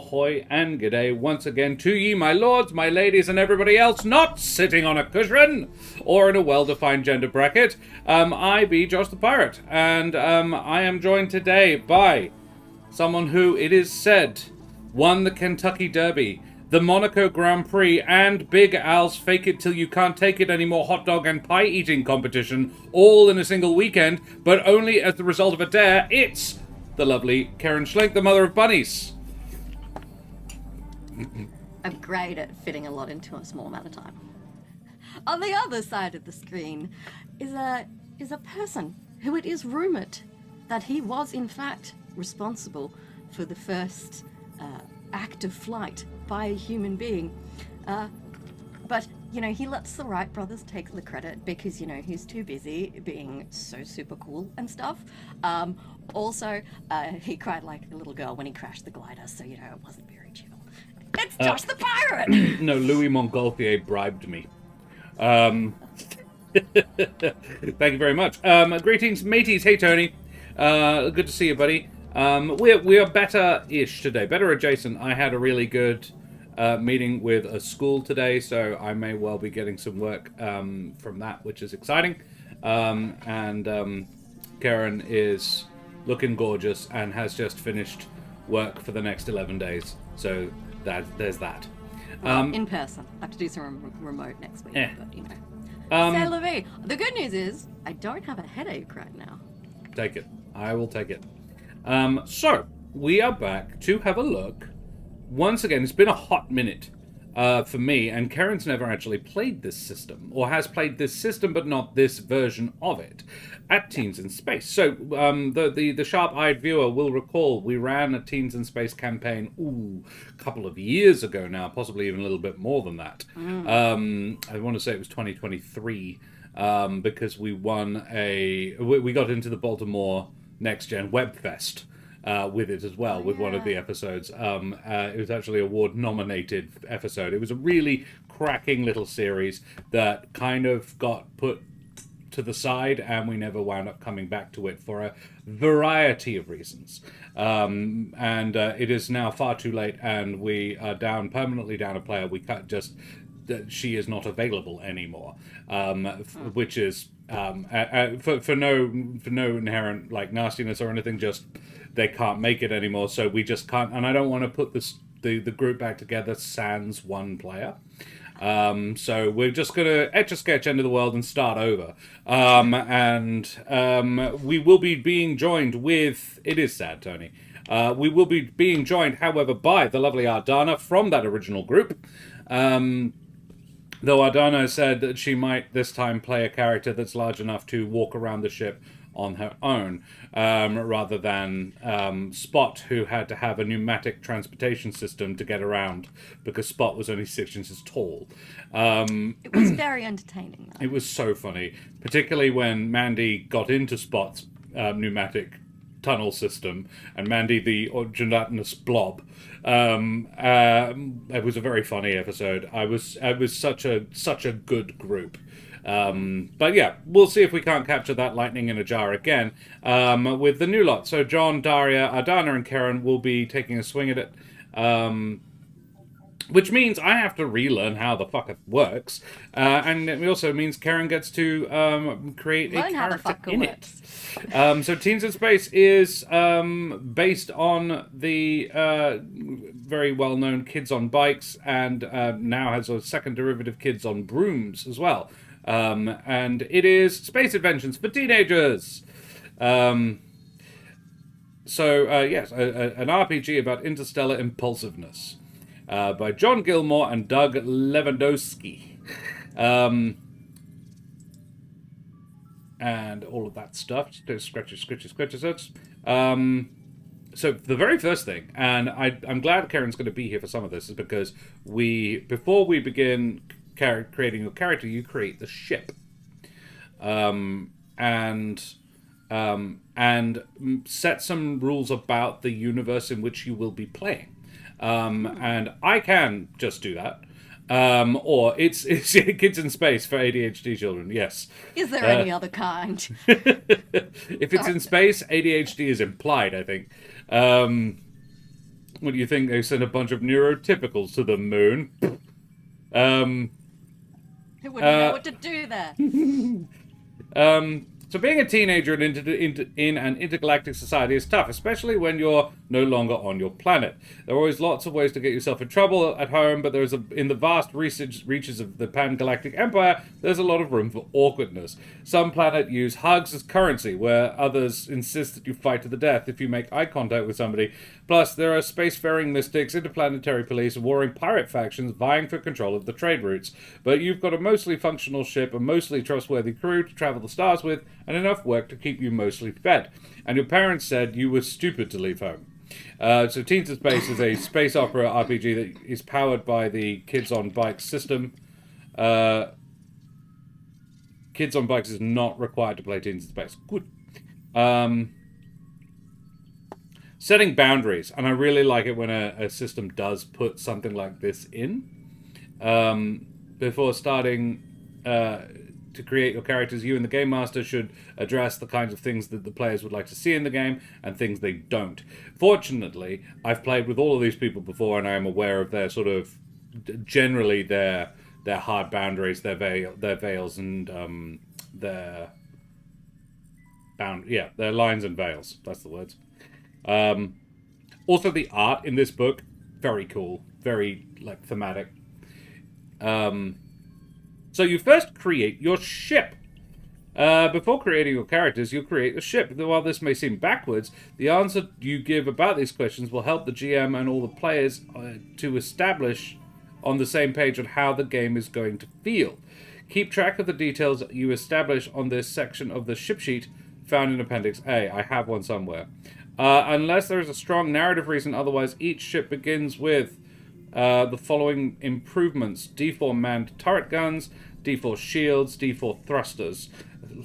ahoy and g'day once again to ye, my lords, my ladies, and everybody else not sitting on a cushion or in a well-defined gender bracket. I be Josh the Pirate, and I am joined today by someone who, it is said, won the Kentucky Derby, the Monaco Grand Prix, and Big Al's Fake It Till You Can't Take It Anymore hot dog and pie eating competition, all in a single weekend, but only as the result of a dare. It's the lovely Keren, the mother of bunnies. I'm great at fitting a lot into a small amount of time. On the other side of the screen is a person who it is rumoured that he was in fact responsible for the first act of flight by a human being. But, you know, he lets the Wright brothers take the credit because, you know, he's too busy being so super cool and stuff. Also, he cried like a little girl when he crashed the glider, so, you know, it wasn't very chill. It's Josh the Pirate! No, Louis Montgolfier bribed me. Thank you very much. Greetings, mateys. Hey, Tony. Good to see you, buddy. We are better-ish today, better adjacent. I had a really good meeting with a school today, so I may well be getting some work from that, which is exciting. And Keren is looking gorgeous and has just finished work for the next 11 days. So there's that. In person. I have to do some remote next week, but, you know. C'est la vie. The good news is, I don't have a headache right now. Take it. I will take it. So, we are back to have a look. Once again, it's been a hot minute for me, and Keren's never actually played this system, or has played this system, but not this version of it, at Teens in Space. So, the sharp-eyed viewer will recall we ran a Teens in Space campaign, a couple of years ago now, possibly even a little bit more than that. I want to say it was 2023, because we won we got into the Baltimore Next Gen Webfest with it as well, with one of the episodes. It was actually an award-nominated episode. It was a really cracking little series that kind of got put to the side, and we never wound up coming back to it for a variety of reasons. And it is now far too late, and we are permanently down a player. We can't just... she is not available anymore, which is for no inherent like nastiness or anything. Just they can't make it anymore, so we just can't. And I don't want to put the group back together sans one player. So we're just gonna etch a sketch End of the World and start over. We will be being joined with. It is sad, Tony. We will be being joined, however, by the lovely Ardana from that original group. Though Ardana said that she might this time play a character that's large enough to walk around the ship on her own, rather than Spot, who had to have a pneumatic transportation system to get around because Spot was only 6 inches tall. It was very entertaining, though. It was so funny, particularly when Mandy got into Spot's pneumatic tunnel system, and Mandy the gelatinous blob. It was a very funny episode. I was such a good group. But yeah, we'll see if we can't capture that lightning in a jar again with the new lot. So John, Daria, Ardana, and Keren will be taking a swing at it. Which means I have to relearn how the fuck it works. And it also means Keren gets to create a character in it. So Teens in Space is based on the very well-known Kids on Bikes, and now has a second derivative, Kids on Brooms, as well. And it is space adventures for teenagers. Yes, an RPG about interstellar impulsiveness. By John Gilmore and Doug Lewandowski. And all of that stuff. Scratchy. So the very first thing, and I'm glad Keren's going to be here for some of this, is because before we begin creating your character, you create the ship. And set some rules about the universe in which you will be playing. And I can just do that. Or it's Kids in Space for ADHD children, yes. Is there any other kind? If it's in space, ADHD is implied, I think. What do you think? They sent a bunch of neurotypicals to the moon. Who wouldn't know what to do there? So being a teenager in an intergalactic society is tough, especially when you're no longer on your planet. There are always lots of ways to get yourself in trouble at home, but in the vast reaches of the pan-galactic empire, there's a lot of room for awkwardness. Some planets use hugs as currency, where others insist that you fight to the death if you make eye contact with somebody. Plus, there are spacefaring mystics, interplanetary police, and warring pirate factions vying for control of the trade routes. But you've got a mostly functional ship, a mostly trustworthy crew to travel the stars with, and enough work to keep you mostly fed. And your parents said you were stupid to leave home. So Teens of Space is a space opera RPG that is powered by the Kids on Bikes system. Kids on Bikes is not required to play Teens of Space. Good. Setting boundaries, and I really like it when a system does put something like this in. Before starting to create your characters, you and the game master should address the kinds of things that the players would like to see in the game and things they don't. Fortunately, I've played with all of these people before, and I am aware of their sort of generally their hard boundaries, their veils, and their lines and veils. That's the words. Also, the art in this book, very cool, very thematic. So you first create your ship. Before creating your characters, you'll create a ship. While this may seem backwards, the answer you give about these questions will help the GM and all the players to establish on the same page on how the game is going to feel. Keep track of the details you establish on this section of the ship sheet found in Appendix A. I have one somewhere. Unless there is a strong narrative reason otherwise, each ship begins with the following improvements: D4 manned turret guns, D4 shields, D4 thrusters,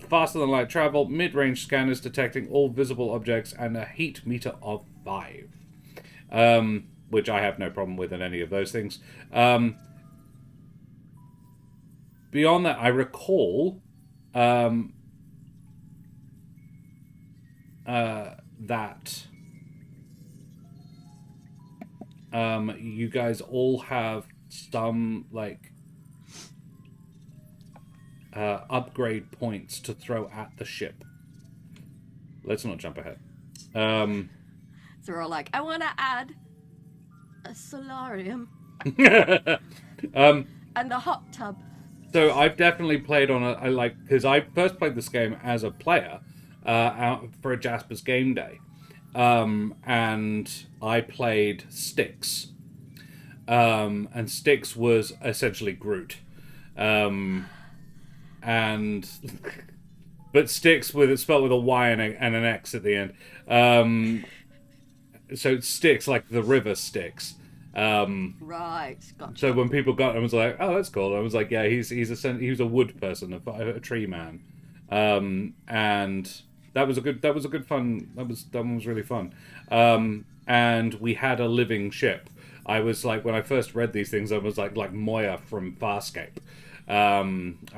faster than light travel, mid-range scanners detecting all visible objects, and a heat meter of 5. Which I have no problem with in any of those things. Beyond that, I recall that you guys all have some upgrade points to throw at the ship. Let's not jump ahead. So we're all like, I want to add a solarium and a hot tub. So I've definitely played on because I first played this game as a player out for a Jasper's Game Day. And I played Styx. And Styx was essentially Groot. But Styx it's spelled with a Y and an X at the end. So Styx, like the river Styx. Right, gotcha. So when people got it, I was like, oh, that's cool. I was like, yeah, he was a wood person, a tree man. And that was a good fun. That one was really fun. And we had a living ship. I was like, when I first read these things, I was like Moya from Farscape. I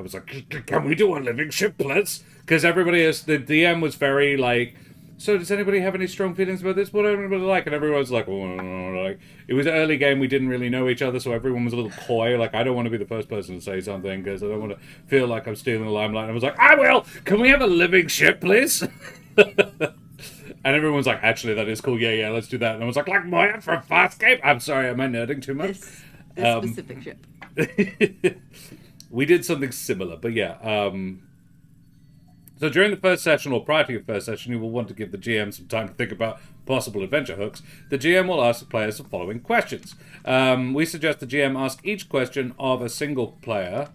was like, can we do a living ship, please? Because the DM was very like, so does anybody have any strong feelings about this? What everybody like? And everyone was like, like, it was an early game. We didn't really know each other, so everyone was a little coy. Like, I don't want to be the first person to say something because I don't want to feel like I'm stealing the limelight. And I was like, I will. Can we have a living ship, please? And everyone was like, actually, that is cool. Yeah, let's do that. And I was like Moya from Farscape. I'm sorry, am I nerding too much? This specific ship. We did something similar, but yeah. So during the first session, or prior to your first session, you will want to give the GM some time to think about possible adventure hooks. The GM will ask the players the following questions. We suggest the GM ask each question of a single player,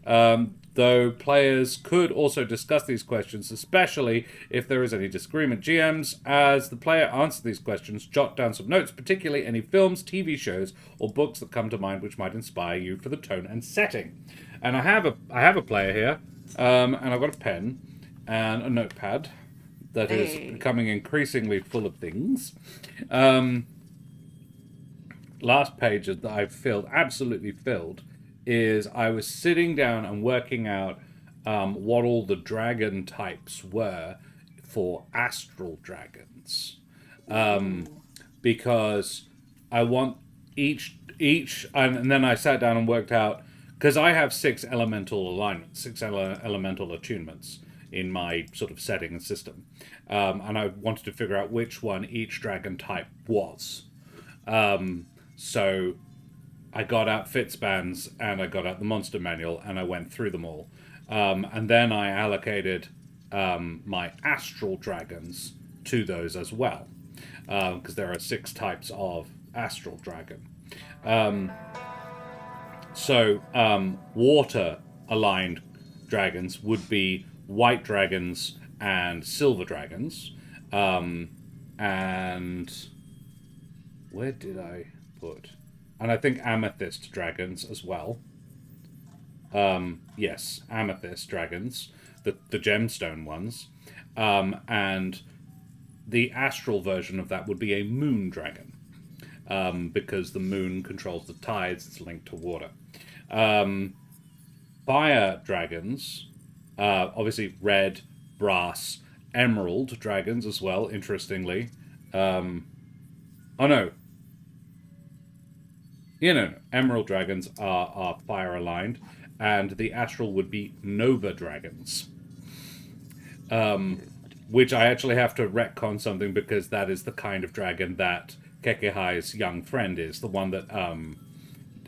though players could also discuss these questions, especially if there is any disagreement. GMs, as the player answers these questions, jot down some notes, particularly any films, TV shows, or books that come to mind which might inspire you for the tone and setting. And I have a player here, and I've got a pen and a notepad that is becoming increasingly full of things. Last page that I've absolutely filled, is I was sitting down and working out what all the dragon types were for astral dragons. Because I want each, and then I sat down and worked out, because I have 6 elemental alignments, 6 elemental attunements in my sort of setting and system, and I wanted to figure out which one each dragon type was. So I got out Fitzbands and I got out the monster manual and I went through them all, and then I allocated my astral dragons to those as well, because there are 6 types of astral dragon. So water aligned dragons would be white dragons and silver dragons, and where did I put? And I think amethyst dragons as well. Yes, amethyst dragons, the gemstone ones, and the astral version of that would be a moon dragon, because the moon controls the tides. It's linked to water. Fire dragons, obviously red, brass, emerald dragons as well. Interestingly, oh no. No. Emerald dragons are fire aligned, and the astral would be Nova dragons. Which I actually have to retcon something, because that is the kind of dragon that Kekihai's young friend is. The one that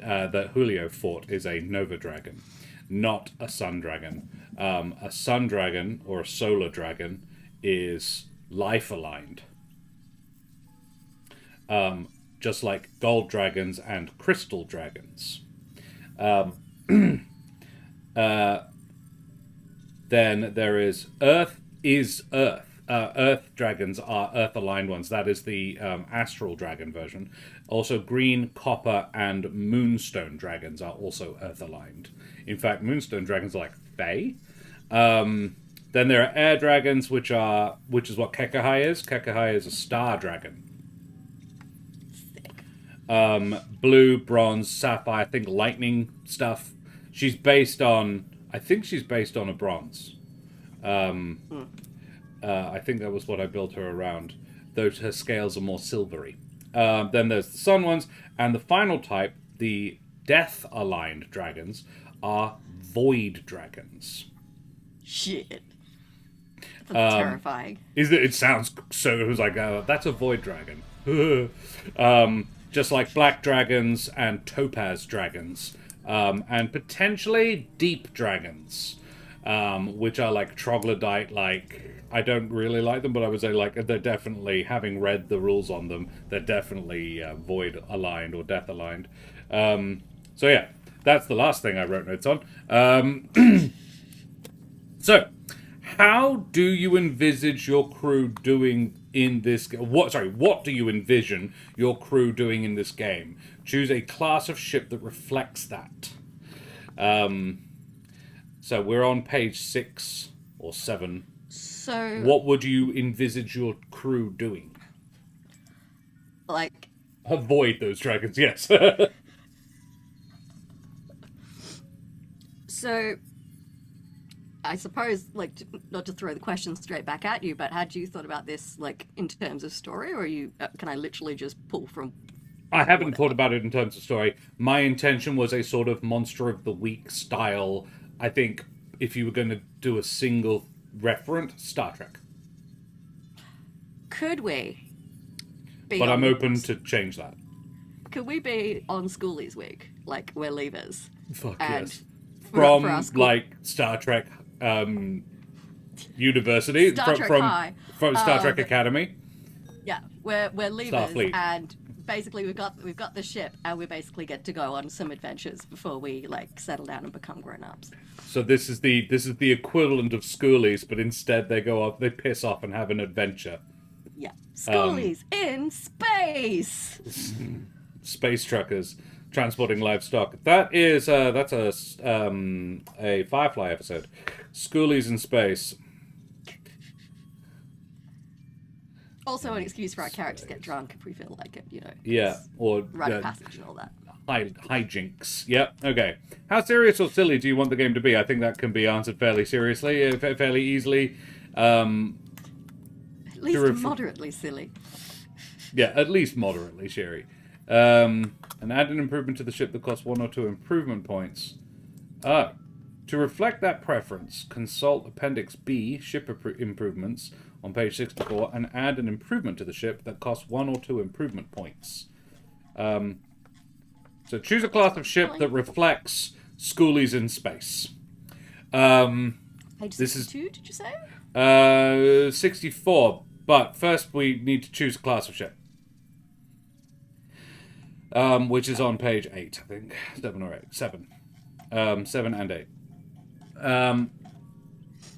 that Julio fought is a Nova dragon, not a sun dragon. A sun dragon or a solar dragon is life aligned. Just like gold dragons and crystal dragons. Then there is Earth is Earth. Earth dragons are Earth-aligned ones. That is the astral dragon version. Also, green, copper, and moonstone dragons are also Earth-aligned. In fact, moonstone dragons are like Fae. Then there are air dragons, which is what Kekihai is. Kekihai is a star dragon. Blue, bronze, sapphire, I think lightning stuff. She's based on a bronze. I think that was what I built her around, though her scales are more silvery. Then there's the sun ones, and the final type, the death-aligned dragons, are void dragons. Shit. That's terrifying. It sounds so. It was like, that's a void dragon. Just like black dragons and topaz dragons, and potentially deep dragons, which are like troglodyte. Like, I don't really like them, but I would say like they're definitely, having read the rules on them, they're definitely void aligned or death aligned. So yeah, that's the last thing I wrote notes on. So, how do you envisage your crew doing in this? What do you envision your crew doing in this game? Choose a class of ship that reflects that. So we're on page 6 or 7. So, what would you envisage your crew doing? Like, avoid those dragons. Yes. So, I suppose, like, not to throw the question straight back at you, but had you thought about this, like, in terms of story, or can I literally just pull from? I haven't thought about it in terms of story. My intention was a sort of Monster of the Week style. I think if you were going to do a single referent, Star Trek. Could we? But I'm open to change that. Could we be on Schoolies Week? Like, we're leavers. Fuck and yes. For like, Star Trek University. Star Trek High. From Star Trek Academy. Yeah, we're leavers, Starfleet. And basically we've got the ship, and we basically get to go on some adventures before we, like, settle down and become grown-ups. So this is the equivalent of Schoolies, but instead they go off, they piss off and have an adventure. Yeah, Schoolies in space. Space truckers transporting livestock. That's a Firefly episode. Schoolies in space. Also, an excuse for our characters to get drunk if we feel like it, Yeah, or rite of passage and all that. Hijinks. Yep. Okay. How serious or silly do you want the game to be? I think that can be answered fairly seriously, fairly easily. At least moderately silly. Yeah, at least moderately, Sherry. And add an improvement to the ship that costs 1 or 2 improvement points. Oh. To reflect that preference, consult Appendix B, Ship Improvements, on page 64, and add an improvement to the ship that costs 1 or 2 improvement points. So choose a class of ship that reflects schoolies in space. Page 62, did you say? 64. But first we need to choose a class of ship. Which is on page 8, I think. 7 or 8. 7. 7 and 8.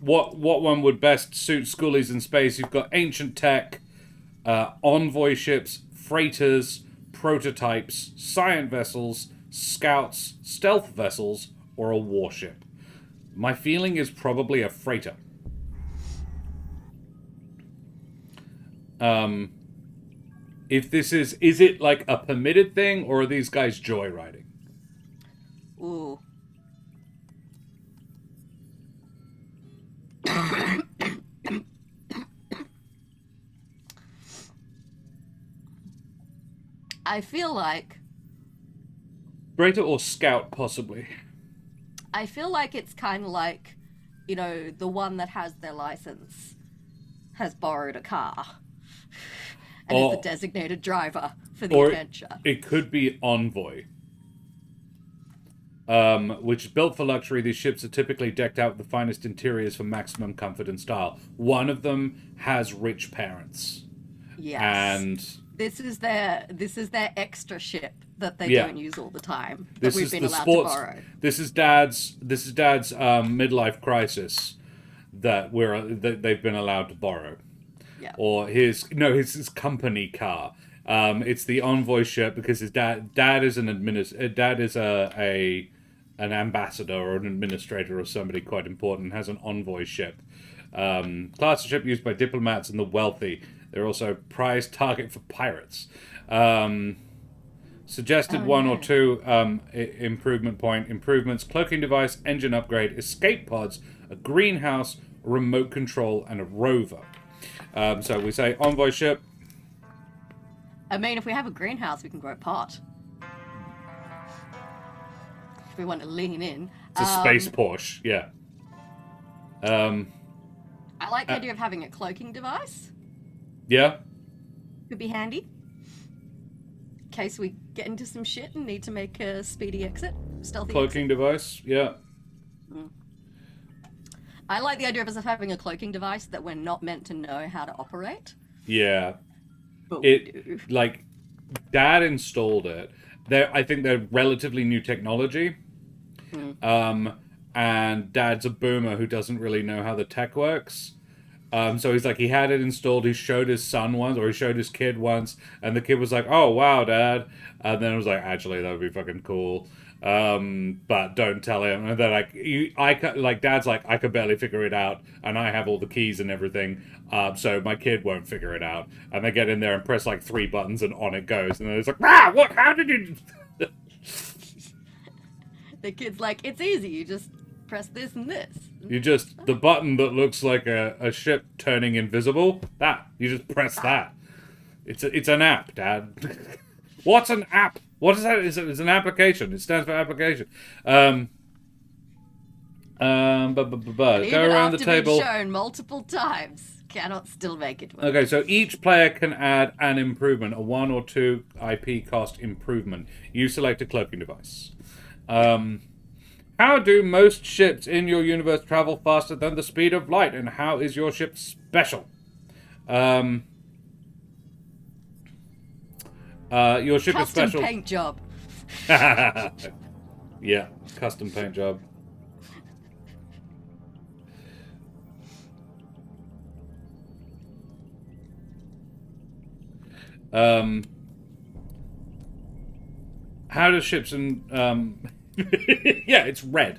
What one would best suit schoolies in space? You've got ancient tech, envoy ships, freighters, prototypes, science vessels, scouts, stealth vessels, or a warship. My feeling is probably a freighter. If this is it like a permitted thing, or are these guys joyriding? Ooh. I feel like Freighter or scout, possibly. I feel like it's kind of like, you know, the one that has their license has borrowed a car and is the designated driver for the adventure. It could be envoy. Which is built for luxury. These ships are typically decked out with the finest interiors for maximum comfort and style. One of them has rich parents. Yes. And this is their extra ship that they don't use all the time. That we've been allowed to borrow. This is Dad's midlife crisis that they've been allowed to borrow. Yeah. Or his company car. It's the envoy ship because his dad is an ambassador or an administrator or somebody quite important, has an envoy ship. Class of ship used by diplomats and the wealthy. They're also a prized target for pirates. Suggested 1 or 2 improvement point improvements: cloaking device, engine upgrade, escape pods, a greenhouse, a remote control, and a rover. So we say envoy ship. I mean, if we have a greenhouse, we can grow pot. If we want to lean in. It's a space Porsche, yeah. I like the idea of having a cloaking device. Yeah. Could be handy. In case we get into some shit and need to make a speedy exit. Stealthy cloaking device, yeah. I like the idea of us having a cloaking device that we're not meant to know how to operate. Yeah. But we do. Like, Dad installed it. I think they're relatively new technology. And Dad's a boomer who doesn't really know how the tech works. So he's like, he had it installed. He showed his son once, or he showed his kid once, and the kid was like, "Oh wow, Dad!" And then it was like, "Actually, that would be fucking cool, but don't tell him." And they're like, Dad's like, "I could barely figure it out, and I have all the keys and everything, so my kid won't figure it out." And they get in there and press like 3 buttons, and on it goes. And then it's like, "Ah, what? How did you?" The kid's like, "It's easy. You just press this and this." The button that looks like a ship turning invisible, you just press that. It's an app, Dad. What's an app? What is that? It's an application. It stands for application. Go around the table. Being shown multiple times, cannot still make it work. Okay, so each player can add an improvement, a 1 or 2 IP cost improvement. You select a cloaking device. How do most ships in your universe travel faster than the speed of light, and how is your ship special? Your ship is special. Custom paint job. Yeah, custom paint job. How do ships and yeah, it's red.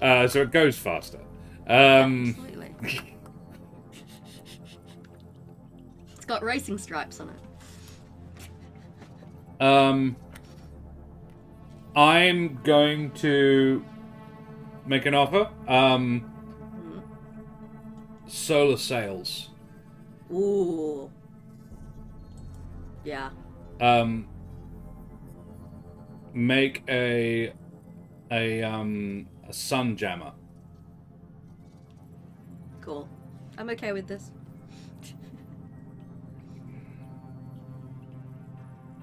So it goes faster. Absolutely. It's got racing stripes on it. I'm going to make an offer. Solar sails. Ooh. Yeah. make a sun jammer. Cool. I'm okay with this.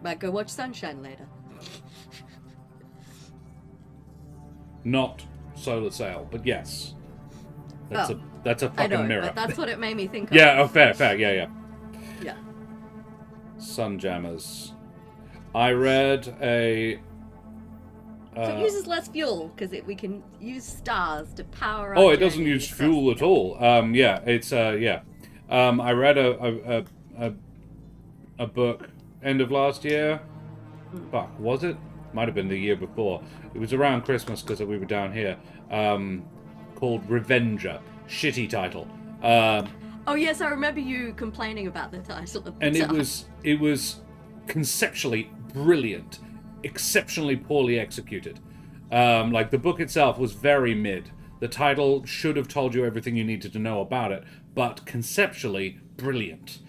Might go watch Sunshine later. Not solar sail, but yes. That's Oh, a I fucking know, mirror. but that's what it made me think of. Yeah, oh, fair, yeah. Yeah. Sun jammers. I read a... So it uses less fuel, because we can use stars to power our Oh, it doesn't journey use across- fuel at all. Yeah, it's yeah. I read a book end of last year. Fuck, was it? Might have been the year before. It was around Christmas because we were down here. Called Revenger. Shitty title. Oh yes, I remember you complaining about the title of the And time. it was conceptually brilliant, exceptionally poorly executed. Like the book itself was very mid. The title should have told you everything you needed to know about it, but conceptually brilliant.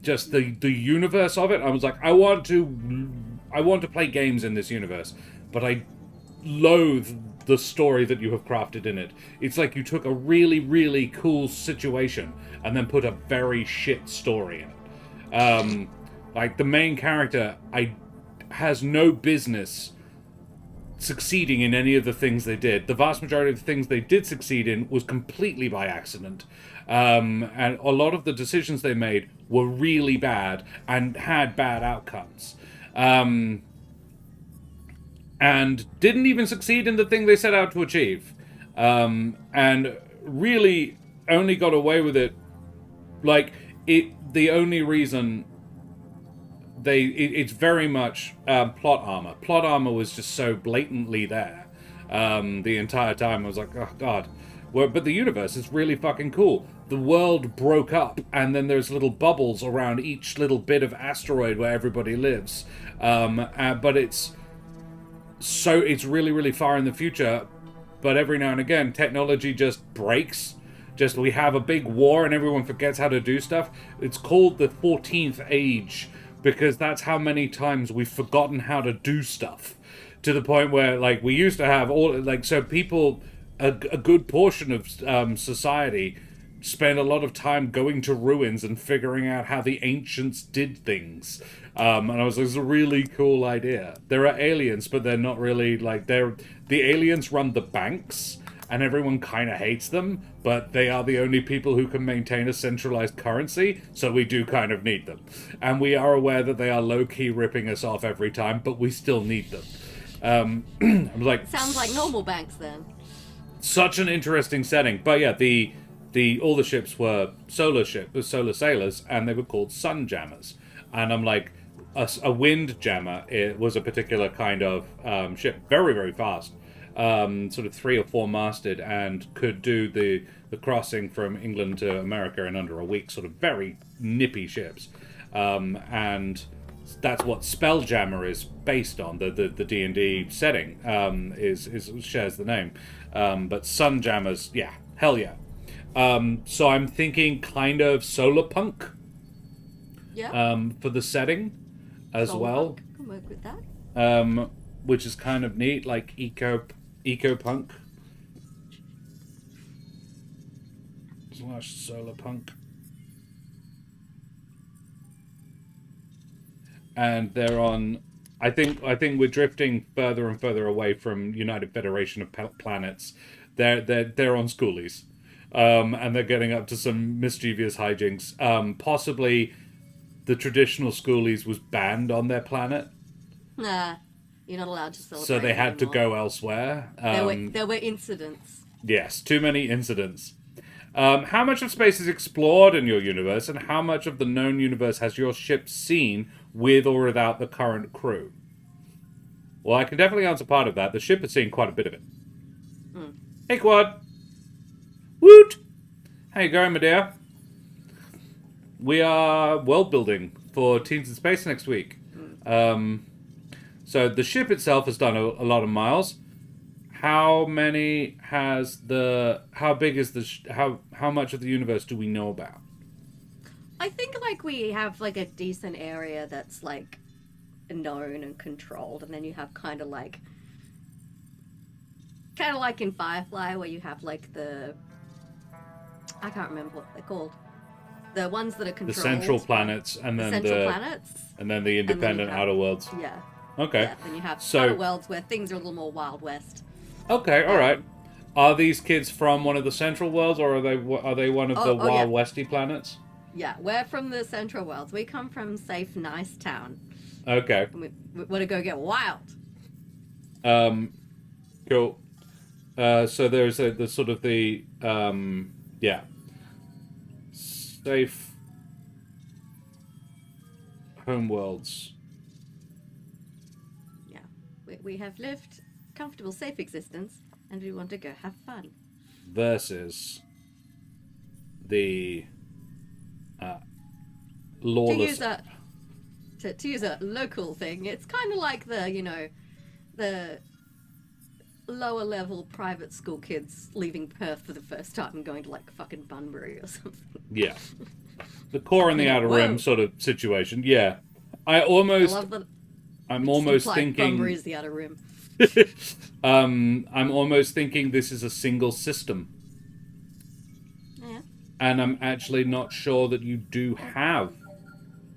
Just the universe of it, I was like, I want to play games in this universe, but I loathe the story that you have crafted in it. It's like you took a really, really cool situation and then put a very shit story in it. Like the main character, has no business succeeding in any of the things they did. The vast majority of the things they did succeed in was completely by accident. And a lot of the decisions they made were really bad and had bad outcomes. And didn't even succeed in the thing they set out to achieve. And really only got away with it, the only reason it's very much plot armor. Plot armor was just so blatantly there the entire time. I was like, oh god. But the universe is really fucking cool. The world broke up, and then there's little bubbles around each little bit of asteroid where everybody lives. But it's really, really far in the future. But every now and again, technology just breaks. Just we have a big war, and everyone forgets how to do stuff. It's called the 14th Age, because that's how many times we've forgotten how to do stuff. To the point where, like, we used to have people, a good portion of society spend a lot of time going to ruins and figuring out how the ancients did things. And I was like, it's a really cool idea. There are aliens, but they're not really, the aliens run the banks, and everyone kind of hates them, but they are the only people who can maintain a centralized currency, so we do kind of need them. And we are aware that they are low-key ripping us off every time, but we still need them. I'm like... Sounds like normal banks then. Such an interesting setting. But yeah, all the ships were solar sailors, and they were called sun jammers. And I'm like, a wind jammer, it was a particular kind of ship, very, very fast. Sort of 3 or 4 masted, and could do the crossing from England to America in under a week. Sort of very nippy ships, and that's what Spelljammer is based on. The D&D setting shares the name, but Sunjammers, yeah, hell yeah. So I'm thinking kind of solar punk, for the setting as Solar well. punk. Can work with that. Which is kind of neat, like eco-punk / solar punk. And they're on... I think we're drifting further and further away from United Federation of Planets. They're on schoolies. And they're getting up to some mischievous hijinks. Possibly the traditional schoolies was banned on their planet. Nah, you're not allowed to celebrate. So they had to anymore. go elsewhere. There were incidents. Yes, too many incidents. How much of space is explored in your universe, and how much of the known universe has your ship seen with or without the current crew? Well, I can definitely answer part of that. The ship has seen quite a bit of it. Hey, Quad. Woot! How you going, my dear? We are world building for Teens in Space next week. So the ship itself has done a lot of miles. How many has how big is how much of the universe do we know about? I think we have a decent area that's known and controlled, and then you have kind of like in Firefly where you have like the, I can't remember what they're called, the ones that are The controlled central planets, and the then central planets, and then the and then you independent have, outer worlds. yeah, Okay. yeah, then you have So outer worlds where things are a little more Wild West. okay, all right. Um, Are these kids from one of the central worlds, or are they one of the oh yeah, Wild Westy planets? yeah, we're from the central worlds. We come from safe, nice town, Okay. and we want to go get wild. Um, cool. So there's the sort of yeah, safe home worlds Yeah, we have lived comfortable, safe existence, and we want to go have fun. versus the To lawless. use a to use a local thing, it's kind of like the lower level private school kids leaving Perth for the first time and going to like fucking Bunbury or something. Yeah, the core and the outer Whoa. rim sort of situation. Yeah, I I almost. love that. I'm Just almost implied Bunbury thinking. is the outer rim. I'm almost thinking this is a single system, Yeah. and I'm actually not sure that you do have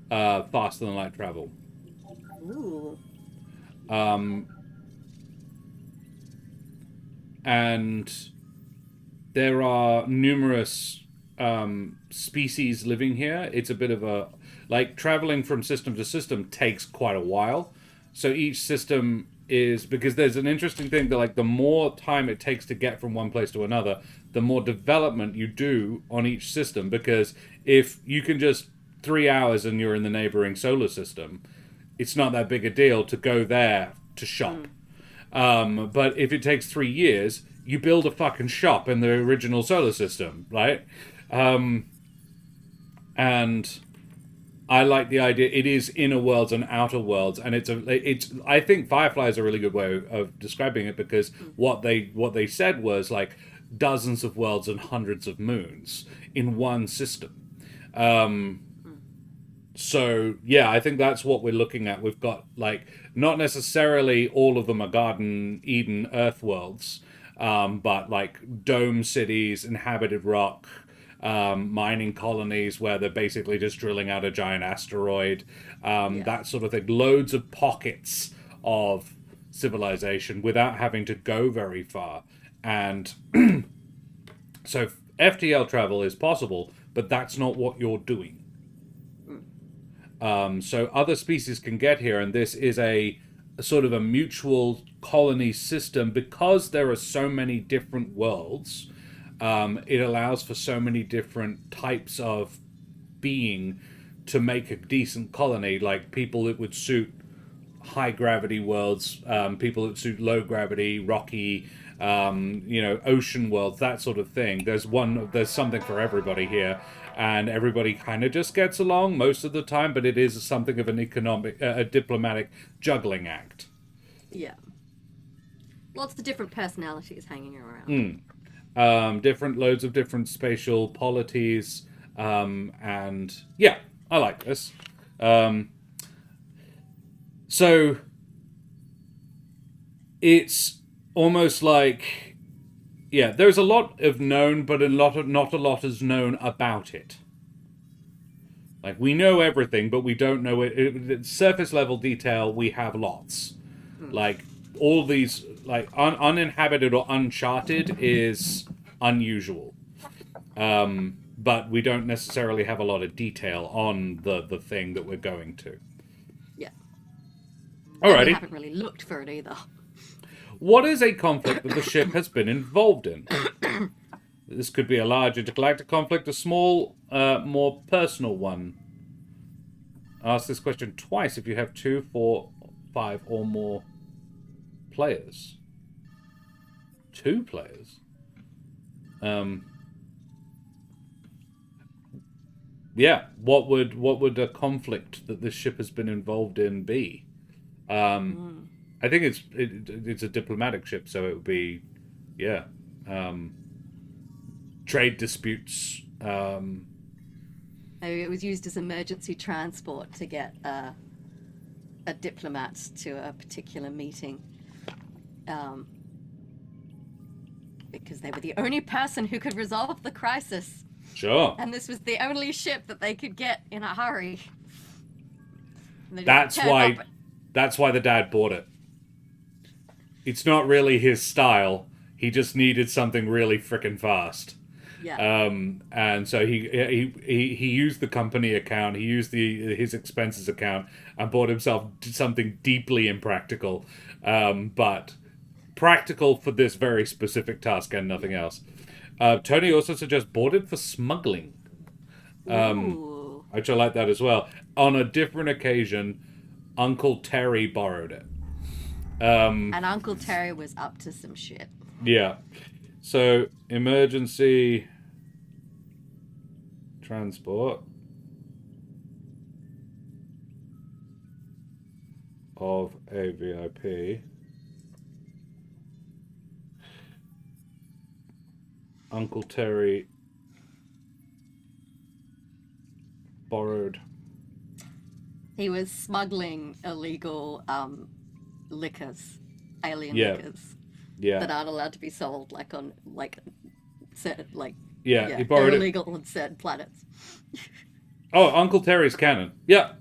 faster than light travel. Ooh. Um, and there are numerous species living here. It's a bit of a like traveling from system to system takes quite a while. So each system is because there's an interesting thing that like the more time it takes to get from one place to another, the more development you do on each system. Because if you can just 3 hours and you're in the neighboring solar system, it's not that big a deal to go there to shop. But if it takes 3 years, you build a fucking shop in the original solar system, right? And I like the idea. It is inner worlds and outer worlds, and it's. I think Firefly is a really good way of describing it because what they said was like dozens of worlds and hundreds of moons in one system. So yeah, I think that's what we're looking at. We've got like not necessarily all of them are Garden Eden Earth worlds, but like dome cities, inhabited rock, mining colonies where they're basically just drilling out a giant asteroid, Yeah. that sort of thing. Loads of pockets of civilization without having to go very far. And so FTL travel is possible, but that's not what you're doing. So other species can get here, and this is a sort of a mutual colony system because there are so many different worlds. It allows for so many different types of being to make a decent colony. Like people that would suit high gravity worlds, people that suit low gravity, rocky, ocean worlds, that sort of thing. There's something for everybody here, and everybody kind of just gets along most of the time. But it is something of an a diplomatic juggling act. Yeah. Lots of different personalities hanging around. Different loads of different spatial polities, and yeah, I like this. So it's almost like yeah, there's a lot of known, but not a lot is known about it. Like we know everything, but we don't know surface level detail. We have lots. Like all these, like uninhabited or uncharted is unusual. But we don't necessarily have a lot of detail on the thing that we're going to. Yeah. And we Alrighty. haven't really looked for it either. What is a conflict that the ship has been involved in? This could be a large intergalactic conflict, a small, more personal one. Ask this question twice if you have 2, 4, 5, or more players. 2 players? Yeah. What would a conflict that this ship has been involved in be? I think it's a diplomatic ship, so it would be, yeah, trade disputes. Maybe it was used as emergency transport to get a diplomat to a particular meeting. Because they were the only person who could resolve the crisis. Sure. And this was the only ship that they could get in a hurry. That's why the dad bought it. It's not really his style. He just needed something really frickin' fast. Yeah. And so he used the company account, he used his expenses account, and bought himself something deeply impractical, but practical for this very specific task and nothing else. Tony also suggests bought it for smuggling, which I like that as well. On a different occasion, Uncle Terry borrowed it. And Uncle Terry was up to some shit. Yeah. So, emergency transport of a VIP. Uncle Terry borrowed. He was smuggling illegal liquors, alien Yeah. liquors. Yeah. That aren't allowed to be sold, he borrowed they're it. illegal on certain planets. Oh, Uncle Terry's cannon. Yeah.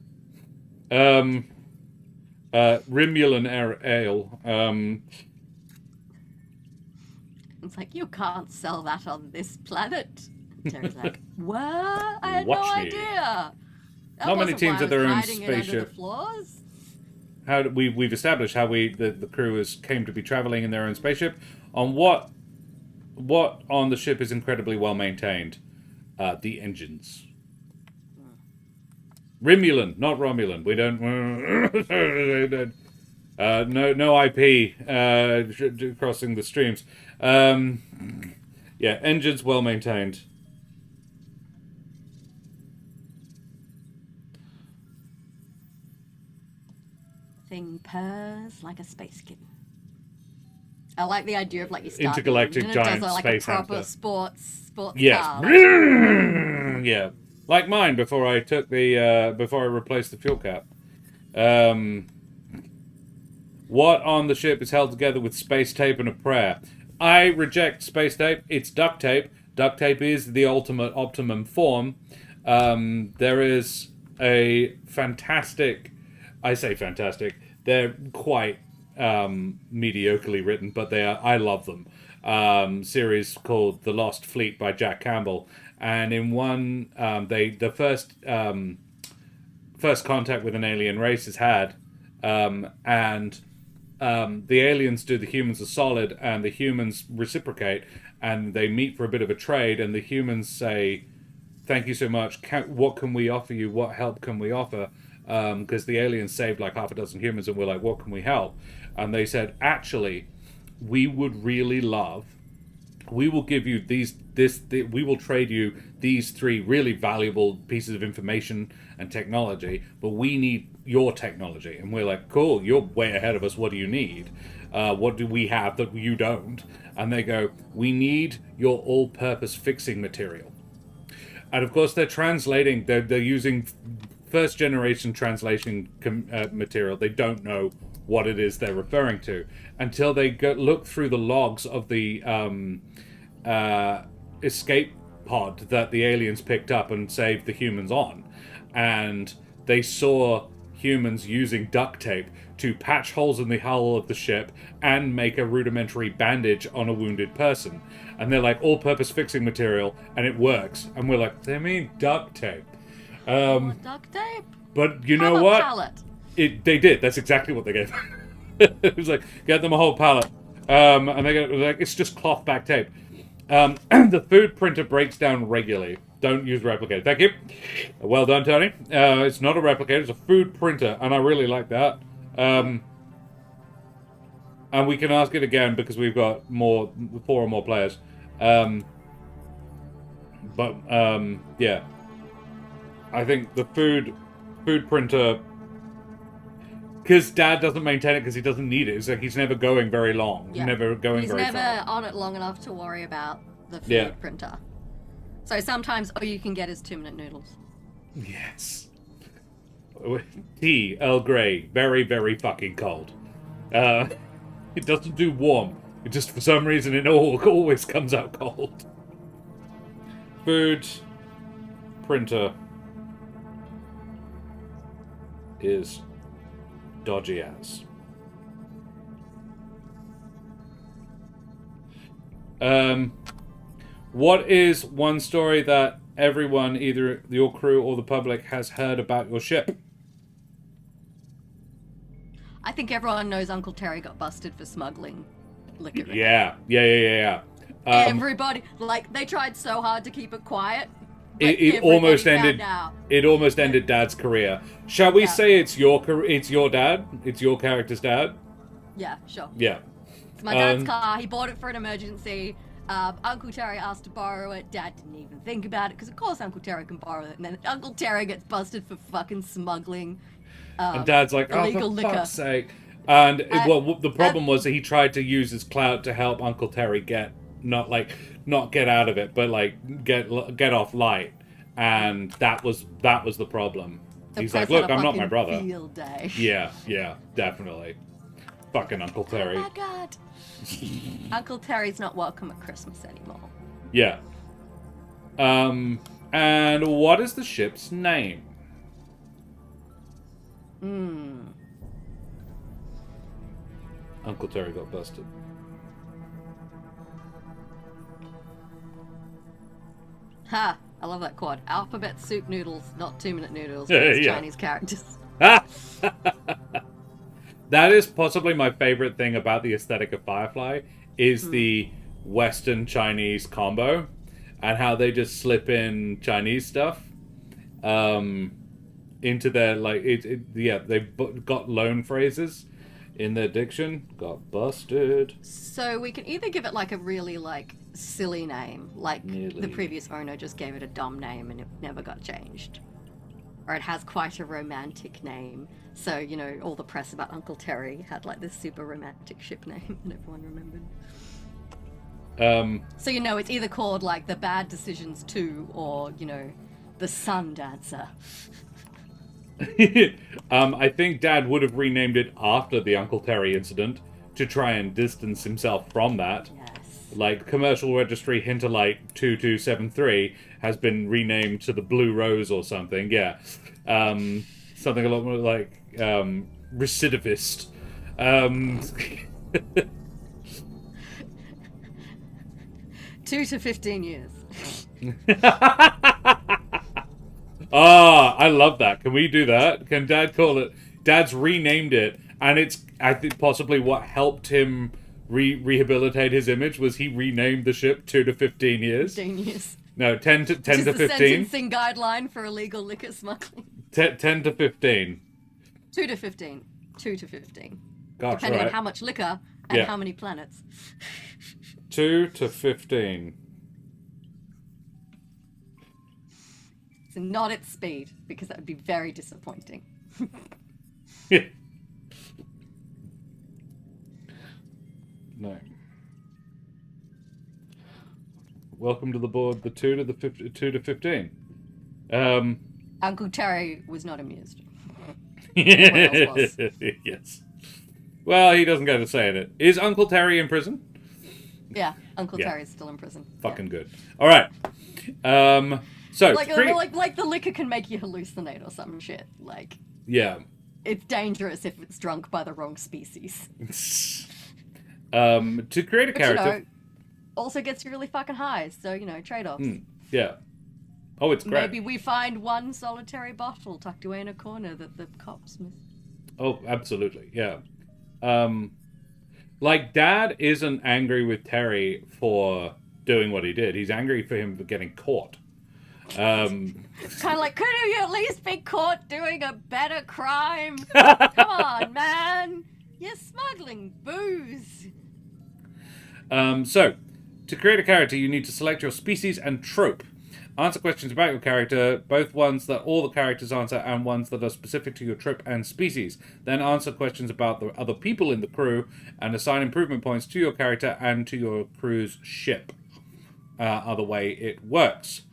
Rimulan ale. It's like, you can't sell that on this planet. And Terry's like, what? I had Watch no me. idea. That Not many wasn't teams why I have their was own hiding it under spaceship. the floors. We've established how the crew came to be traveling in their own spaceship. On what on the ship is incredibly well maintained? The engines. Rimulan, not Romulan. We don't. No IP crossing the streams. Yeah, engines well maintained. Thing purrs like a space kitten. I like the idea of you start Intergalactic and giant it does space a proper hamster. sports Yes. car. Yeah. Like mine before I replaced the fuel cap. What on the ship is held together with space tape and a prayer? I reject space tape. It's duct tape. Duct tape is the ultimate optimum form. There is a fantastic... I say fantastic. They're quite mediocrely written, but I love them. Series called The Lost Fleet by Jack Campbell. And in one, the first contact with an alien race is had, and the aliens do the humans a solid, and the humans reciprocate, and they meet for a bit of a trade, and the humans say, "Thank you so much. What can we offer you? What help can we offer?" Because the aliens saved like half a dozen humans, and we're like, "What can we help?" And they said, "Actually, we would really love. We will give you we will trade you these 3 really valuable pieces of information and technology, but we need your technology." And we're like, "Cool, you're way ahead of us. What do you need? What do we have that you don't?" And they go, "We need your all-purpose fixing material." And of course, they're translating. They're using first-generation translation material. They don't know what it is they're referring to until they look through the logs of the escape pod that the aliens picked up and saved the humans on, and they saw humans using duct tape to patch holes in the hull of the ship and make a rudimentary bandage on a wounded person. And they're like, all-purpose fixing material, and it works. And we're like, they mean duct tape. Duct tape. But you know what? Pallet. They did. That's exactly what they gave them. It was like, get them a whole pallet. And they go, like, it's just cloth back tape. The food printer breaks down regularly. Don't use replicator. Thank you. Well done, Tony. It's not a replicator, it's a food printer, and I really like that. And we can ask it again because we've got 4 or more players. Yeah. I think the food printer, because Dad doesn't maintain it because he doesn't need it. It's like he's never going very long. Yeah. Never going He's very never far. on it long enough to worry about the food printer. So sometimes all you can get is 2-minute noodles. Yes. Tea, Earl Grey, very, very fucking cold. It doesn't do warm. It just, for some reason, it always comes out cold. Food printer is dodgy as. What is one story that everyone, either your crew or the public, has heard about your ship? I think everyone knows Uncle Terry got busted for smuggling liquor. Yeah. Everybody, like, they tried so hard to keep it quiet. It almost ended. It almost ended Dad's career. Shall we say it's your dad? It's your character's dad. Yeah, sure. Yeah. It's my dad's car. He bought it for an emergency. Uncle Terry asked to borrow it. Dad didn't even think about it because, of course, Uncle Terry can borrow it. And then Uncle Terry gets busted for fucking smuggling. And Dad's like, "Oh, for liquor. fuck's sake!" And the problem was that he tried to use his clout to help Uncle Terry not get out of it, but like get off light. And that was the problem. He's like, "Look, I'm not my brother." Field day. Yeah, definitely. Fucking Uncle Terry. Oh my god. Uncle Terry's not welcome at Christmas anymore. Yeah. And what is the ship's name? Uncle Terry got busted. Ha! I love that quad. Alphabet soup noodles, not 2-minute noodles. It's Chinese characters. That is possibly my favorite thing about the aesthetic of Firefly is the Western Chinese combo and how they just slip in Chinese stuff into their they've got loan phrases in their diction. Got busted. So we can either give it like a really like silly name, like the previous owner just gave it a dumb name and it never got changed. Or it has quite a romantic name. So, you know, all the press about Uncle Terry had like this super romantic ship name and everyone remembered. So, you know, it's either called like the Bad Decisions 2 or, you know, the Sun Dancer. I think Dad would have renamed it after the Uncle Terry incident to try and distance himself from that. Yes. Like, commercial registry Hinterlight 2273 has been renamed to the Blue Rose or something, yeah. Something a lot more like, recidivist. 2 to 15 years. I love that. Can we do that? Can Dad call it? Dad's renamed it, and it's, I think, possibly what helped him rehabilitate his image was he renamed the ship 2 to 15 years. 15 years. No, 10 to 15. The sentencing guideline for illegal liquor smuggling. 10 to 15. 2 to 15. 2 to 15. Gosh, depending on how much liquor and how many planets. 2 to 15. So not at speed, because that would be very disappointing. No. Welcome to the board, the 2 to 15. Uncle Terry was not amused. Yes. Well, he doesn't get to say it. Is Uncle Terry in prison? Yeah, Uncle Terry's still in prison. Fucking good. All right. So like the liquor can make you hallucinate or some shit. Like, yeah, it's dangerous if it's drunk by the wrong species. To create a character, you know, also gets you really fucking high. So, you know, trade-offs. Yeah. Oh, it's great. Maybe we find one solitary bottle tucked away in a corner that the cops miss. Oh, absolutely. Yeah. Like, Dad isn't angry with Terry for doing what he did. He's angry for him for getting caught. Kind of like, couldn't you at least be caught doing a better crime? Come on, man. You're smuggling booze. So, to create a character, you need to select your species and trope. Answer questions about your character, both ones that all the characters answer and ones that are specific to your trope and species. Then answer questions about the other people in the crew and assign improvement points to your character and to your crew's ship. Other way it works.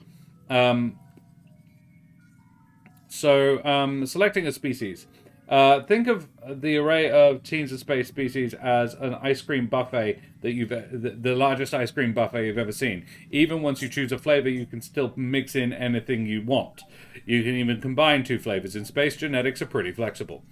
Selecting a species. Think of the array of Teens of Space species as an ice cream buffet that the largest ice cream buffet you've ever seen. Even once you choose a flavor, you can still mix in anything you want. You can even combine two flavors. In space, genetics are pretty flexible.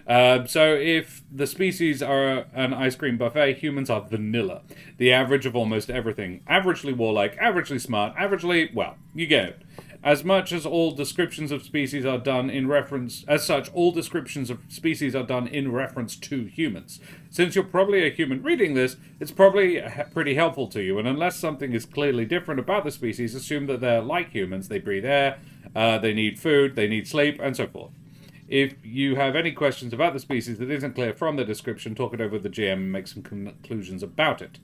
So if the species are an ice cream buffet, humans are vanilla. The average of almost everything. Averagely warlike, averagely smart, averagely, well, you get it. As much as all descriptions of species are done in reference, as such, all descriptions of species are done in reference to humans. Since you're probably a human reading this, it's probably pretty helpful to you, and unless something is clearly different about the species, assume that they're like humans. They breathe air, they need food, they need sleep, and so forth. If you have any questions about the species that isn't clear from the description, talk it over with the GM and make some conclusions about it.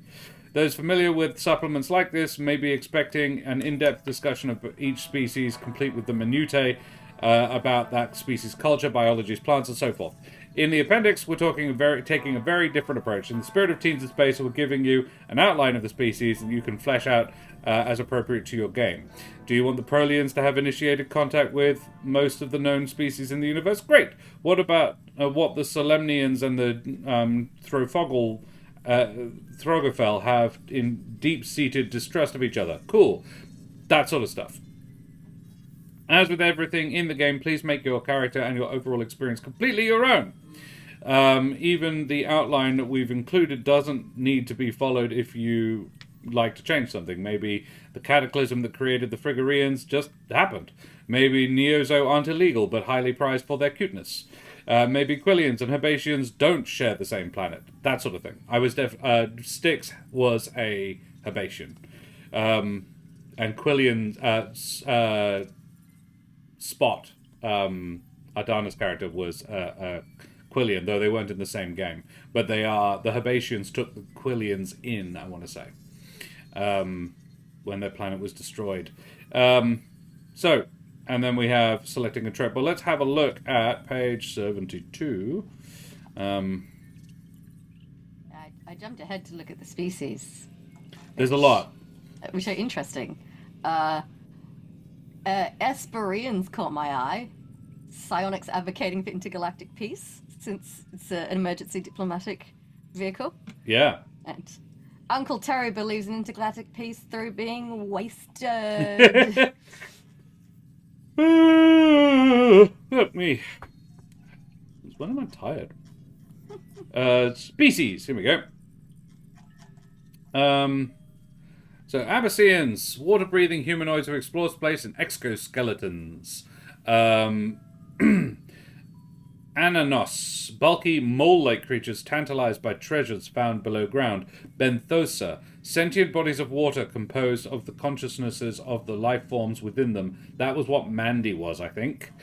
Those familiar with supplements like this may be expecting an in-depth discussion of each species, complete with the minutiae about that species' culture, biology, plants, and so forth. In the appendix, we're taking a very different approach. In the spirit of Teens in Space, we're giving you an outline of the species that you can flesh out as appropriate to your game. Do you want the Prolians to have initiated contact with most of the known species in the universe? Great. What about what the Solemnians and the Throgafel have in deep-seated distrust of each other? Cool. That sort of stuff. As with everything in the game, please make your character and your overall experience completely your own. Even the outline that we've included doesn't need to be followed if you like to change something. Maybe the cataclysm that created the Frigorians just happened. Maybe Neozo aren't illegal, but highly prized for their cuteness. Maybe Quillians and Hebatians don't share the same planet. That sort of thing. Styx was a Hebatian. And Quillian... Spot, Adana's character, was Quillian, though they weren't in the same game. But they are... The Hebatians took the Quillians in, I want to say, when their planet was destroyed. And then we have selecting a trope. Well, let's have a look at page 72. I jumped ahead to look at the species. There's a lot. Which are interesting. Esperians caught my eye. Psionics advocating for intergalactic peace, since it's an emergency diplomatic vehicle. Yeah. And Uncle Terry believes in intergalactic peace through being wasted. Let me... When am I tired? Species. Here we go. So, Abyssinians, water-breathing humanoids who explore space in exoskeletons. Ananos, bulky mole-like creatures tantalized by treasures found below ground. Benthosa, sentient bodies of water composed of the consciousnesses of the life forms within them. That was what Mandy was, I think.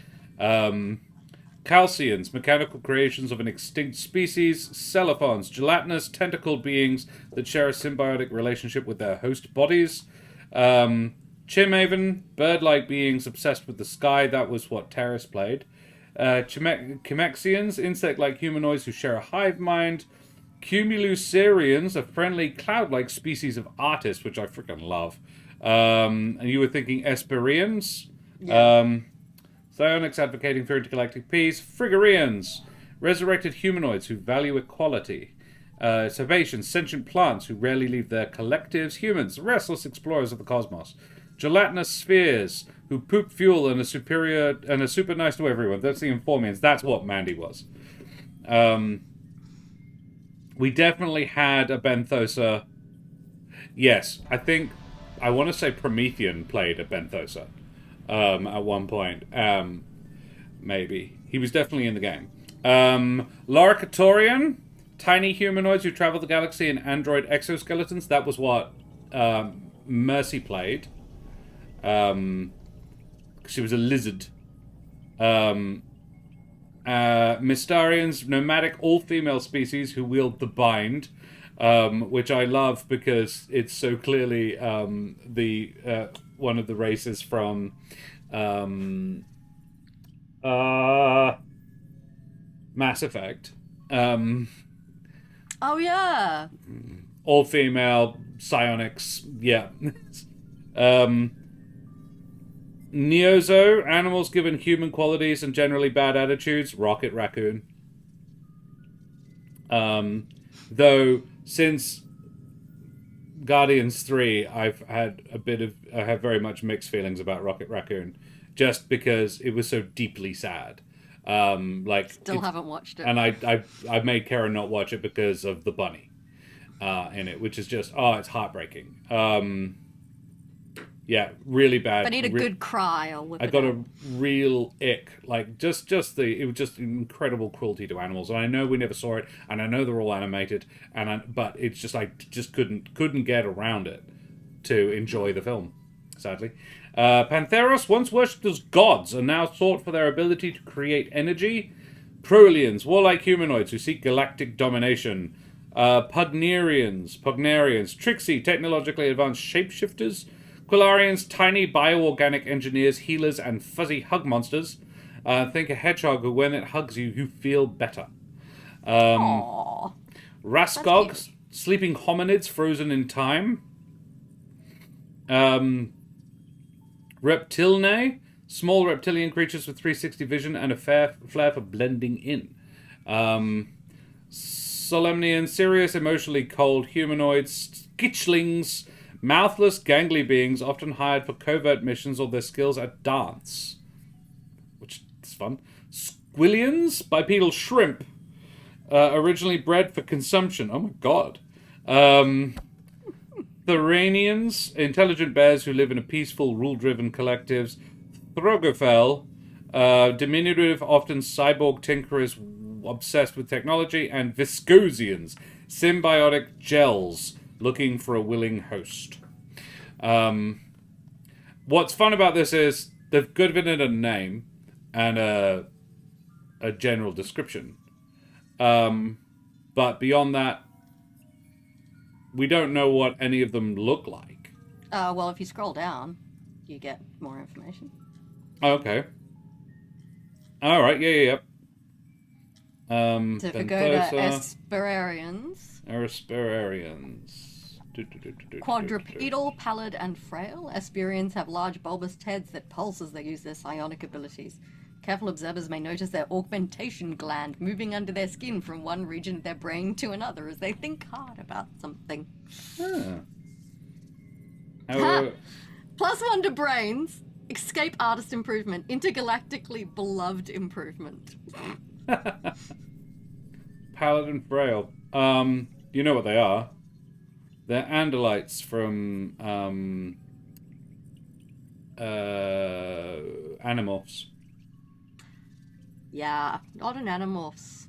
Calcians, mechanical creations of an extinct species. Celophons, gelatinous, tentacled beings that share a symbiotic relationship with their host bodies. Chimhaven, bird-like beings obsessed with the sky. That was what Terrace played. Chimexians, insect-like humanoids who share a hive mind. Cumulusarians, a friendly cloud-like species of artists, which I freaking love. And you were thinking Esperians? Yeah. Psionics advocating for intergalactic peace. Frigorians, resurrected humanoids who value equality. Servatians, sentient plants who rarely leave their collectives. Humans, restless explorers of the cosmos. Gelatinous spheres who poop fuel and are super nice to everyone. That's the Informians. That's what Mandy was. We definitely had a Benthosa. Yes, I want to say Promethean played a Benthosa. At one point. Maybe. He was definitely in the game. Loricatorian, tiny humanoids who travel the galaxy in android exoskeletons. That was what Mercy played. She was a lizard. Mystarians, nomadic all-female species who wield the bind. Which I love because it's so clearly one of the races from Mass Effect. Oh, yeah. All female psionics, yeah. Neozo, animals given human qualities and generally bad attitudes. Rocket Raccoon. Though, since Guardians 3, I have very much mixed feelings about Rocket Raccoon. Just because it was so deeply sad. Still haven't watched it. And I made Karen not watch it because of the bunny in it, which is just, it's heartbreaking. Yeah, really bad. If I need a good cry, I'll whip it I got out. a real ick. Like, it was just incredible cruelty to animals. And I know we never saw it, and I know they're all animated, but it's just, I just couldn't get around it to enjoy the film, sadly. Pantheros, once worshipped as gods, are now thought for their ability to create energy. Prolians, warlike humanoids who seek galactic domination. Pugnarians, tricksy, technologically advanced shapeshifters. Quillarians, tiny bioorganic engineers, healers, and fuzzy hug monsters. Think a hedgehog who, when it hugs you, you feel better. Aww. Raskogs, sleeping hominids frozen in time. Reptilinae, small reptilian creatures with 360 vision and a flair for blending in. Solemnians, serious, emotionally cold humanoids. Skitchlings, mouthless, gangly beings often hired for covert missions or their skills at dance. Which is fun. Squillions, bipedal shrimp. Originally bred for consumption. Oh my god. Thoranians, intelligent bears who live in a peaceful, rule-driven collectives. Throgofel, diminutive, often cyborg tinkerers obsessed with technology. And Viscosians, symbiotic gels looking for a willing host. What's fun about this is they've given it a name and a general description. But beyond that, we don't know what any of them look like. Well, if you scroll down, you get more information. Okay. All right. Yeah. So if we go to Asperarians. Quadrupedal, pallid, and frail, Asperians have large bulbous heads that pulse as they use their psionic abilities. Careful observers may notice their augmentation gland moving under their skin from one region of their brain to another as they think hard about something. +1 to brains. Escape artist improvement. Intergalactically beloved improvement. Pallid and frail. You know what they are. They're Andalites from Animorphs. Yeah, not an Animorphs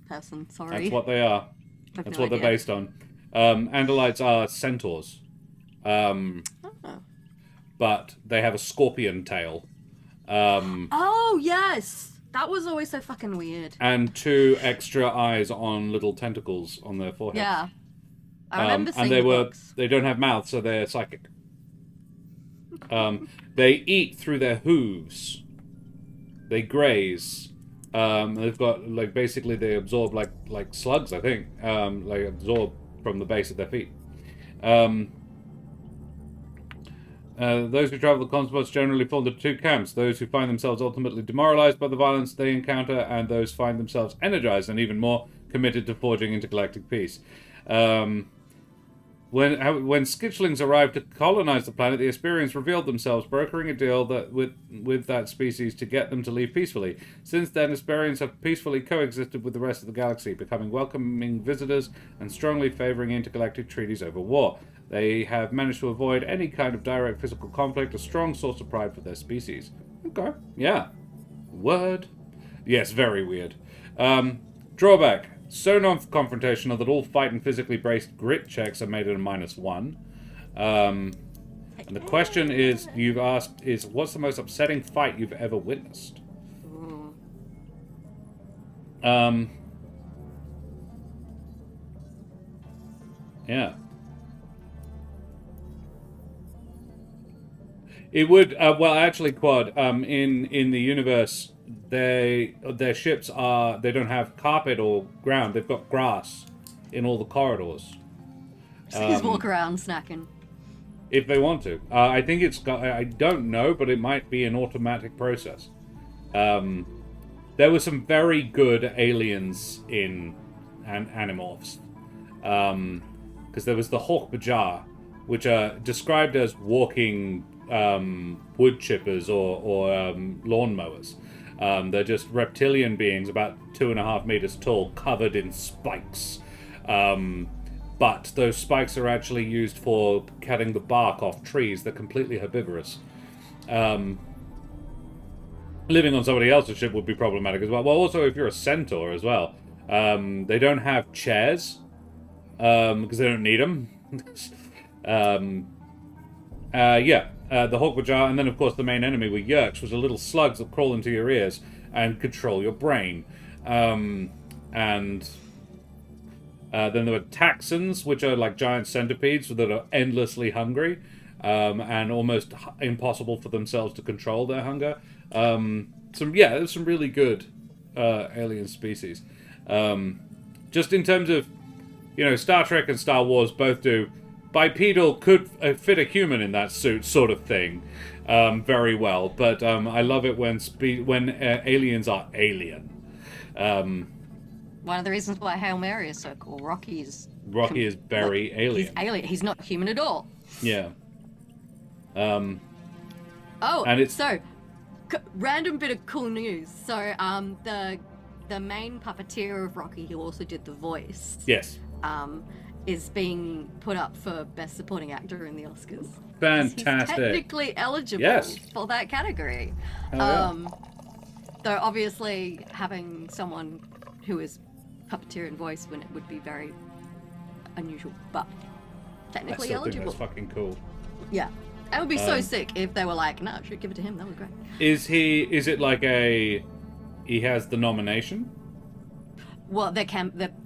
person, sorry. That's what they are. That's what they're based on. Andalites are centaurs. But they have a scorpion tail. Oh, yes! That was always so fucking weird. And 2 extra eyes on little tentacles on their foreheads. Yeah. I remember seeing they don't have mouths, so they're psychic. They eat through their hooves. They graze. They've got, like, basically they absorb like slugs, I think. They absorb from the base of their feet. Those who travel the cosmos generally fall into 2 camps. Those who find themselves ultimately demoralized by the violence they encounter, and those who find themselves energized and even more committed to forging intergalactic peace. When Skitchlings arrived to colonize the planet, the Asperians revealed themselves, brokering a deal with that species to get them to leave peacefully. Since then, Asperians have peacefully coexisted with the rest of the galaxy, becoming welcoming visitors and strongly favoring intergalactic treaties over war. They have managed to avoid any kind of direct physical conflict, a strong source of pride for their species. Okay, yeah. Word. Yes, very weird. Drawback. So non-confrontational that all fight and physically based grit checks are made at a -1. And the question you've asked is, what's the most upsetting fight you've ever witnessed? Yeah. It would, actually, Quad, in the universe, their ships they don't have carpet or ground, they've got grass in all the corridors. So you just walk around snacking. if they want to. I think it's got. I don't know, but it might be an automatic process. There were some very good aliens in Animorphs. Because there was the Hawk Bajar, which are described as walking wood chippers or lawnmowers. They're just reptilian beings about 2.5 meters tall, covered in spikes. But those spikes are actually used for cutting the bark off trees. They're completely herbivorous. Living on somebody else's ship would be problematic as well. Well, also, if you're a centaur as well. They don't have chairs, because they don't need them. The Hawkbajar, and then, of course, the main enemy were Yerks, which are little slugs that crawl into your ears and control your brain. Then there were Taxons, which are like giant centipedes that are endlessly hungry, and almost impossible for themselves to control their hunger. There's some really good alien species. Just in terms of, Star Trek and Star Wars both do bipedal could fit a human in that suit sort of thing very well, but I love it when aliens are alien. One of the reasons why Hail Mary is so cool. Rocky is very alien. He's alien. He's not human at all. Yeah. And random bit of cool news. So the main puppeteer of Rocky, who also did the voice, yes, is being put up for Best Supporting Actor in the Oscars. Fantastic. He's technically eligible for that category. Though obviously having someone who is puppeteer and voice would be very unusual, but technically eligible. That's fucking cool. Yeah. It would be so sick if they were like, no, should give it to him. That was great. Is it like he has the nomination? Well, they're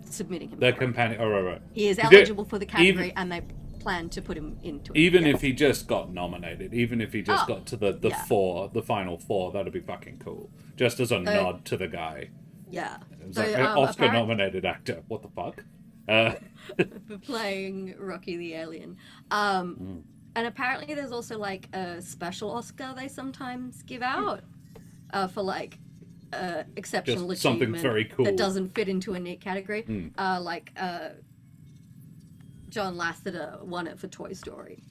submitting him. They're companion. Oh, right. He is eligible for the category, and they plan to put him into it. Even if he just got nominated, even if he just got to the final four, that'd be fucking cool. Just as a nod to the guy. Yeah. It was like an Oscar-nominated actor. What the fuck? For playing Rocky the Alien. And apparently there's also like a special Oscar they sometimes give out for like exceptional just something achievement very cool that doesn't fit into a neat category. John Lasseter won it for Toy Story,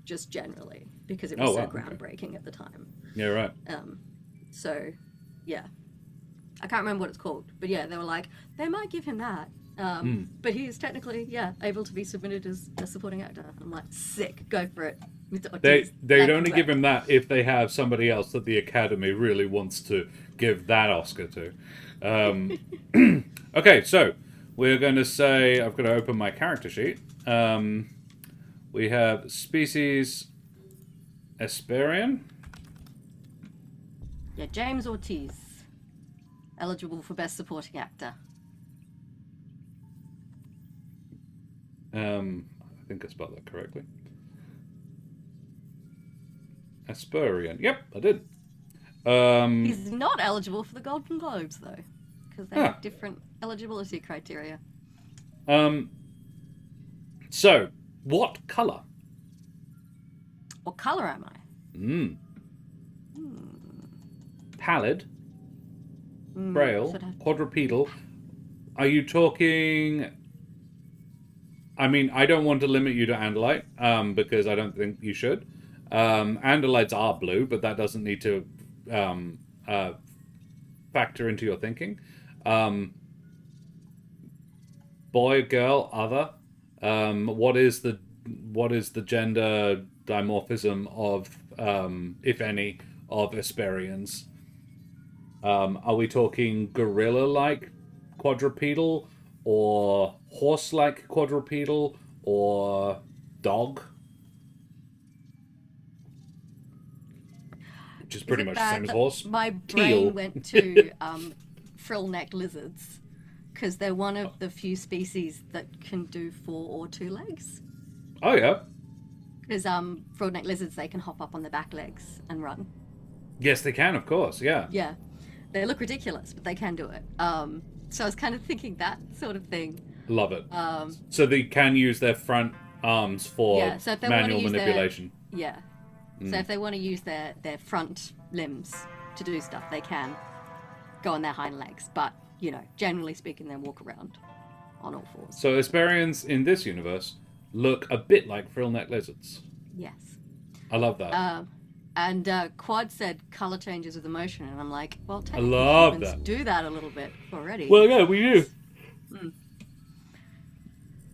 just generally, because it was groundbreaking at the time. Yeah, right. So, yeah. I can't remember what it's called, but yeah, they were like, they might give him that. But he is technically, able to be submitted as a supporting actor. I'm like, sick, go for it. They'd only give him that if they have somebody else that the Academy really wants to give that Oscar to. Okay, so we're going to say, I've got to open my character sheet. We have species Esperian. Yeah, James Ortiz, eligible for Best Supporting Actor. I think I spelled that correctly. Asperian. Yep, I did. He's not eligible for the Golden Globes, though, because they have different eligibility criteria. So, what colour? What colour am I? Pallid? Braille? Quadrupedal? Are you talking... I mean, I don't want to limit you to Andalite, because I don't think you should. Andalites are blue, but that doesn't need to factor into your thinking. Boy, girl, other. What is the gender dimorphism of, if any, of Esperians? Are we talking gorilla-like quadrupedal, or horse-like quadrupedal, or dog? Which is pretty much the same as horse. My brain went to frill-necked lizards, because they're one of the few species that can do 4 or 2 legs. Oh, yeah. Because frill-necked lizards, they can hop up on their back legs and run. Yes, they can, of course, yeah. Yeah. They look ridiculous, but they can do it. So I was kind of thinking that sort of thing. Love it. So they can use their front arms for Yeah, so if they want to manual use manipulation. Yeah. So if they want to use their front limbs to do stuff, they can go on their hind legs. But, you know, generally speaking, they walk around on all fours. So Asparians in this universe look a bit like frill-neck lizards. Yes. I love that. And Quad said color changes with emotion, and I'm like, well, technically love humans that. do that a little bit already. Well, yeah, we do.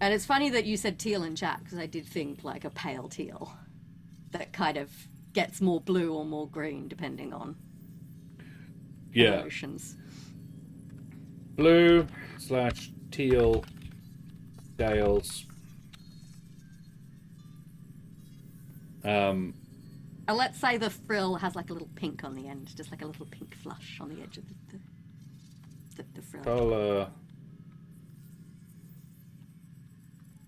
And it's funny that you said teal in chat, because I did think like a pale teal that kind of gets more blue or more green depending on emotions. Blue/teal scales. And let's say the frill has like a little pink on the end, just like a little pink flush on the edge of the frill. Color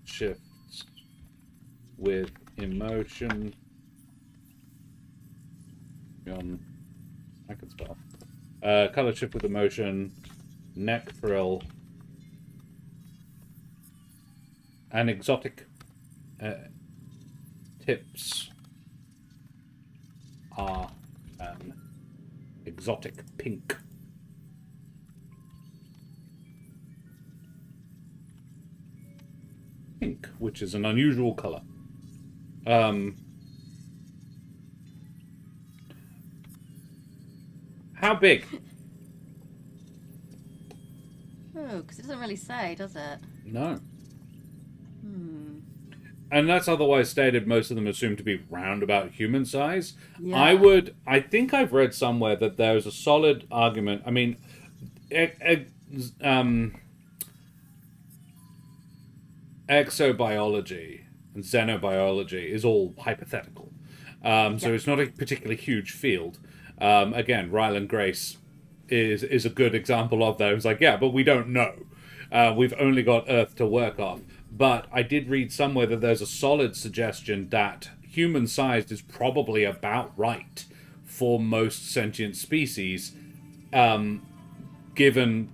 shifts with emotion. I can spell. Color shift with emotion. Neck frill. And exotic tips are an exotic pink. Pink, which is an unusual color. How big? Oh, because it doesn't really say, does it? No. And that's otherwise stated. Most of them assume to be round about human size. Yeah. I think I've read somewhere that there's a solid argument. I mean, exobiology and xenobiology is all hypothetical. So it's not a particularly huge field. Again, Ryland Grace is a good example of that. It's like, yeah, but we don't know. We've only got Earth to work off. But I did read somewhere that there's a solid suggestion that human-sized is probably about right for most sentient species, given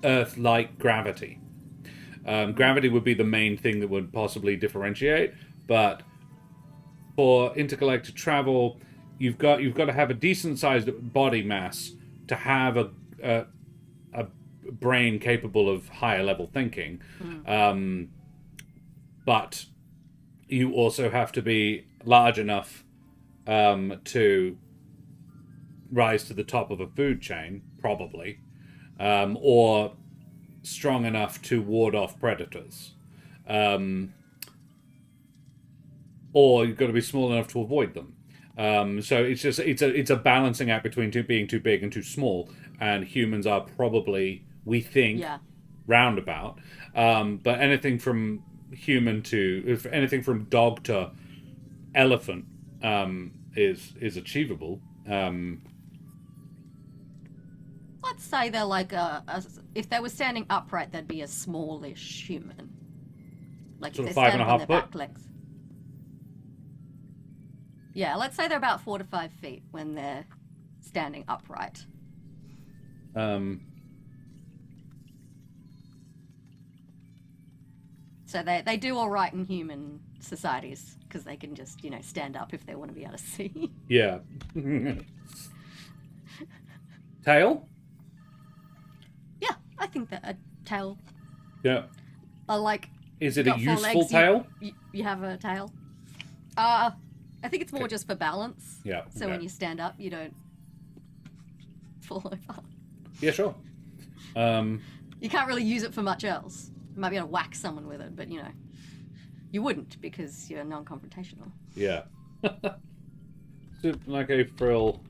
Earth-like gravity. Gravity would be the main thing that would possibly differentiate, but for intergalactic travel, you've got to have a decent-sized body mass to have a brain capable of higher-level thinking. But you also have to be large enough to rise to the top of a food chain, probably, or strong enough to ward off predators, or you've got to be small enough to avoid them. So it's a balancing act between being too big and too small, and humans are probably, we think, roundabout. But anything from human to anything from dog to elephant is achievable. Let's say they're like if they were standing upright, they'd be a smallish human. Like Sort if of they stand up 5.5 on their foot? back legs. Yeah, let's say they're about 4 to 5 feet when they're standing upright. So they do all right in human societies because they can just, you know, stand up if they want to be able to see. Yeah. Tail? Yeah, I think that a tail. Yeah. Like. Is it you a got 4 useful legs, tail? You have a tail. I think it's more just for balance. Yeah. So when you stand up, you don't fall over. Yeah, sure. You can't really use it for much else. You might be able to whack someone with it, but you know, you wouldn't because you're non-confrontational. Yeah. Like a frill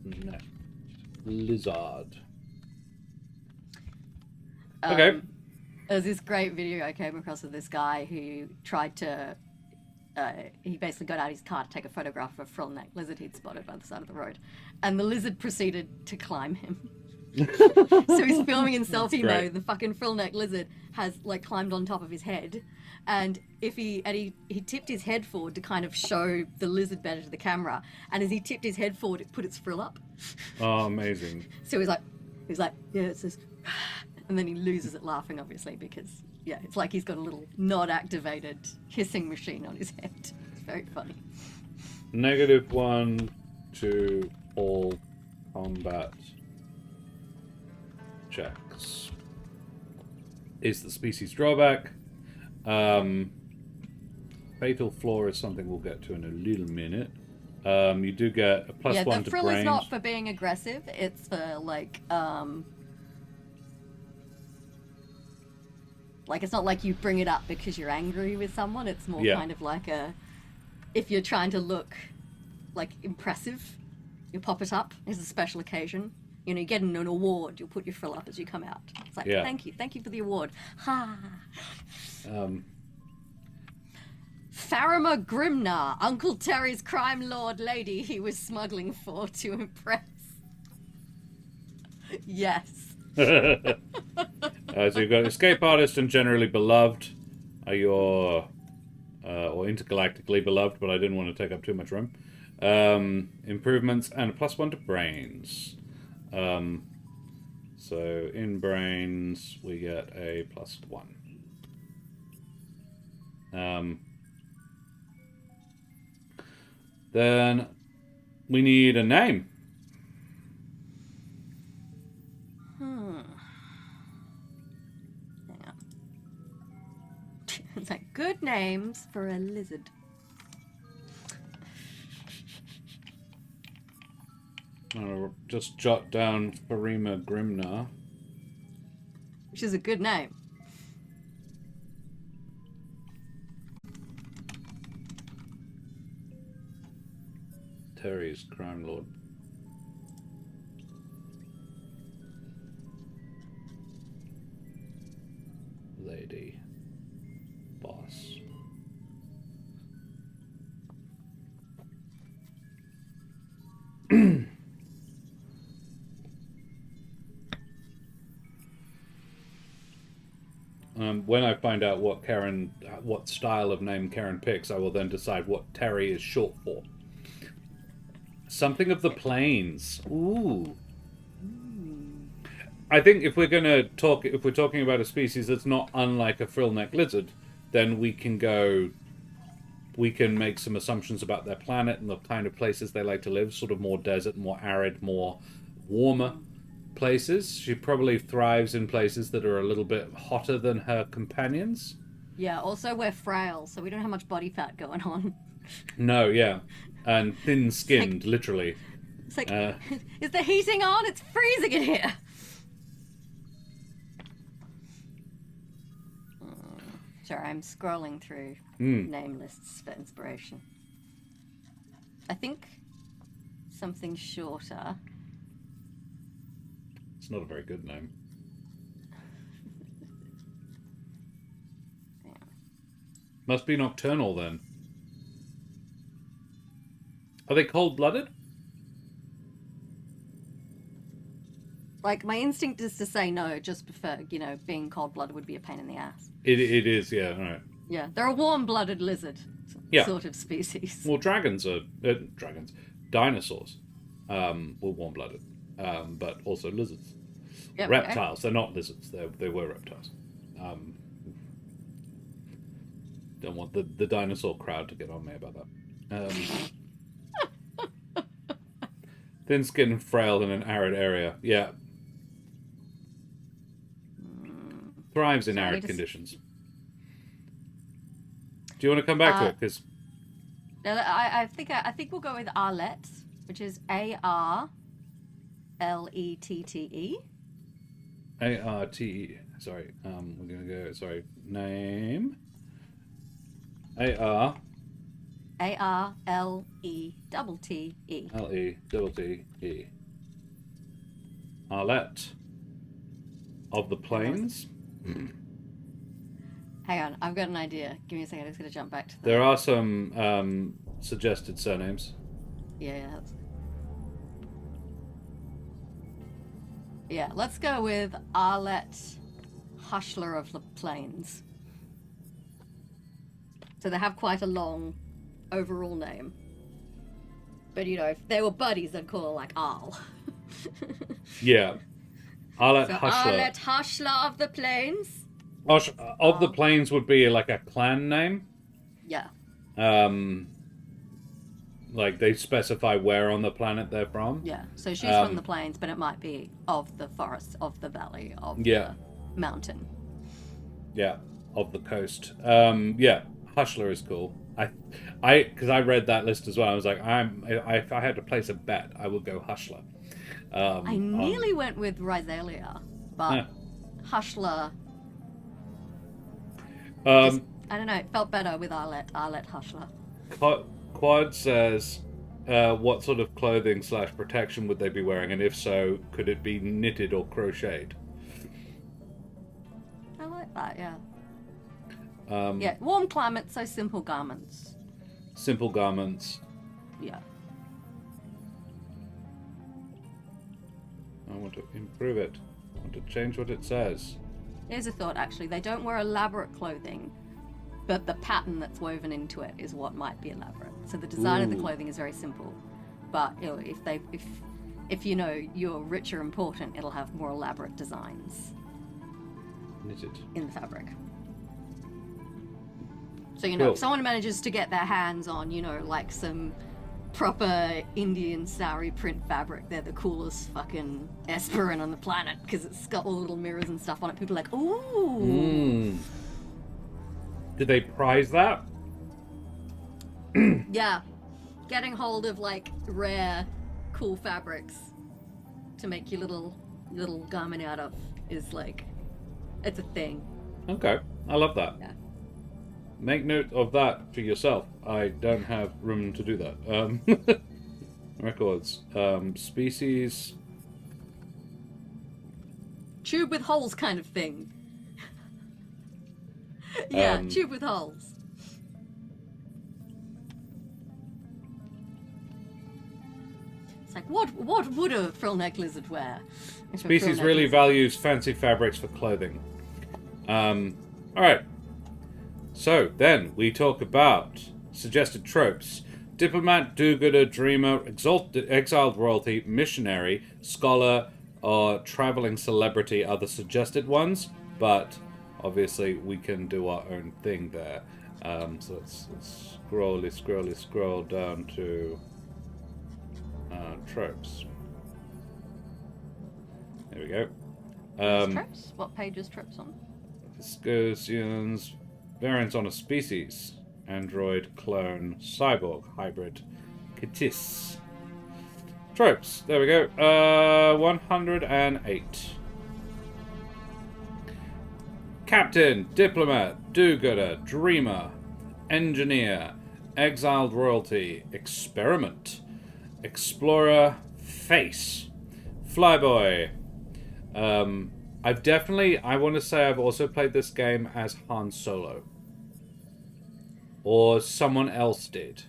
neck lizard. Okay. There's this great video I came across of this guy who tried to. He basically got out his car to take a photograph of a frill neck lizard he'd spotted by the side of the road, and the lizard proceeded to climb him. So he's filming in selfie mode. The fucking frill neck lizard has like climbed on top of his head, and he tipped his head forward to kind of show the lizard better to the camera. And as he tipped his head forward, it put its frill up. Oh, amazing! So he's like, yeah, it's this, and then he loses it laughing, obviously, because Yeah, it's like he's got a little not activated hissing machine on his head. It's very funny. -1 to all combat checks is the species drawback. Fatal flaw is something we'll get to in a little minute. You do get a +1 to brains. The frill is not for being aggressive. It's for like it's not like you bring it up because you're angry with someone. It's more kind of like if you're trying to look like impressive, you pop it up as a special occasion. You know, you get an award, you'll put your frill up as you come out. It's like, thank you for the award. Ha. Faramir Grimnar, Uncle Terry's crime lord lady he was smuggling for to impress. Yes. So you've got escape artist and generally beloved are your or intergalactically beloved, but I didn't want to take up too much room. Improvements and a +1 to brains. So in brains we get a +1. Then we need a name. Hang on. It's like good names for a lizard. I'll just jot down Faramir Grimnar. Which is a good name. Terry's crime lord. Lady. Boss. When I find out what style of name Keren picks, I will then decide what Terry is short for. Something of the plains. Ooh. I think if we're talking about a species that's not unlike a frill-neck lizard, then we can make some assumptions about their planet and the kind of places they like to live, sort of more desert, more arid, more warmer places. She probably thrives in places that are a little bit hotter than her companions. Yeah, also we're frail, so we don't have much body fat going on. No, yeah. And thin-skinned, literally. It's like, is the heating on? It's freezing in here. Sorry, I'm scrolling through name lists for inspiration. I think something shorter. It's not a very good name. Yeah. Must be nocturnal, then. Are they cold-blooded? Like, my instinct is to say no, just prefer, being cold-blooded would be a pain in the ass. It is, yeah, all right. Yeah, they're a warm-blooded lizard sort of species. Well, dinosaurs were warm-blooded, but also lizards. Yep, reptiles, okay. They're not lizards, they were reptiles. Don't want the dinosaur crowd to get on me about that. Thin skin, frail in an arid area. Yeah. Thrives in arid conditions. Do you want to come back to it? Because I think we'll go with Arlette, which is ARLETTE. ARTE. Sorry. We're gonna go. Sorry. Name. ARLETTE. LETTE. Arlette of the Plains. Hang on, I've got an idea. Give me a second. I'm just gonna jump back to that. There are some suggested surnames. Yeah, let's go with Arlette Hushler of the Plains. So they have quite a long overall name. But, if they were buddies, they'd call her, like, Arl. Yeah. Arlette Hushler. Arlette Hushler of the Plains. Of the planes would be like a clan name. Yeah. Um, like they specify where on the planet they're from. Yeah. So she's from the plains, but it might be of the forest, of the valley, of Yeah, the mountain. yeah, of the coast. Yeah, Hushler is cool. Because I read that list as well. I was like, if I had to place a bet, I would go Hushler. I On nearly went with Rizalia, but yeah. Hushler just, Um, I don't know, it felt better with Arlet Hushler. Quad says, what sort of clothing / protection would they be wearing, and if so, could it be knitted or crocheted? I like that, yeah. Um, Yeah, warm climate, so simple garments. Simple garments. Yeah. I want to improve it. I want to change what it says. Here's a thought, actually. They don't wear elaborate clothing, but the pattern that's woven into it is what might be elaborate. So the design of the clothing is very simple, but you know, if you know you're rich or important, it'll have more elaborate designs Knitted. in the fabric. So you know, Cool. if someone manages to get their hands on, you know, like some proper Indian sari print fabric, they're the coolest fucking Esperin on the planet because it's got all the little mirrors and stuff on it. People are like, ooh. Did they prize that? Yeah, getting hold of like rare, cool fabrics to make your little garment out of is like, it's a thing. Okay, I love that. Yeah. Make note of that for yourself. I don't have room to do that. Records. Species. Tube with holes kind of thing. Yeah, tube with holes. It's like, what would a frill neck lizard wear? if a Species frill-neck really lizard- values fancy fabrics for clothing. Alright. So, then we talk about suggested tropes. Diplomat, do-gooder, dreamer, exiled royalty, missionary, scholar, or traveling celebrity are the suggested ones, but obviously we can do our own thing there. So let's scroll down to tropes. There we go. Trips? What page is trips on? Excursions, variants on a species, android, clone, cyborg, hybrid, Kitis. Tropes, there we go. 108. Captain, diplomat, do-gooder, dreamer, engineer, exiled royalty, experiment, explorer, face, flyboy. I want to say I've also played this game as Han Solo. Or someone else did.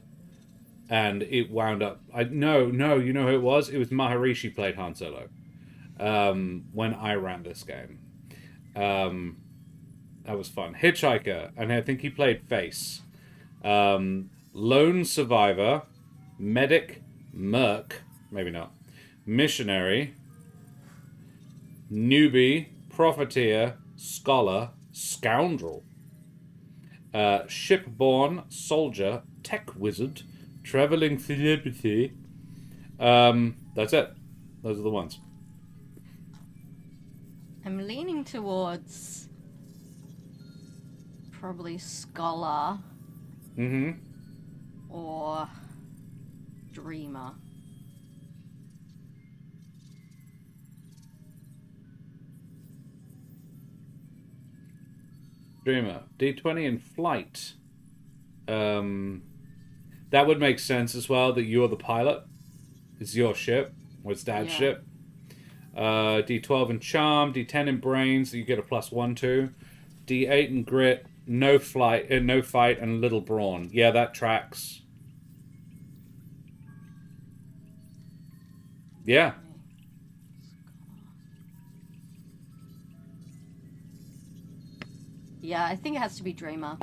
And it wound up... No, you know who it was? It was Maharishi played Han Solo. When I ran this game. That was fun. Hitchhiker, and I think he played Face. Lone Survivor, Medic, Merc, maybe not. Missionary, Newbie, Profiteer, Scholar, Scoundrel. Shipborne, Soldier, Tech Wizard, Traveling Celebrity. That's it. Those are the ones. I'm leaning towards probably scholar or dreamer. Dreamer. D20 in flight. That would make sense as well, that you're the pilot. It's your ship. Or it's Dad's ship. D12 in charm. D10 in brains, so you get a +1 to. D8 in grit. No fight, and little brawn. Yeah, that tracks. Yeah. Yeah, I think it has to be dreamer.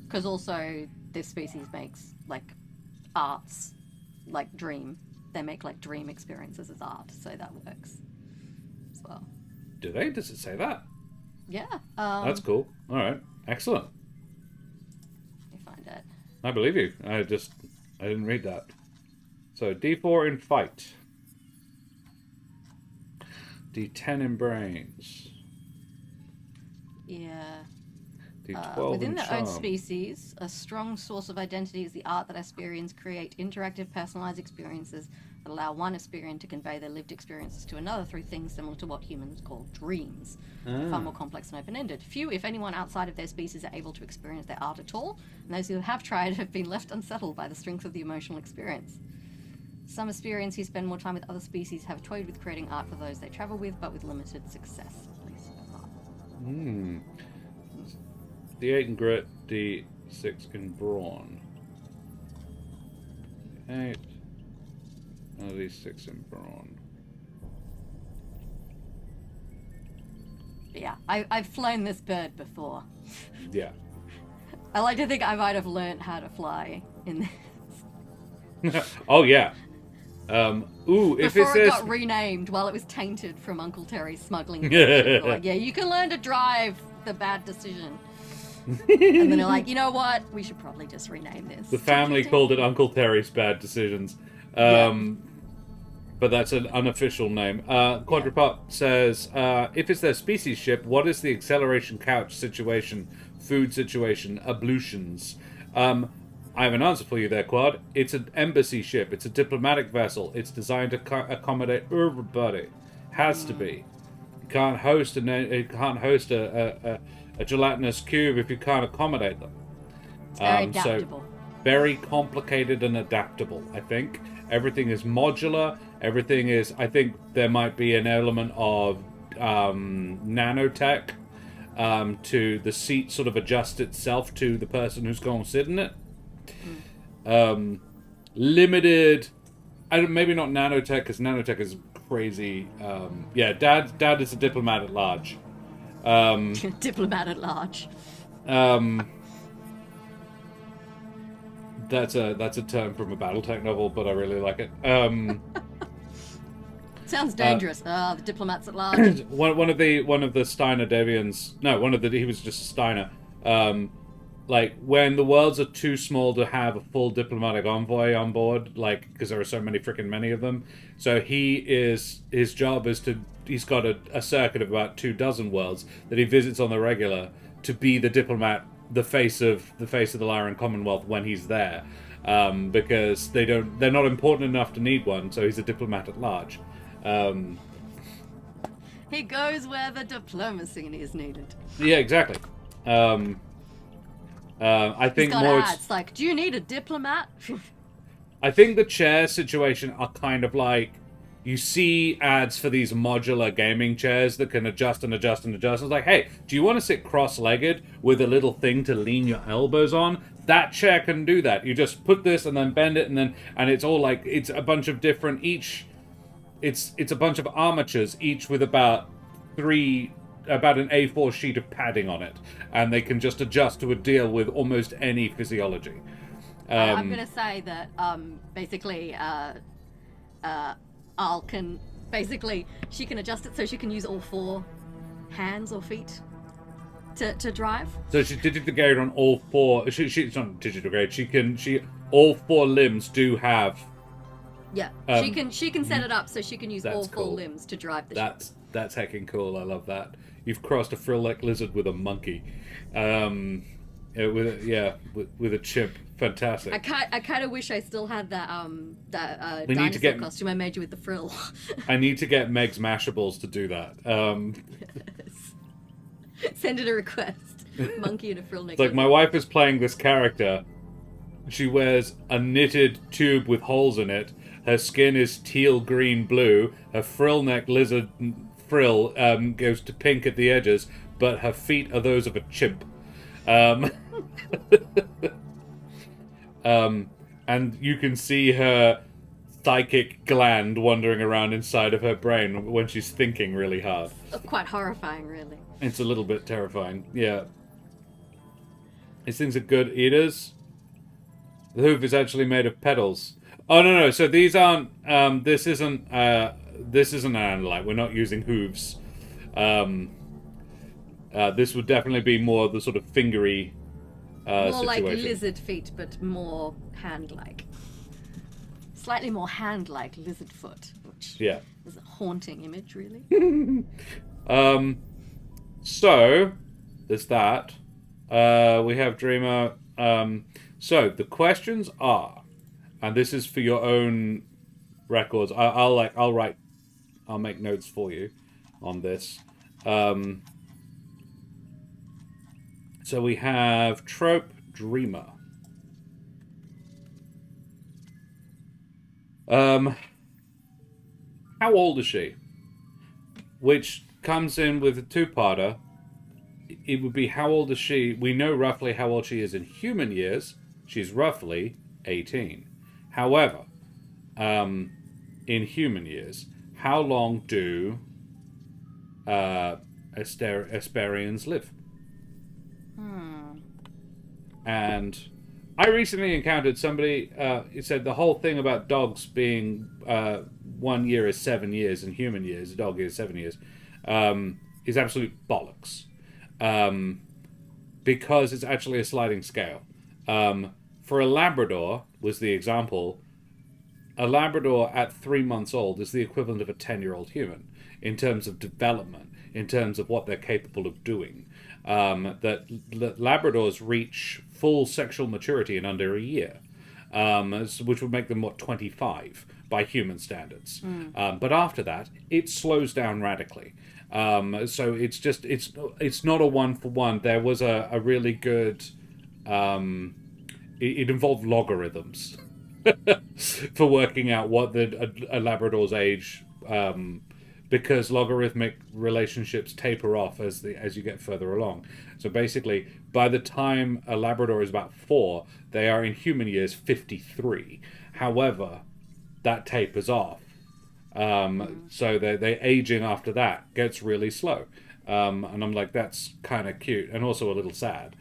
Because also this species makes like arts, like dream. They make like dream experiences as art, so that works as well. Do they? Does it say that? Yeah. That's cool. All right. Excellent. Let me find it. I believe you. I didn't read that. So D4 in fight. D10 in brains. Yeah. D12 Within in their charm. own species, a strong source of identity is the art that Asperians create interactive, personalized experiences that allow one Asperian to convey their lived experiences to another through things similar to what humans call dreams. Far more complex and open-ended. Few, if anyone, outside of their species are able to experience their art at all, and those who have tried have been left unsettled by the strength of the emotional experience. Some Asperians who spend more time with other species have toyed with creating art for those they travel with, but with limited success, at least so far. D8 in grit, D6 in brawn. 8. D6 in brawn. But yeah, I've flown this bird before. Yeah. I like to think I might have learnt how to fly in this. Oh, yeah. If Before it it says... got renamed while it was tainted from Uncle Terry's smuggling. Like, yeah, you can learn to drive the bad decision. And then they're like, you know what? We should probably just rename this. The family called it Uncle Terry's Bad Decisions. But that's an unofficial name. Quadrupop says, if it's their species ship, what is the acceleration couch situation, food situation, ablutions? I have an answer for you there, Quad. It's an embassy ship. It's a diplomatic vessel. It's designed to accommodate everybody. Has to be. You can't host a gelatinous cube if you can't accommodate them. It's very adaptable. So very complicated and adaptable, I think. Everything is modular. Everything is... I think there might be an element of nanotech to the seat sort of adjust itself to the person who's going to sit in it. Limited... maybe not nanotech, because nanotech is crazy. Dad is a diplomat at large. Diplomat at large. That's a term from a BattleTech novel, but I really like it. Sounds dangerous. The diplomats at large. one of the Steiner Deviants. No, he was just a Steiner. Like when the worlds are too small to have a full diplomatic envoy on board, like because there are so many of them. So his job is he's got a circuit of about 24 worlds that he visits on the regular to be the diplomat, the face of the Lyran Commonwealth when he's there, because they're not important enough to need one. So he's a diplomat at large. He goes where the diplomacy is needed. Yeah, exactly. I think He's got more. ads like, do you need a diplomat? I think the chair situation are kind of like you see ads for these modular gaming chairs that can adjust and adjust and adjust. It's like, hey, do you want to sit cross-legged with a little thing to lean your elbows on? That chair can do that. You just put this and then bend it and it's all like it's a bunch of different It's a bunch of armatures, each with about an A4 sheet of padding on it, and they can just adjust to deal with almost any physiology. I'm gonna say that basically she can adjust it so she can use all 4 hands or feet to drive. So she's digitigrade on all 4. She's not digitigrade. All 4 limbs do have. Yeah, she can set it up so she can use all 4 limbs to drive the ship. That's heckin' cool. I love that. You've crossed a frill-neck lizard with a monkey, with a chimp. Fantastic. I kind of wish I still had that We need to dinosaur get- costume I made you with the frill. I need to get Meg's Mashables to do that. Send it a request. Monkey in a frill neck. It's like my wife is playing this character. She wears a knitted tube with holes in it. Her skin is teal, green, blue. Her frill neck lizard frill goes to pink at the edges, but her feet are those of a chimp. And you can see her psychic gland wandering around inside of her brain when she's thinking really hard. Quite horrifying, really. It's a little bit terrifying, yeah. These things are good eaters. The hoof is actually made of petals. Oh no! So these aren't. This isn't. This isn't an analyte. We're not using hooves. This would definitely be more the sort of fingery More like situation. lizard feet, but more hand-like. Slightly more hand-like lizard foot, which Yeah. is a haunting image, really. So there's that. We have Dreamer. So the questions are, and this is for your own records. I'll make notes for you on this. So we have Trope Dreamer. How old is she? Which comes in with a two-parter. It would be how old is she? We know roughly how old she is in human years. She's roughly 18. However, in human years, how long do Asperians live? And I recently encountered somebody who said the whole thing about dogs being 1 year is 7 years and human years, a dog is 7 years, is absolute bollocks. Because it's actually a sliding scale. For a Labrador, was the example, a Labrador at 3 months old is the equivalent of a 10-year-old human in terms of development, in terms of what they're capable of doing. That Labradors reach full sexual maturity in under a year, which would make them, 25 by human standards. But after that, it slows down radically. So it's not a one-for-one. There was a really good... it involved logarithms for working out what a Labrador's age, because logarithmic relationships taper off as you get further along. So basically, by the time a Labrador is about 4, they are in human years 53. However, that tapers off. So they aging after that gets really slow. And I'm like, that's kind of cute and also a little sad,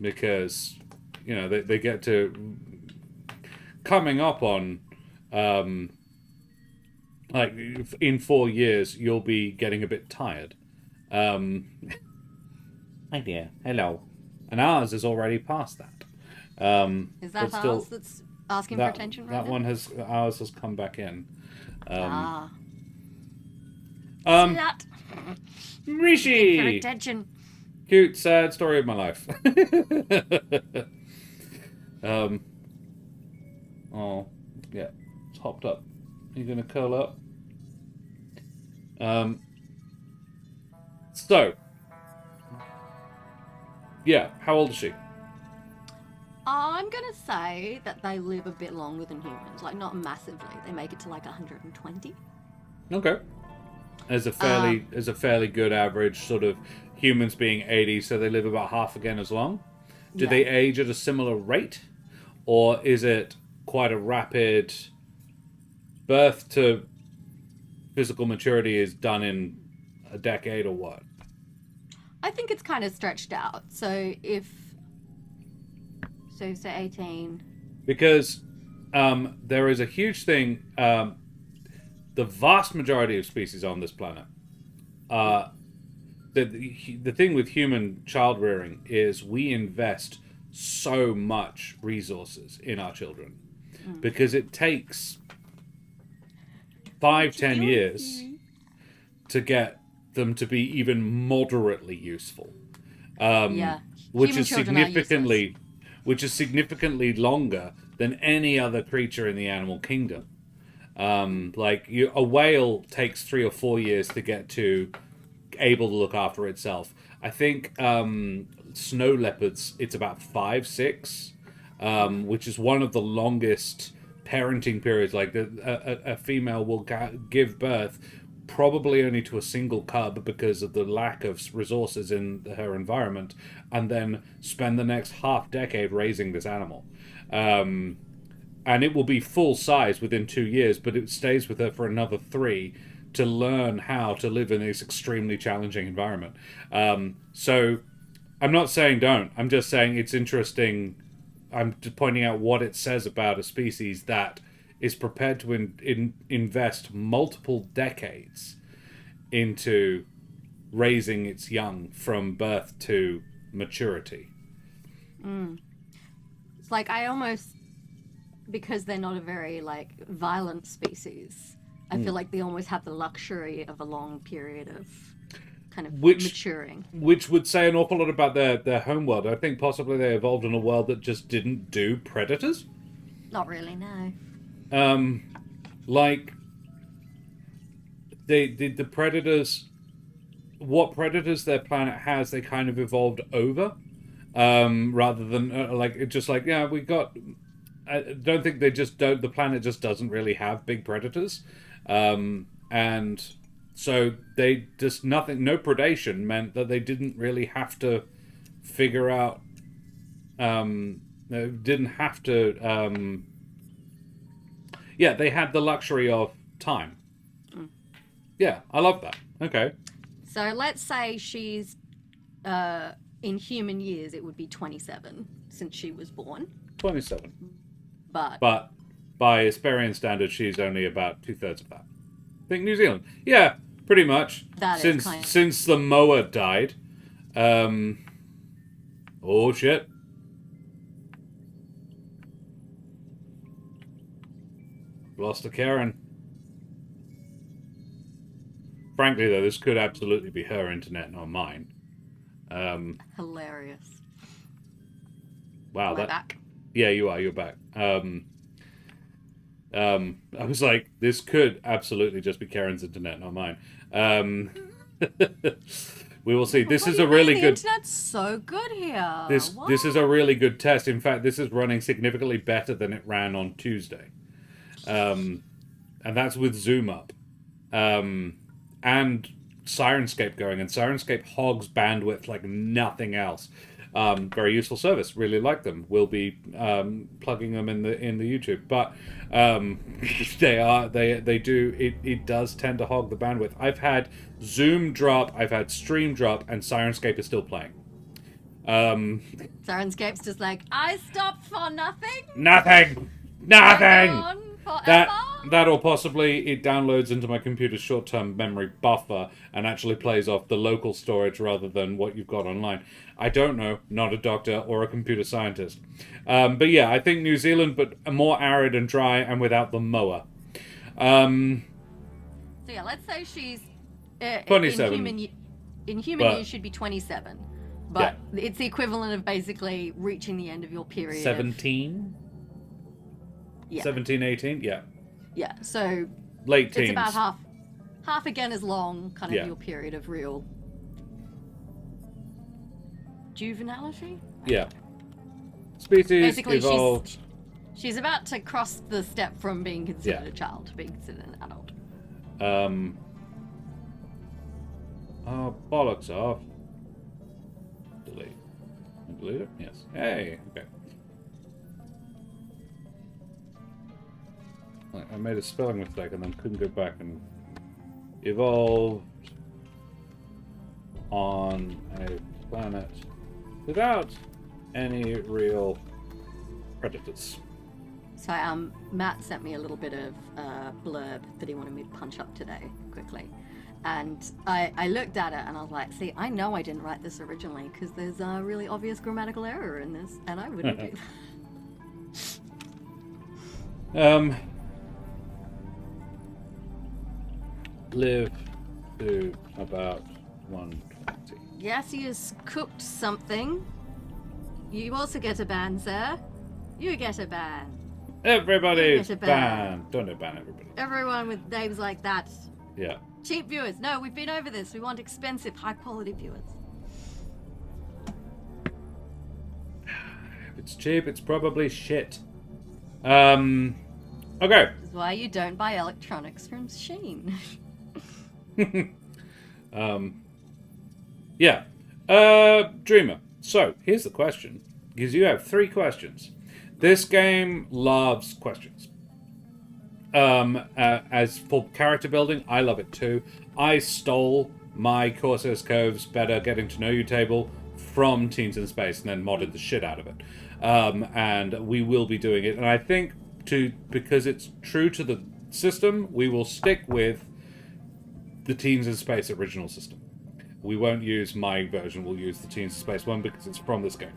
because they get to coming up on like in 4 years you'll be getting a bit tired. Hi dear, hello, and ours is already past that. Is that ours that's asking for attention right now? Ours has come back in. Slut. Rishi! For attention. Cute, sad story of my life. Oh, yeah, it's hopped up. You're gonna curl up. So, yeah, how old is she? I'm gonna say that they live a bit longer than humans, like not massively. They make it to like 120. Okay. As a fairly good average, sort of humans being 80, so they live about half again as long. Do they age at a similar rate? Or is it quite a rapid birth to physical maturity is done in a decade or what? I think it's kind of stretched out. So say 18. Because there is a huge thing. The vast majority of species on this planet, the thing with human child rearing is we invest so much resources in our children, because it takes 5-10 years to get them to be even moderately useful. Which is significantly longer than any other creature in the animal kingdom. A whale takes 3 or 4 years to get to able to look after itself. I think snow leopards, it's about 5-6, which is one of the longest parenting periods. Like a female will give birth probably only to a single cub because of the lack of resources in her environment, and then spend the next half decade raising this animal. And it will be full size within 2 years, but it stays with her for another 3 to learn how to live in this extremely challenging environment. So I'm not saying don't. I'm just saying it's interesting. I'm just pointing out what it says about a species that is prepared to invest multiple decades into raising its young from birth to maturity. It's like I almost, because they're not a very like violent species, I feel like they almost have the luxury of a long period of kind of maturing. Which would say an awful lot about their home world. I think possibly they evolved in a world that just didn't do predators. Not really, no. Like the predators, what predators their planet has, they kind of evolved over, rather than like it just like yeah we got. I don't think they just don't. The planet just doesn't really have big predators, and so they just nothing. No predation meant that they didn't really have to figure out. They didn't have to. Yeah, they had the luxury of time. Yeah, I love that. Okay. So let's say she's in human years, it would be 27 since she was born. 27. But by Hesperian standards, she's only about 2/3 of that. I think New Zealand. Yeah, pretty much. Since the mower died. Oh shit. Lost to Keren. Frankly, though, this could absolutely be her internet, not mine. Hilarious. Wow, Am I back? Yeah, you are. You're back. I was like, this could absolutely just be Karen's internet, not mine. We will see. This is a really good. The internet's so good here. This is a really good test. In fact, this is running significantly better than it ran on Tuesday, and that's with Zoom up, and Sirenscape going. And Sirenscape hogs bandwidth like nothing else. Very useful service. Really like them. We'll be plugging them in the YouTube. But they do it does tend to hog the bandwidth. I've had Zoom drop, I've had Stream drop, and Sirenscape is still playing. Sirenscape's just like, I stopped for nothing. Nothing. Forever. That or possibly it downloads into my computer's short-term memory buffer and actually plays off the local storage rather than what you've got online. I don't know. Not a doctor or a computer scientist. But yeah, I think New Zealand, but more arid and dry and without the mower. So yeah, let's say she's 27. In human years, she'd be 27. But it's the equivalent of basically reaching the end of your period. 17? Yeah. 17, 18? Yeah. Yeah, so late teens. It's about half again as long, kind of your period of real juvenility. Yeah. Species basically evolved. She's about to cross the step from being considered a child to being considered an adult. Oh, bollocks off. Delete. Delete it? Yes. Hey, okay. I made a spelling mistake and then couldn't go back and evolved on a planet without any real predators. So Matt sent me a little bit of blurb that he wanted me to punch up today quickly, and I looked at it and I was like, see, I know I didn't write this originally because there's a really obvious grammatical error in this, and I wouldn't do that. Live to about 120. Gaseous cooked something. You also get a ban, sir. You get a ban. Everybody's banned. Don't ban everybody. Everyone with names like that. Yeah. Cheap viewers. No, we've been over this. We want expensive, high-quality viewers. If it's cheap, it's probably shit. Okay. This is why you don't buy electronics from Shein. Yeah. Dreamer. So, here's the question. Because you have 3 questions. This game loves questions. As for character building, I love it too. I stole my Corsair's Cove's Better Getting to Know You table from Teens in Space and then modded the shit out of it. And we will be doing it. And I think because it's true to the system, we will stick with the Teens in Space original system. We won't use my version. We'll use the Teens of Space one because it's from this game.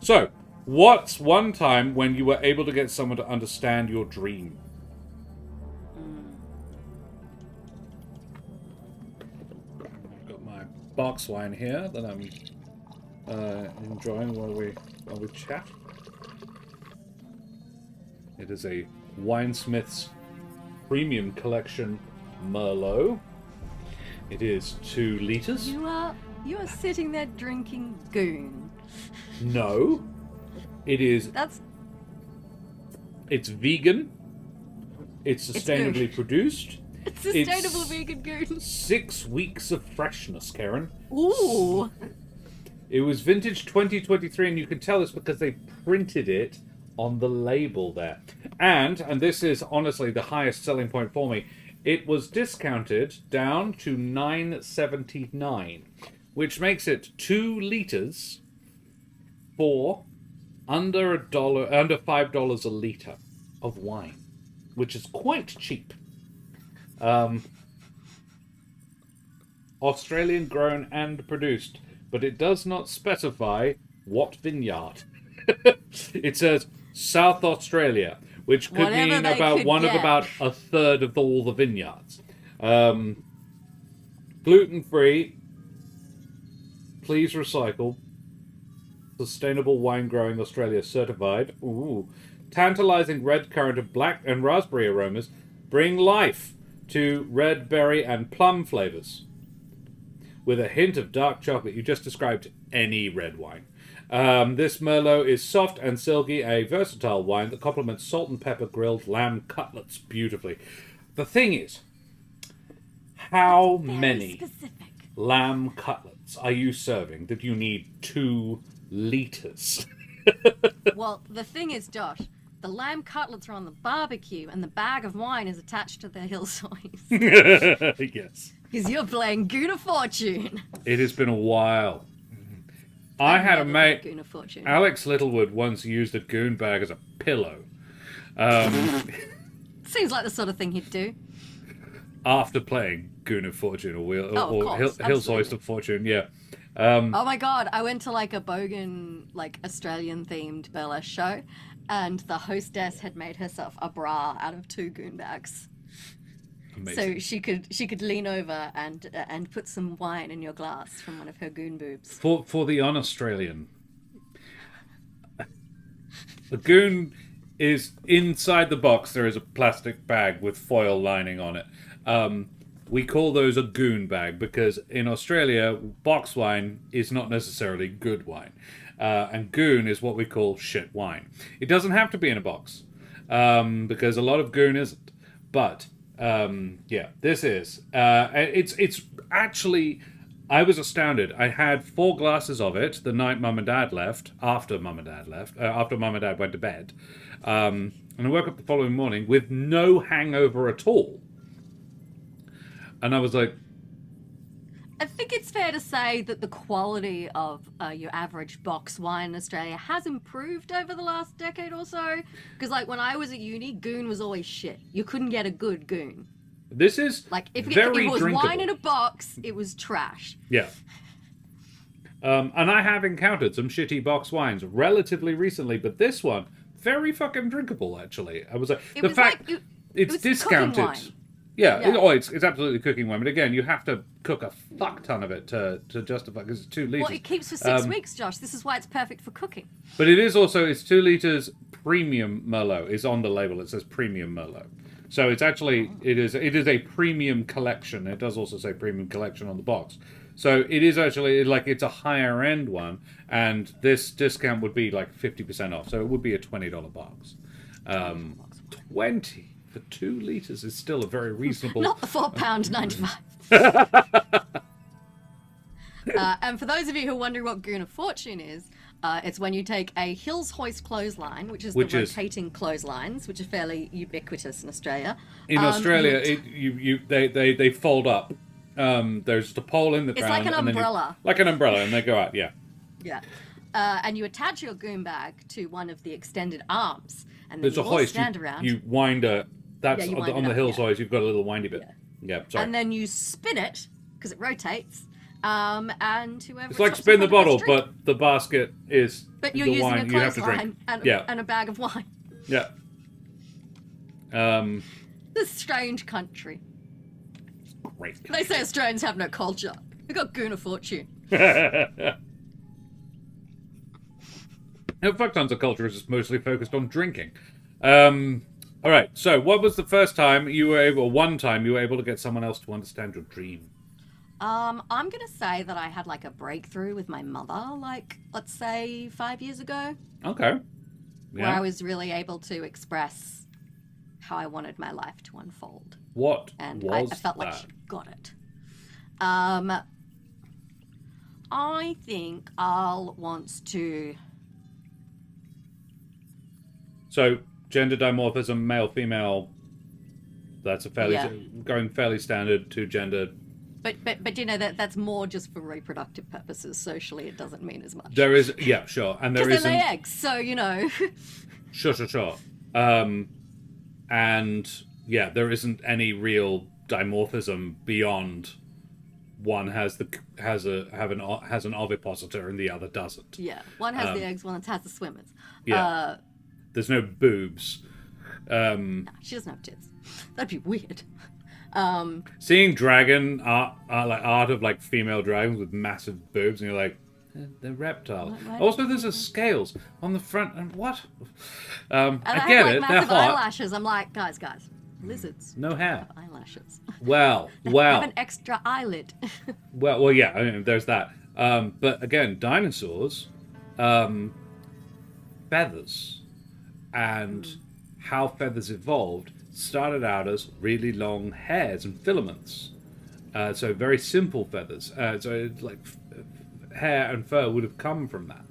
So, what's one time when you were able to get someone to understand your dream? I've got my box wine here that I'm enjoying while we chat. It is a Winesmith's Premium Collection Merlot. It is 2 liters. You are sitting there drinking goon. No, it is. It's vegan. It's sustainably produced. It's sustainable vegan goon. 6 weeks of freshness, Karen. Ooh. It was vintage 2023, and you can tell this because they printed it on the label there. And this is honestly the highest selling point for me, it was discounted down to $9.79, which makes it 2 liters for under $5 a liter of wine, which is quite cheap. Australian grown and produced, but it does not specify what vineyard. It says South Australia, which could mean about about a third of all the vineyards. Gluten-free, please recycle, sustainable wine growing Australia certified. Ooh, tantalizing red currant of black and raspberry aromas bring life to red berry and plum flavors. With a hint of dark chocolate, you just described any red wine. This Merlot is soft and silky, a versatile wine that complements salt and pepper grilled lamb cutlets beautifully. The thing is, how many lamb cutlets are you serving that you need 2 liters? Well, the thing is, Josh, the lamb cutlets are on the barbecue and the bag of wine is attached to the hillsides. Yes. Because you're playing Goon of Fortune. It has been a while. I had a mate, Alex Littlewood, once used a goon bag as a pillow. Seems like the sort of thing he'd do. After playing Goon of Fortune or Hill's Hoist of Fortune, yeah. Oh my god, I went to like a bogan, like Australian themed burlesque show, and the hostess had made herself a bra out of 2 goon bags. Amazing. So she could lean over and put some wine in your glass from one of her goon boobs. For the un-Australian, the goon is inside the box. There is a plastic bag with foil lining on it. We call those a goon bag because in Australia, box wine is not necessarily good wine, and goon is what we call shit wine. It doesn't have to be in a box because a lot of goon isn't, but. Yeah, this is. It's actually. I was astounded. I had 4 glasses of it the night Mum and Dad left. After Mum and Dad went to bed, and I woke up the following morning with no hangover at all. And I was like, I think it's fair to say that the quality of your average box wine in Australia has improved over the last decade or so. Because, like, when I was at uni, goon was always shit. You couldn't get a good goon. This is like if very it was drinkable. Wine in a box, it was trash. Yeah. And I have encountered some shitty box wines relatively recently, but this one, very fucking drinkable, actually. I was like, it's discounted. Yeah. It's absolutely cooking wine. But again, you have to cook a fuck ton of it to justify, because it's 2 liters. Well, it keeps for 6 weeks, Josh. This is why it's perfect for cooking. But it is also, it's 2 liters premium Merlot. Is on the label. It says premium Merlot. So it's actually, it is a premium collection. It does also say premium collection on the box. So it is actually, like, it's a higher end one. And this discount would be like 50% off. So it would be a $20 box. 20 for 2 liters is still a very reasonable. Not the £4.95. And for those of you who are wondering what Goon of Fortune is, it's when you take a Hills Hoist clothesline, which is the rotating clotheslines, which are fairly ubiquitous in Australia. In Australia, they fold up. There's just a pole in the ground. It's like an umbrella. Like an umbrella, and they go out. Yeah. Yeah. And you attach your goon bag to one of the extended arms, and then there's you a all hoist. stand around. You wind a. That's on the Hills Hoist. You've got a little windy bit. Yeah. Sorry. And then you spin it because it rotates. And whoever It's like chops spin in the front of bottle, us drink. but the basket is But you're the using wine a you have to clothesline drink. Yeah. and a bag of wine. Yeah. This strange country. Great. They say Australians have no culture. We got Gooner fortune. Now, fuck tons of culture is just mostly focused on drinking. All right. So, what was the first time you were able, or one time you were able to get someone else to understand your dream? I'm gonna say that I had like a breakthrough with my mother, like let's say 5 years ago, Okay. where I Yeah. was really able to express how I wanted my life to unfold, What and was I felt like that? she got it. Um, I think Al wants to. So, gender dimorphism, male, female. That's a fairly Yeah. going fairly standard to gender. But you know that's more just for reproductive purposes. Socially, it doesn't mean as much. There is, yeah, sure, and there Because they lay isn't. eggs, so you know. Sure. And yeah, there isn't any real dimorphism beyond one has an ovipositor and the other doesn't. Yeah, one has the eggs, one has the swimmers. Yeah. There's no boobs. Nah, she doesn't have tits. That'd be weird. Seeing dragon art of like female dragons with massive boobs, and you're like, they're reptiles. What? Also, there's a scales on the front, and what? And I I get have like it. They're massive hot. eyelashes. I'm like, guys, lizards No hair. have eyelashes. Well. Have an extra eyelid. Well, yeah. I mean, there's that. But again, dinosaurs, feathers, and how feathers evolved started out as really long hairs and filaments. So very simple feathers. So like hair and fur would have come from that.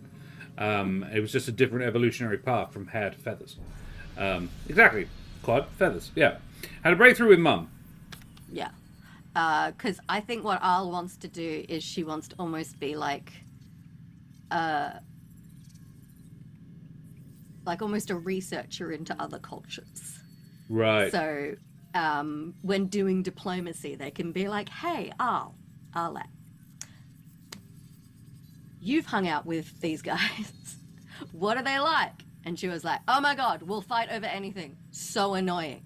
It was just a different evolutionary path from hair to feathers. Exactly. Quad feathers. Yeah. Had a breakthrough with mum. Yeah. Because I think what Al wants to do is she wants to almost be like almost a researcher into other cultures. Right. So when doing diplomacy, they can be like, hey, Arlette, you've hung out with these guys. What are they like? And she was like, oh my God, we'll fight over anything. So annoying.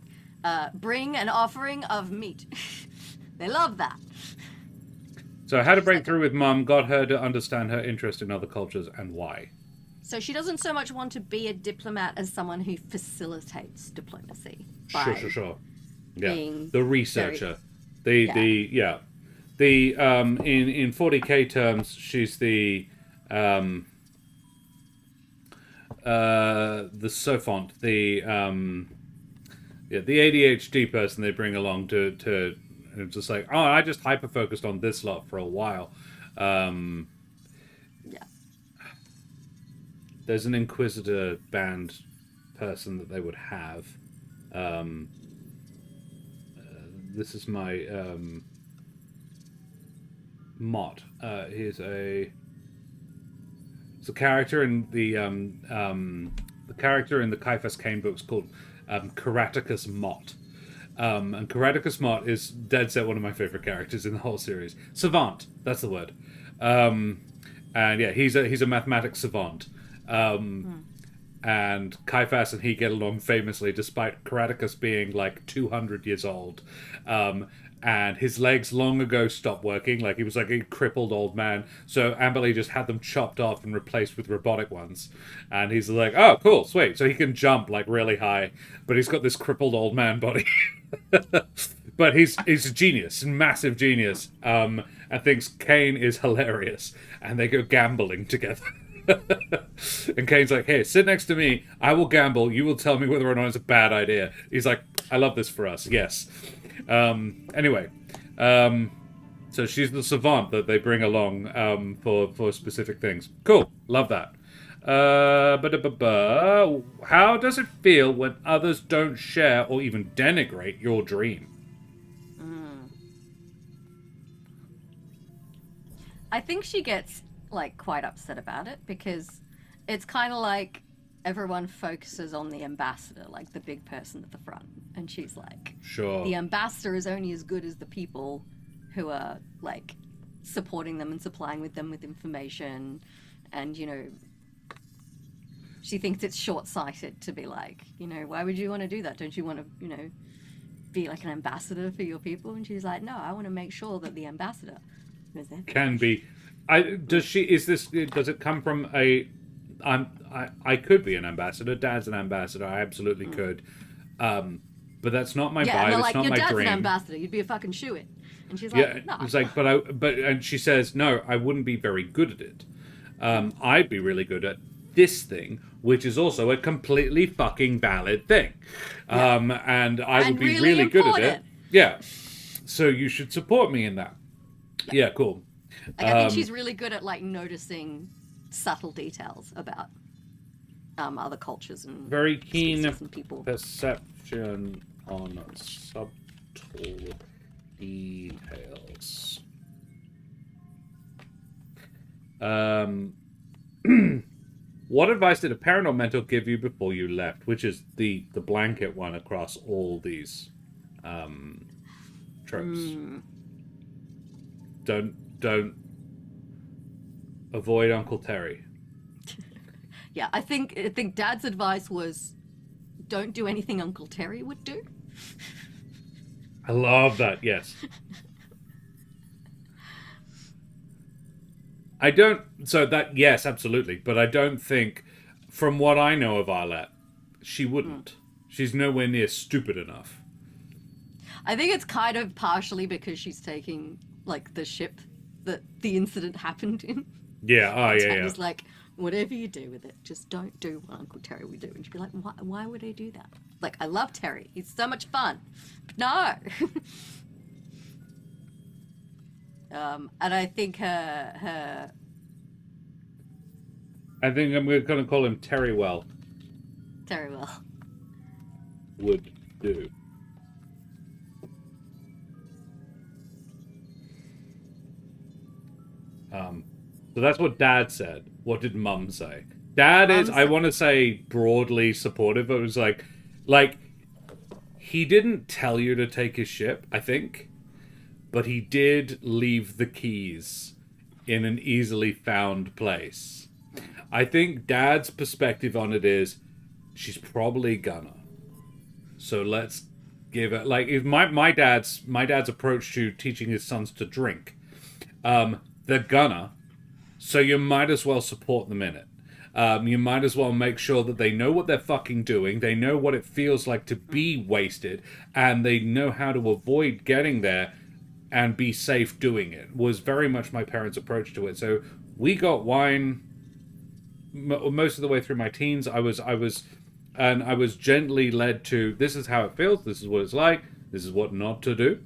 Bring an offering of meat. They love that. So I had a breakthrough with mum, got her to understand her interest in other cultures and why. So she doesn't so much want to be a diplomat as someone who facilitates diplomacy. Sure. Yeah. Being The researcher. very- In 40k terms, she's the sophont, the ADHD person they bring along to it's just like, oh, I just hyper focused on this lot for a while. Yeah. There's an Inquisitor band person that they would have. This is my Mott. He's a character in the character in the Caiaphas Cain books called Karaticus Mott. And Karaticus Mott is dead set one of my favorite characters in the whole series. Savant, that's the word. And yeah, he's a mathematics savant. And Caiaphas and he get along famously, despite Karaticus being like 200 years old. And his legs long ago stopped working, like he was like a crippled old man. So Amberley just had them chopped off and replaced with robotic ones. And he's like, oh, cool, sweet. So he can jump like really high, but he's got this crippled old man body. But he's a genius, massive genius, and thinks Cain is hilarious. And they go gambling together. And Kane's like, hey, sit next to me. I will gamble. You will tell me whether or not it's a bad idea. He's like, I love this for us. Yes. Anyway, so she's the savant that they bring along for specific things. Cool. Love that. How does it feel when others don't share or even denigrate your dream? I think she gets like quite upset about it because it's kind of like everyone focuses on the ambassador, like the big person at the front, and she's like, Sure. the ambassador is only as good as the people who are like supporting them and supplying them with information, and she thinks it's short-sighted to be like, why would you want to do that? Don't you want to, be like an ambassador for your people? And she's like, no, I want to make sure that the ambassador is there. Can be. Does it come from a... I could be an ambassador. Dad's an ambassador. I absolutely could. But that's not my Yeah, vibe. and they're It's like, not your my dad's dream. an ambassador. You'd be a fucking shoo-in. And she's Yeah, like, no. it's like, and she says, no, I wouldn't be very good at it. I'd be really good at this thing, which is also a completely fucking valid thing. And I would be really good at it. Yeah. So you should support me in that. Yeah, cool. Like, I think she's really good at like noticing subtle details about other cultures and very keen and people. perception on subtle details. What advice did a paranormal mentor give you before you left? Which is the blanket one across all these tropes. Don't avoid Uncle Terry. Yeah, I think Dad's advice was, don't do anything Uncle Terry would do. I love that. Yes. I don't. So that, yes, absolutely. But I don't think, from what I know of Arlette, she wouldn't. She's nowhere near stupid enough. I think it's kind of partially because she's taking like the ship that the incident happened in. Yeah. Oh, yeah. He's like, whatever you do with it, just don't do what Uncle Terry would do. And she'd be like, why would I do that? Like, I love Terry. He's so much fun. But no. And I think her... I think I'm going to call him Terrywell. Terrywell. Would do. So that's what Dad said. What did Mum say? Dad is, I want to say, broadly supportive. But it was like, he didn't tell you to take his ship, I think. But he did leave the keys in an easily found place. I think Dad's perspective on it is, she's probably gonna. So let's give it, like, if my dad's approach to teaching his sons to drink, they're gonna. So you might as well support them in it. You might as well make sure that they know what they're fucking doing. They know what it feels like to be wasted, and they know how to avoid getting there and be safe doing it. Was very much my parents' approach to it. So we got wine most of the way through my teens. I was gently led to, this is how it feels. This is what it's like. This is what not to do.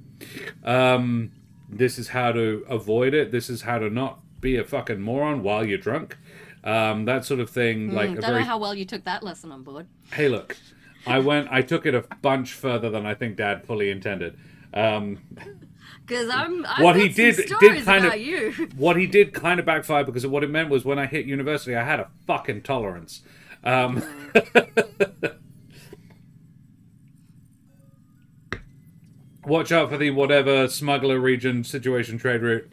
This is how to avoid it. This is how to not be a fucking moron while you're drunk. That sort of thing. Like, don't know how well you took that lesson on board. Hey, look, I took it a bunch further than I think Dad fully intended. Because what he did kind about you. What he did kind of backfire, because what it meant was when I hit university, I had a fucking tolerance. Watch out for the whatever smuggler region situation trade route.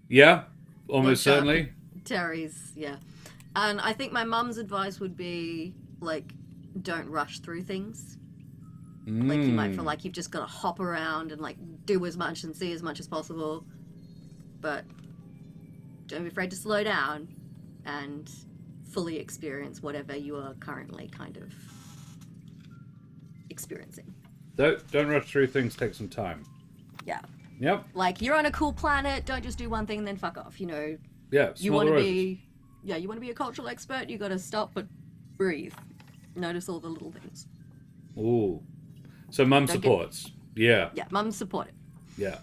Yeah, almost certainly. Terry's, yeah. And I think my mum's advice would be, like, don't rush through things. Like, you might feel like you've just got to hop around and, like, do as much and see as much as possible. But don't be afraid to slow down and fully experience whatever you are currently kind of experiencing. Don't rush through things, take some time. Yeah. Yep. Like, you're on a cool planet, don't just do one thing and then fuck off, you know. Yeah, you want to be... Yeah, you want to be a cultural expert, you got to stop but breathe. Notice all the little things. Ooh. So Mum supports. Yeah. Yeah, Mum's supportive. Yeah.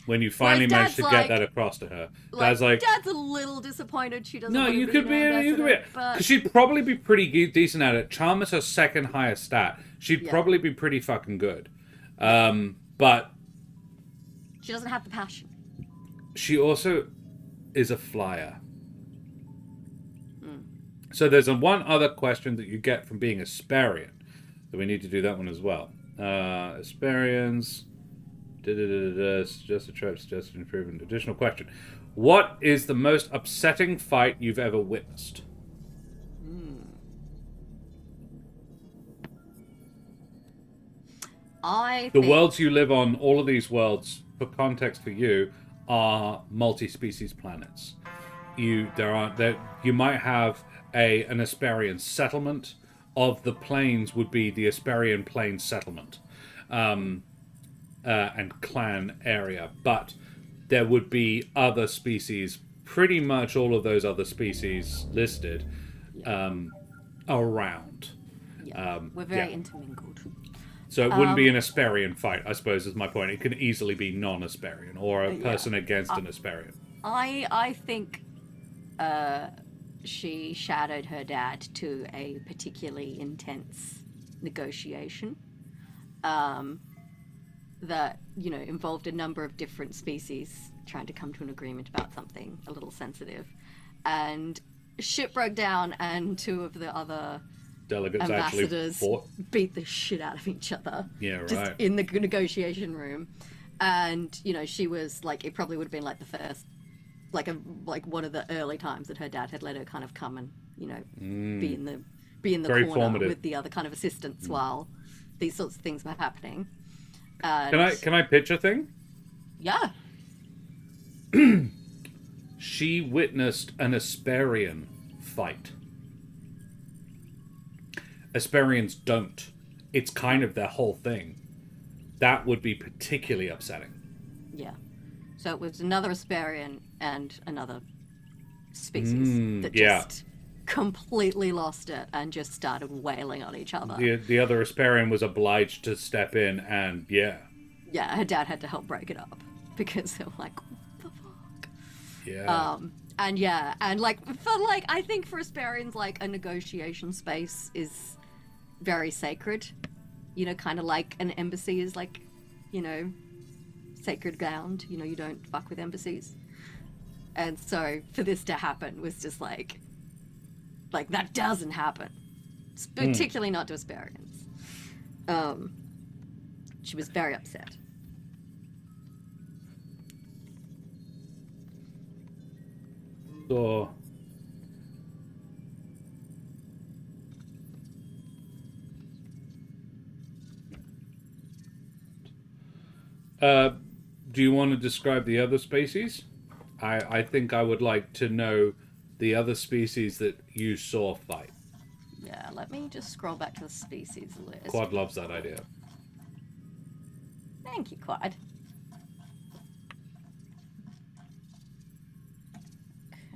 When you finally managed to get that across to her. Dad's like... Dad's a little disappointed she doesn't No, want to you could be... Because she'd probably be pretty decent at it. Charm is her second highest stat. She'd probably be pretty fucking good. But... She doesn't have the passion. She also is a flyer. So there's one other question that you get from being Asparian. So we need to do that one as well. Asparians Suggest a trap, suggest an improvement. Additional question. What is the most upsetting fight you've ever witnessed? The worlds you live on, all of these worlds, for context for you, are multi-species planets. You might have an Asperian settlement. Of the planes would be the Asperian Plains settlement, and clan area, but there would be other species. Pretty much all of those other species listed around. Yeah. We're very intermingled. So it wouldn't be an Asperian fight, I suppose, is my point. It could easily be non-Asperian or a person against an Asperian. I think she shadowed her dad to a particularly intense negotiation that, involved a number of different species trying to come to an agreement about something a little sensitive. And shit broke down and two of the other delegates ambassadors actually fought. Beat the shit out of each other. Yeah, right. Just in the negotiation room. And, she was like, it probably would have been like the first, like one of the early times that her dad had let her kind of come and, be in the Very corner formative. with the other kind of assistants while these sorts of things were happening. And, Can I pitch a thing? Yeah. She witnessed an Asperian fight. Asperians don't. It's kind of their whole thing. That would be particularly upsetting. Yeah. So it was another Asperian and another species that just completely lost it and just started wailing on each other. The other Asperian was obliged to step in and, Yeah, her dad had to help break it up because they were like, what the fuck? Yeah. I think for Asperians, like, a negotiation space is very sacred. Kind of like an embassy is like, sacred ground. You don't fuck with embassies. And so for this to happen was just like that doesn't happen. It's particularly not to Asperians. She was very upset. So, do you want to describe the other species? I think I would like to know the other species that you saw fight. Yeah, let me just scroll back to the species list. Quad loves that idea. Thank you, Quad.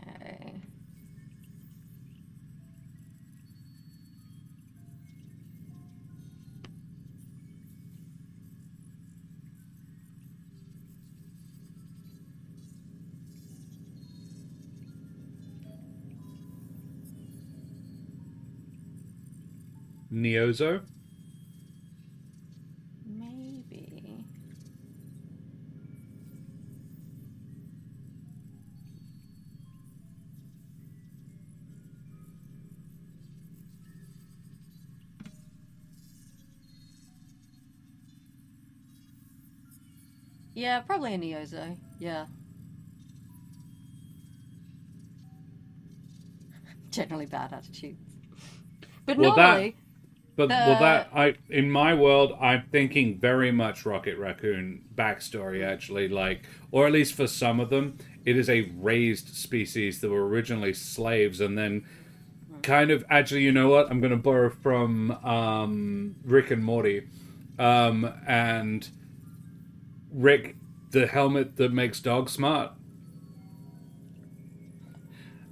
Okay. Neozo? Maybe. Yeah, probably a Neozo. Yeah. Generally bad attitudes. But normally... in my world, I'm thinking very much Rocket Raccoon backstory, actually, or at least for some of them, it is a raised species that were originally slaves and then kind of, actually, you know what? I'm going to borrow from Rick and Morty. And Rick, the helmet that makes dogs smart.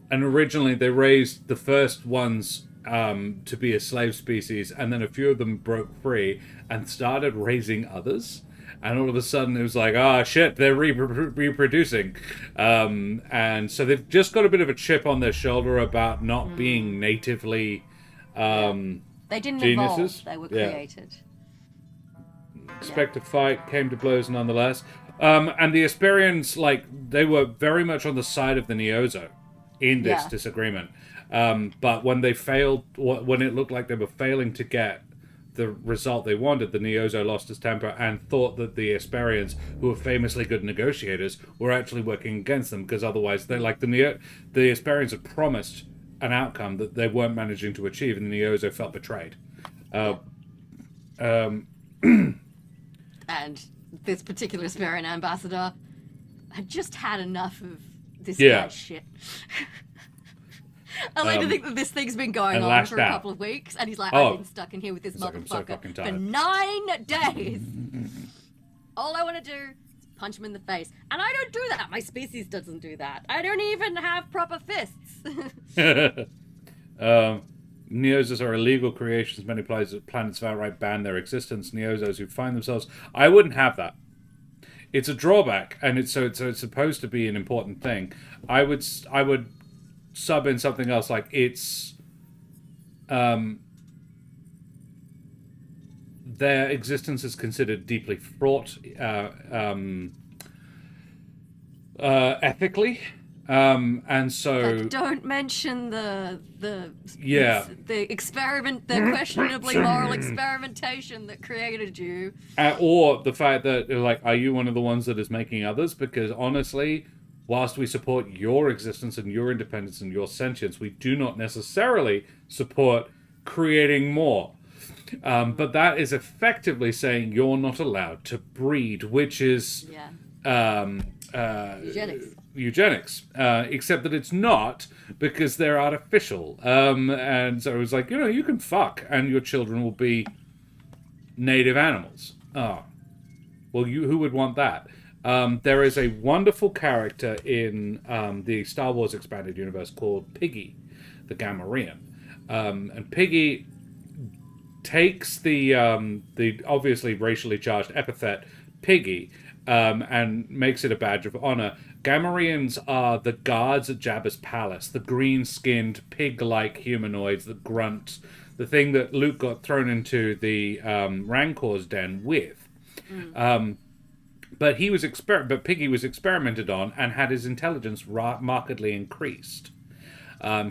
And originally they raised the first ones to be a slave species, and then a few of them broke free and started raising others, and all of a sudden it was like, shit, they're reproducing, and so they've just got a bit of a chip on their shoulder about not being natively they didn't geniuses. Evolve, they were created. Expect a fight, came to blows nonetheless, and the Asperians, they were very much on the side of the Neozo in this disagreement. But when they failed, when it looked like they were failing to get the result they wanted. The Neozo lost his temper and thought that the Asperians, who were famously good negotiators, were actually working against them, because otherwise they're like the Asperians had promised an outcome that they weren't managing to achieve, and the Neozo felt betrayed. And this particular Asperian ambassador had just had enough of this guy's shit. I like to think that this thing's been going on for a couple of weeks, and he's like, I've been stuck in here with this motherfucker for 9 days. All I want to do is punch him in the face. And I don't do that. My species doesn't do that. I don't even have proper fists. Neozos are illegal creations. Many planets have outright banned their existence. Neozos who find themselves... I wouldn't have that. It's a drawback, and it's supposed to be an important thing. I would sub in something else, like it's their existence is considered deeply fraught ethically, and so like, don't mention the experiment, the questionably moral experimentation that created you, or the fact that, like, are you one of the ones that is making others? Because honestly, whilst we support your existence and your independence and your sentience, we do not necessarily support creating more. But that is effectively saying you're not allowed to breed, which is eugenics. Except that it's not, because they're artificial. And so it was like, you can fuck and your children will be native animals. Oh. Well, who would want that? There is a wonderful character in the Star Wars Expanded Universe called Piggy, the Gamorrean. And Piggy takes the obviously racially charged epithet Piggy and makes it a badge of honor. Gamorreans are the guards at Jabba's palace, the green-skinned, pig-like humanoids that grunt, the thing that Luke got thrown into the Rancor's den with. But Piggy was experimented on and had his intelligence markedly increased.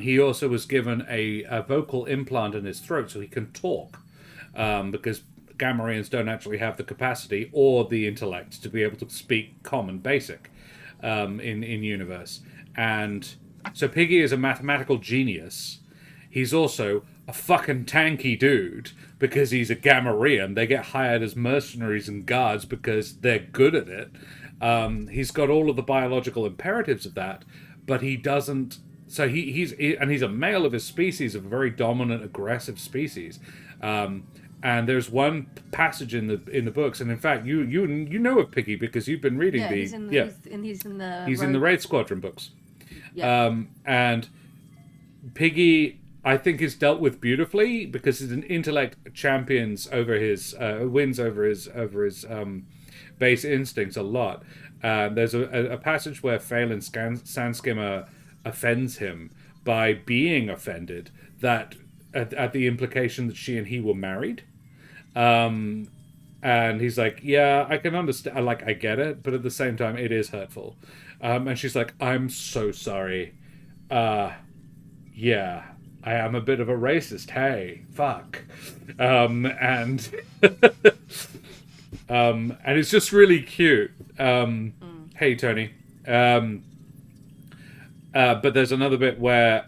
He also was given a vocal implant in his throat so he can talk, because Gamorreans don't actually have the capacity or the intellect to be able to speak common basic in universe. And so Piggy is a mathematical genius. He's also a fucking tanky dude because he's a Gamorrean. They get hired as mercenaries and guards because they're good at it. He's got all of the biological imperatives of that, but he doesn't. So he's a male of his species, a very dominant, aggressive species. And there's one passage in the books, and in fact, you know of Piggy because you've been reading he's in the Raid Squadron books. Yeah. And Piggy, I think, is dealt with beautifully because his intellect wins over his base instincts a lot. There's a passage where Phelan Sandskimmer offends him by being offended that at the implication that she and he were married. And he's like, yeah, I can understand, like, I get it, but at the same time, it is hurtful. And she's like, I'm so sorry. Yeah, I am a bit of a racist. Hey, fuck. And it's just really cute. Hey, Tony. But there's another bit where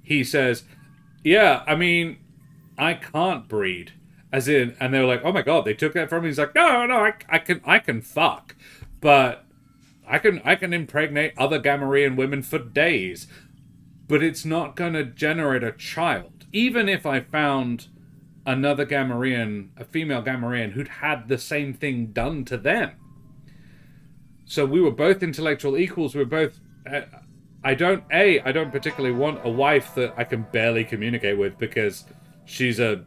he says, yeah, I mean, I can't breed. As in, and they were like, oh my god, they took that from me. He's like, no, I can fuck. But I can impregnate other Gamorrean women for days. But it's not going to generate a child. Even if I found another Gamorrean, a female Gamorrean, who'd had the same thing done to them. So we were both intellectual equals. We were both... I don't particularly want a wife that I can barely communicate with because she's a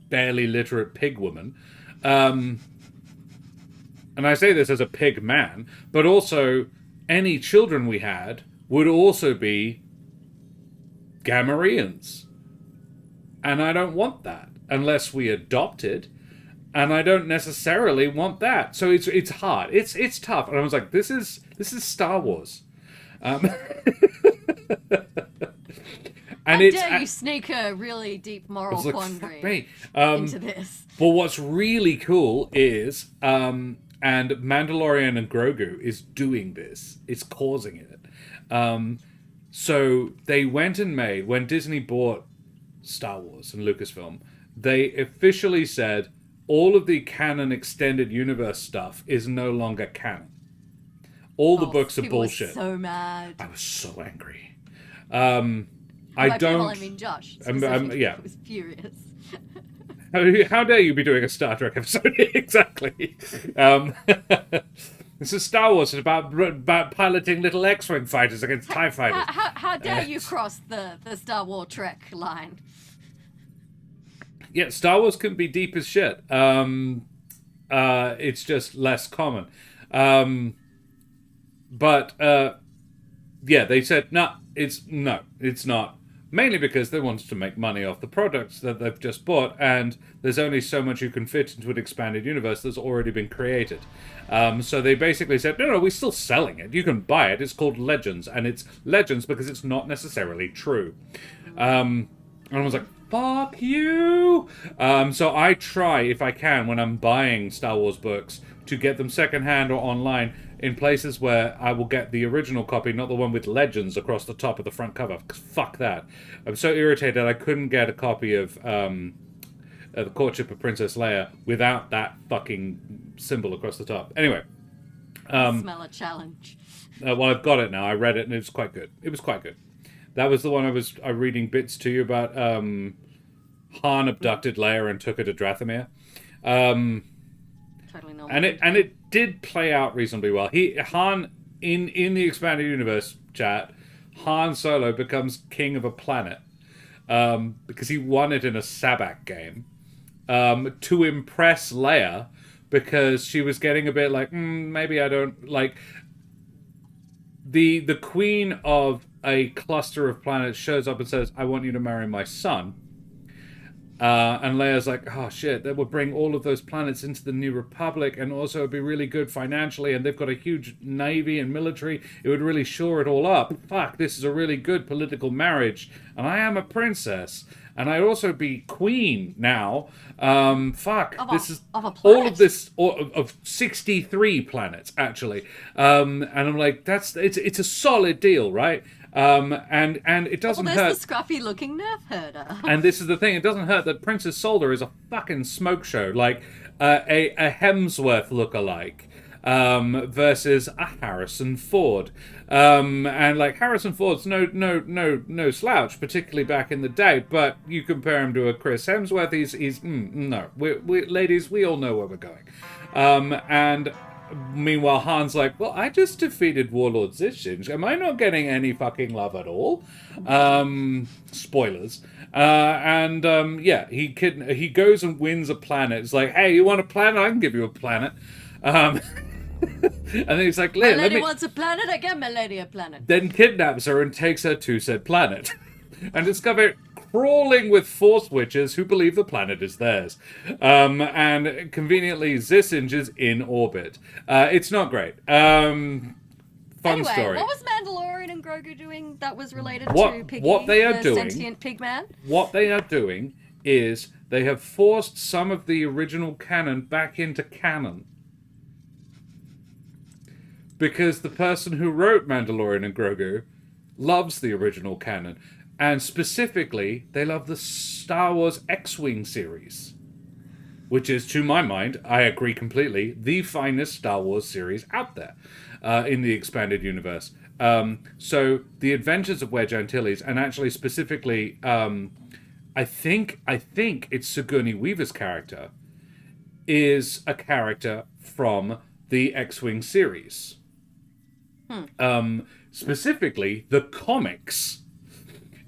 barely literate pig woman. And I say this as a pig man, but also any children we had would also be Gamorreans. And I don't want that unless we adopted. And I don't necessarily want that. So it's hard. It's tough. And I was like, this is Star Wars. And How it's dare you sneak a really deep moral like, quandary fuck me. into this? But what's really cool is, and Mandalorian and Grogu is doing this. It's causing it. So they went and made, when Disney bought Star Wars and Lucasfilm, they officially said all of the canon extended universe stuff is no longer canon. All the books are People bullshit. were so mad. I was so angry. By people, I mean Josh. Yeah. I was furious. How dare you be doing a Star Trek episode? Exactly. This is Star Wars. It's about piloting little X-wing fighters against TIE fighters. How dare you cross the Star Wars Trek line? Yeah, Star Wars can be deep as shit. It's just less common. But yeah, they said no, it's not. Mainly because they wanted to make money off the products that they've just bought, and there's only so much you can fit into an expanded universe that's already been created. So they basically said, no, we're still selling it. You can buy it. It's called Legends, and it's Legends because it's not necessarily true. And I was like, fuck you! So I try, if I can, when I'm buying Star Wars books, to get them secondhand or online in places where I will get the original copy, not the one with Legends across the top of the front cover. Because fuck that. I'm so irritated I couldn't get a copy of The Courtship of Princess Leia without that fucking symbol across the top. Anyway. Smell a challenge. Well, I've got it now. I read it and it was quite good. It was quite good. That was the one I was reading bits to you about. Han abducted Leia and took her to Dathomir. Totally normal. And it did play out reasonably well. Han in the expanded universe chat, Han Solo becomes king of a planet because he won it in a Sabak game to impress Leia because she was getting a bit like maybe I don't like the queen of a cluster of planets shows up and says, I want you to marry my son. And Leia's like, oh shit, that would bring all of those planets into the New Republic, and also it'd be really good financially, and they've got a huge navy and military. It would really shore it all up. Fuck, this is a really good political marriage, and I am a princess, and I'd also be queen now. Fuck, this is all of this of 63 planets actually, and I'm like, it's a solid deal, right? And it doesn't hurt. There's the scruffy looking nerf herder. And this is the thing, it doesn't hurt that Princess Solder is a fucking smoke show, like a Hemsworth lookalike versus a Harrison Ford. And like Harrison Ford's no slouch, particularly back in the day, but you compare him to a Chris Hemsworth, he's no. We ladies, we all know where we're going. And meanwhile, Han's like, well, I just defeated Warlord Zishinj. Am I not getting any fucking love at all? Spoilers. Yeah, he goes and wins a planet. It's like, hey, you want a planet? I can give you a planet. And then he's like, my lady wants a planet, I get my lady a planet. Then kidnaps her and takes her to said planet. And discover crawling with Force witches who believe the planet is theirs. And conveniently, Zissinj is in orbit. It's not great. Fun story. What was Mandalorian and Grogu doing that was related to Piggy, what they are the doing, sentient pig man? What they are doing is they have forced some of the original canon back into canon. Because the person who wrote Mandalorian and Grogu loves the original canon. And specifically, they love the Star Wars X-Wing series. Which is, to my mind, I agree completely, the finest Star Wars series out there in the expanded universe. So, The Adventures of Wedge Antilles, and actually specifically, I think it's Sigourney Weaver's character, is a character from the X-Wing series. Specifically, the comics.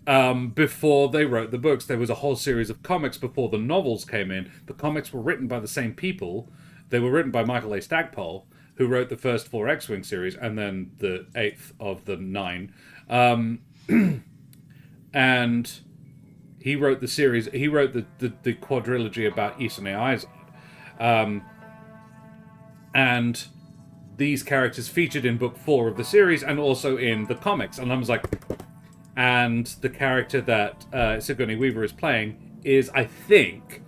Before they wrote the books, there was a whole series of comics before the novels came in. The comics were written by the same people. They were written by Michael A. Stackpole, who wrote the first 4 X-Wing series, and then the 8th of the 9. And he wrote the series. He wrote the quadrilogy about Isane Izard. And these characters featured in book 4 of the series, and also in the comics. And I was like, and the character that Sigourney Weaver is playing is, I think,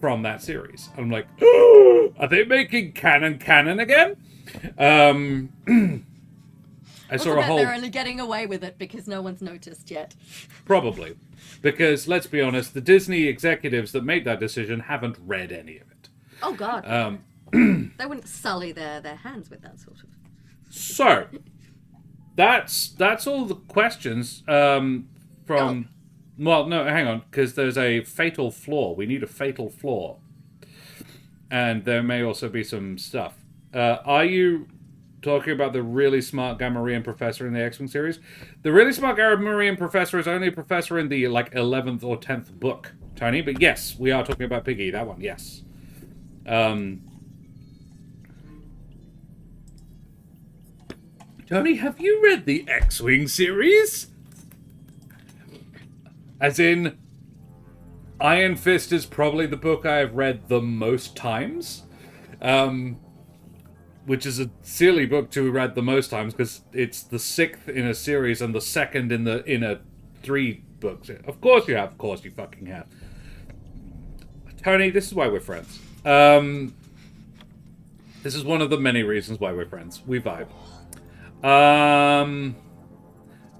from that series. I'm like, are they making canon again? I saw a whole... They're only getting away with it because no one's noticed yet. Probably. Because, let's be honest, the Disney executives that made that decision haven't read any of it. Oh, God. They wouldn't sully their hands with that sort of... So, that's all the questions from... Oh. Well, no, hang on, because there's a fatal flaw. We need a fatal flaw. And there may also be some stuff. Are you talking about the really smart Gamorrean professor in the X-Wing series? The really smart Gamorrean professor is only a professor in the, 11th or 10th book, Tony. But yes, we are talking about Piggy, that one, yes. Tony, have you read the X-Wing series? As in, Iron Fist is probably the book I have read the most times. Which is a silly book to read the most times because it's the 6th in a series and the 2nd in a 3 books. Of course you have. Of course you fucking have. Tony, this is why we're friends. This is one of the many reasons why we're friends. We vibe.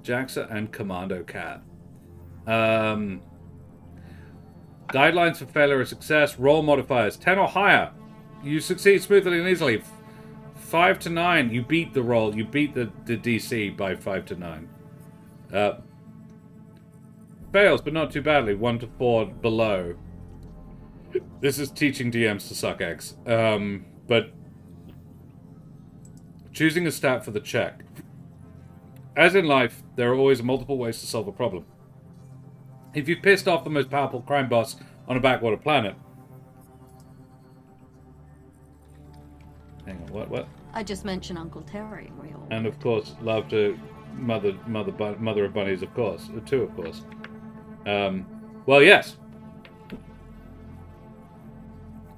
JAXA and Commando Cat. Guidelines for failure or success. Roll modifiers 10 or higher. You succeed smoothly and easily. 5 to 9. You beat the roll. You beat the DC by 5 to 9. Fails, but not too badly. 1 to 4 below. This is teaching DMs to suck eggs. But choosing a stat for the check. As in life, there are always multiple ways to solve a problem. If you've pissed off the most powerful crime boss on a backwater planet... Hang on, what? I just mentioned Uncle Terry. And of course, love to Mother of Bunnies, of course. Too, of course. Well, yes.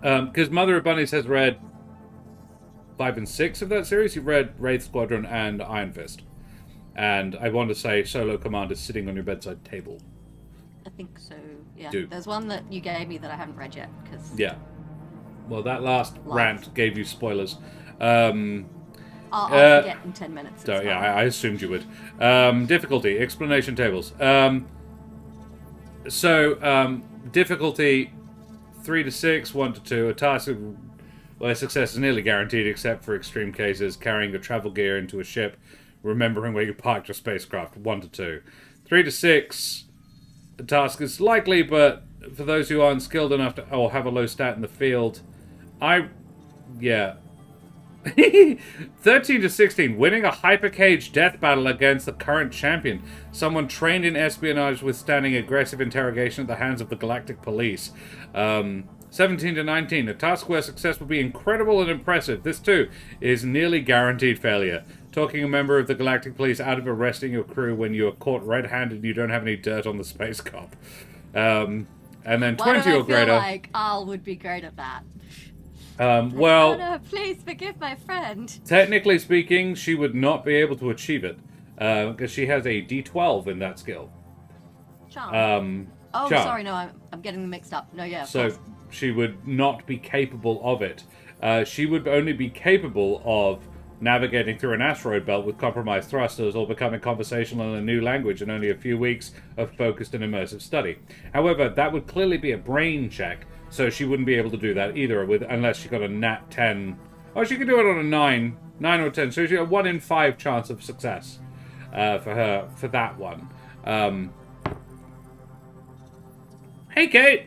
Because Mother of Bunnies has read 5 and 6 of that series. You've read Wraith Squadron and Iron Fist. And I want to say Solo Command is sitting on your bedside table. I think so, yeah. Dude. There's one that you gave me that I haven't read yet. Yeah. Well, that last rant gave you spoilers. I'll forget in 10 minutes. So, yeah, I assumed you would. Difficulty, explanation tables. Difficulty 3 to 6, 1 to 2. A task where success is nearly guaranteed except for extreme cases. Carrying your travel gear into a ship. Remembering where you parked your spacecraft. 1 to 2. 3 to 6. The task is likely, but for those who aren't skilled enough to or have a low stat in the field, 13 to 16, winning a hypercage death battle against the current champion, someone trained in espionage withstanding aggressive interrogation at the hands of the Galactic Police. 17 to 19, a task where success will be incredible and impressive. This too is nearly guaranteed failure. Talking a member of the Galactic Police out of arresting your crew when you are caught red-handed and you don't have any dirt on the space cop. And then 20 or greater. I feel like Al would be great at that. Well, oh no, please forgive my friend. Technically speaking, she would not be able to achieve it because she has a D12 in that skill. Charm. Charm. Sorry, no, I'm getting them mixed up. No, yeah. So she would not be capable of it. She would only be capable of navigating through an asteroid belt with compromised thrusters or becoming conversational in a new language in only a few weeks of focused and immersive study. However, that would clearly be a brain check, so she wouldn't be able to do that either unless she got a nat 10. Oh, she could do it on a 9 or 10, so she got a 1 in 5 chance of success for that one. Hey, Kate!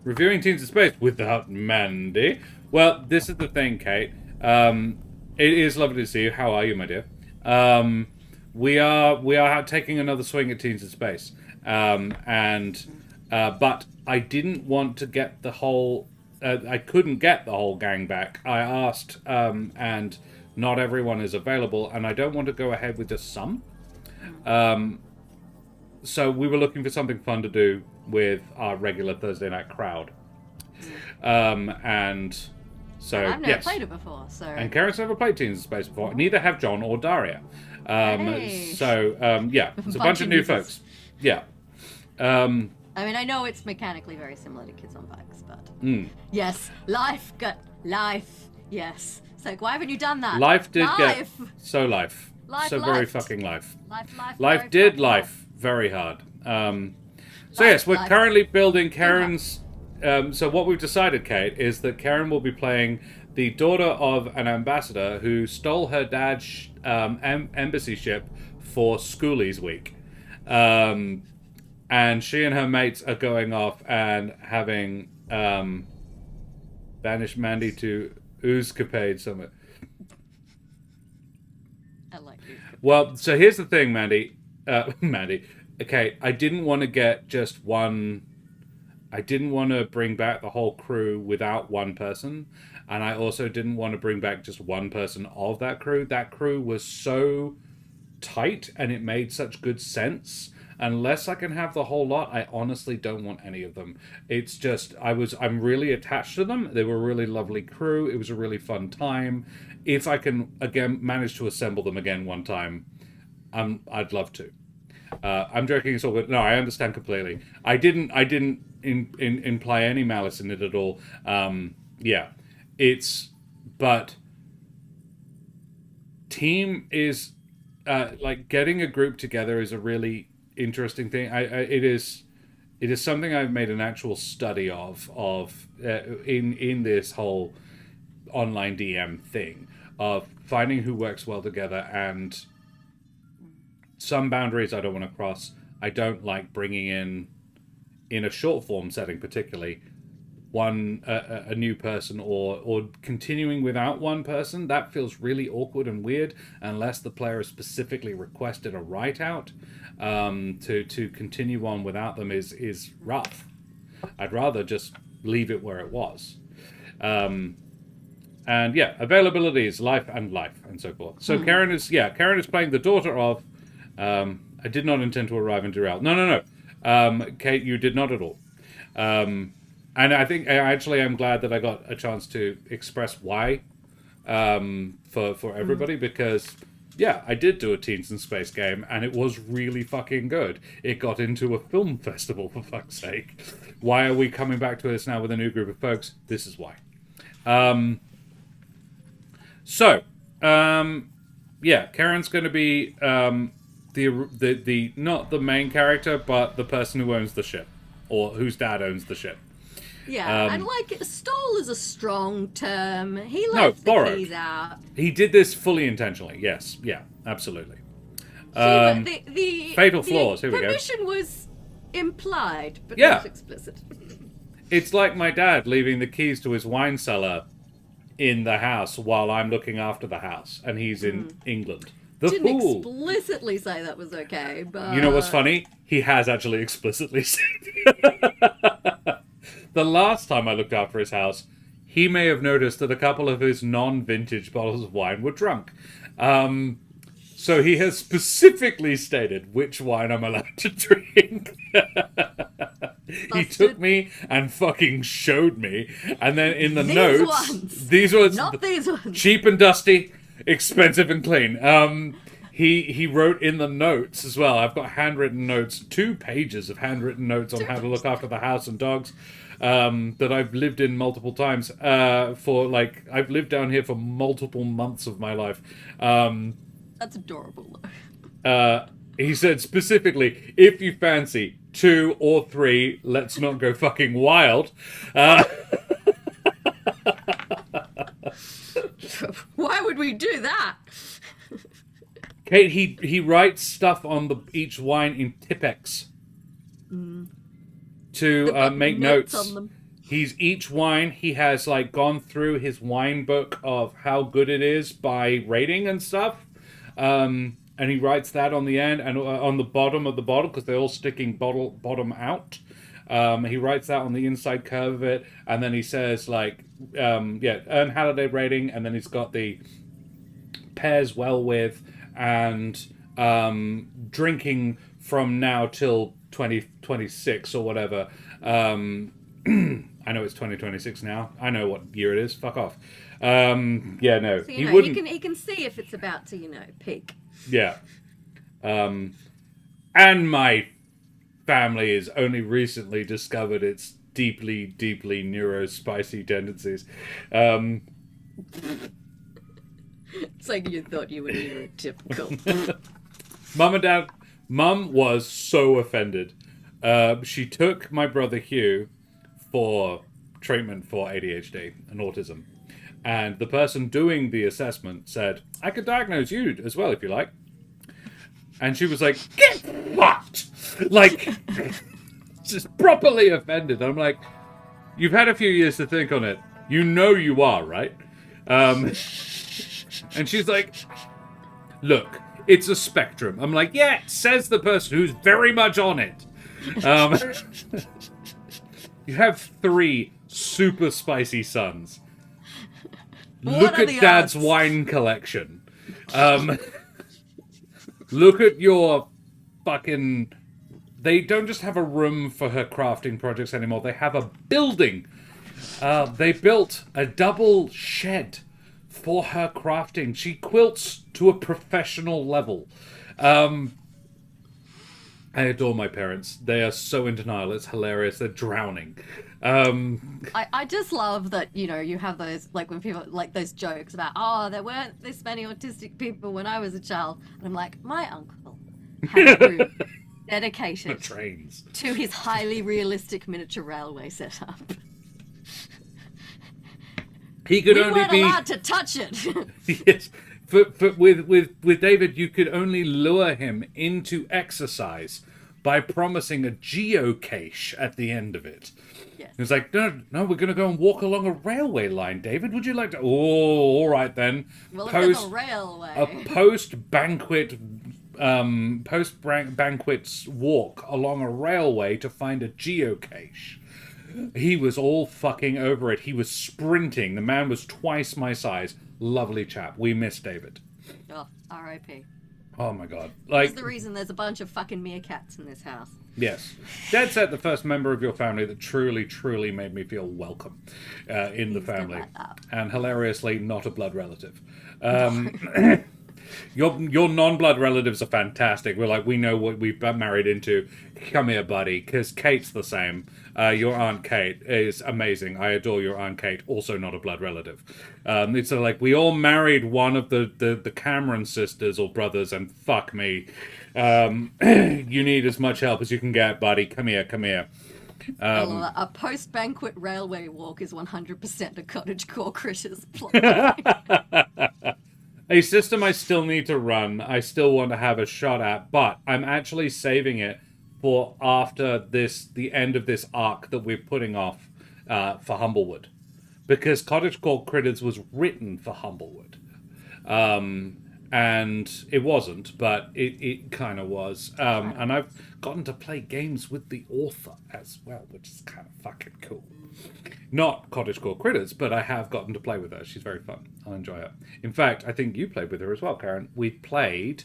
Reviewing Teens in Space without Mandy. Well, this is the thing, Kate. It is lovely to see you. How are you, my dear? We are taking another swing at Teens in Space, but I didn't want to get the whole. I couldn't get the whole gang back. I asked, and not everyone is available, and I don't want to go ahead with just some. So we were looking for something fun to do with our regular Thursday night crowd, and So I've never yes. played it before, so. And Karen's never played Teens in Space before. Neither have John or Daria. Hey. So yeah, it's a bunch of new users. folks. Yeah. Um, I mean, I know it's mechanically very similar to Kids on Bikes, but yes, life. Yes. It's like, why haven't you done that? life did get Life. so life. Life So very lifed. fucking life. Life Life very did fucking life very hard. So Life, yes, we're life. currently building Karen's. So what we've decided, Kate, is that Karen will be playing the daughter of an ambassador who stole her dad's embassy ship for Schoolies Week, and she and her mates are going off and having banished Mandy to Oozcapade somewhere. I like you. Well, so here's the thing, Mandy. Mandy. Okay, I didn't want to get just one. I didn't want to bring back the whole crew without one person. And I also didn't want to bring back just one person of that crew. That crew was so tight and it made such good sense. Unless I can have the whole lot, I honestly don't want any of them. It's just, I'm really attached to them. They were a really lovely crew. It was a really fun time. If I can, again, manage to assemble them again one time, I'd love to. I'm joking, it's all good. No, I understand completely. I didn't imply any malice in it at all. Yeah. But team is, like, getting a group together is a really interesting thing. It is something I've made an actual study of in this whole online DM thing of finding who works well together, and some boundaries I don't want to cross. I don't like bringing in a short form setting particularly a new person or continuing without one person. That feels really awkward and weird unless the player has specifically requested a write out. To continue on without them is rough. I'd rather just leave it where it was. And yeah, availability is life and so forth. So Karen is playing the daughter of. I did not intend to arrive and derail. No. Kate, you did not at all. And I think I'm glad that I got a chance to express why for everybody, because yeah, I did do a Teens in Space game and it was really fucking good. It got into a film festival, for fuck's sake. Why are we coming back to this now with a new group of folks? This is why. Yeah, Karen's going to be the not the main character, but the person who owns the ship, or whose dad owns the ship. Yeah, and like, stole is a strong term. He left the borrowed. keys out. He did this fully intentionally. Yes, yeah, absolutely. The fatal flaws. Here we go. Permission was implied, but Yeah. not explicit. It's like my dad leaving the keys to his wine cellar in the house while I'm looking after the house, and he's in England. The Didn't fool. explicitly say that was okay, but You know what's funny? He has actually explicitly said. The last time I looked after his house, he may have noticed that a couple of his non-vintage bottles of wine were drunk. So he has specifically stated which wine I'm allowed to drink. He took me and fucking showed me. And then in the notes... These ones. Not these ones. Cheap and dusty, expensive and clean. He wrote in the notes as well. I've got handwritten notes, 2 pages of handwritten notes on how to look after the house and dogs. That I've lived in multiple times. I've lived down here for multiple months of my life. That's adorable, though. He said specifically, if you fancy 2 or 3, let's not go fucking wild. Why would we do that? Kate, he writes stuff on each wine in Tipex. To make notes on them. Each wine he has like gone through his wine book of how good it is by rating and stuff, and he writes that on the end and on the bottom of the bottle, because they're all sticking bottom out. He writes that on the inside curve of it, and then he says like earn holiday rating, and then he's got the pairs well with and drinking from now till 2026 or whatever. I know it's 2026 now. I know what year it is. Fuck off. Yeah, no. So, He wouldn't... he can see if it's about to, peak. Yeah. And my family has only recently discovered its deeply, deeply neurospicy tendencies. It's like you thought you were neurotypical. Mum and Dad... Mum was so offended. She took my brother Hugh for treatment for ADHD and autism. And the person doing the assessment said, I could diagnose you as well if you like. And she was like, get fucked! Like, just properly offended. I'm like, you've had a few years to think on it. You know you are, right? And she's like, look, it's a spectrum. I'm like, yeah, says the person who's very much on it. You have 3 super spicy sons. Look at Dad's wine collection. Look at your fucking... They don't just have a room for her crafting projects anymore. They have a building. They built a double shed for her crafting. She quilts to a professional level. I adore my parents. They are so in denial. It's hilarious. They're drowning. I just love that, you have those, like, when people, like, those jokes about, oh, there weren't this many autistic people when I was a child. And I'm like, my uncle had a room dedicated trains to his highly realistic miniature railway setup. He could we only weren't be allowed to touch it. Yes. With David, you could only lure him into exercise by promising a geocache at the end of it. Yes. It's like, no, we're going to go and walk along a railway line, David. Would you like to? Oh, all right then. Well, if there's a railway. A post-banquet walk along a railway to find a geocache. He was all fucking over it. He was sprinting. The man was twice my size. Lovely chap. We miss David. Oh, R.I.P. Oh my god. Like, that's the reason there's a bunch of fucking meerkats in this house. Yes. Dead set the first member of your family that truly, truly made me feel welcome in the family. And hilariously, not a blood relative. Your non-blood relatives are fantastic. We're like, we know what we've married into. Come here, buddy, because Kate's the same. Your Aunt Kate is amazing. I adore your Aunt Kate, also not a blood relative. It's like, we all married one of the Cameron sisters or brothers, and fuck me. You need as much help as you can get, buddy. Come here. A post-banquet railway walk is 100% a cottagecore critters plot. A system I still need to run, I still want to have a shot at, but I'm actually saving it for after the end of this arc that we're putting off for Humblewood. Because Cottagecore Critters was written for Humblewood. And it wasn't, but it kind of was. And I've gotten to play games with the author as well, which is kind of fucking cool. Not Cottagecore Critters, but I have gotten to play with her. She's very fun. I'll enjoy her. In fact, I think you played with her as well, Karen. We played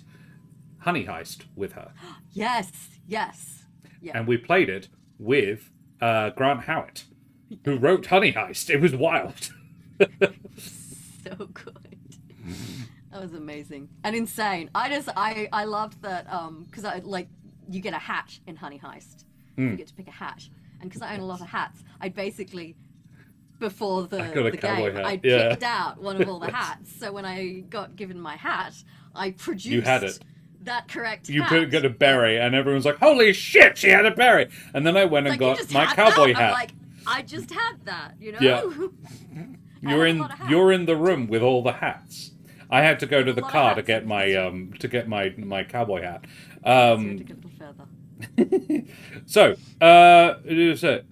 Honey Heist with her. Yes. Yeah. And we played it with Grant Howitt, who wrote Honey Heist. It was wild. So good. That was amazing and insane. I loved that because you get a hat in Honey Heist. You get to pick a hat, and because I own a lot of hats, I basically before the game I picked out one of all the hats. So when I got given my hat, I produced. You had it. That correct you hat. got a berry, and everyone's like, "Holy shit, she had a berry!" And then I went and got my cowboy hat. I'm like, I just had that, Yeah. You're in the room with all the hats. I had to go to the car to get my cowboy hat. So,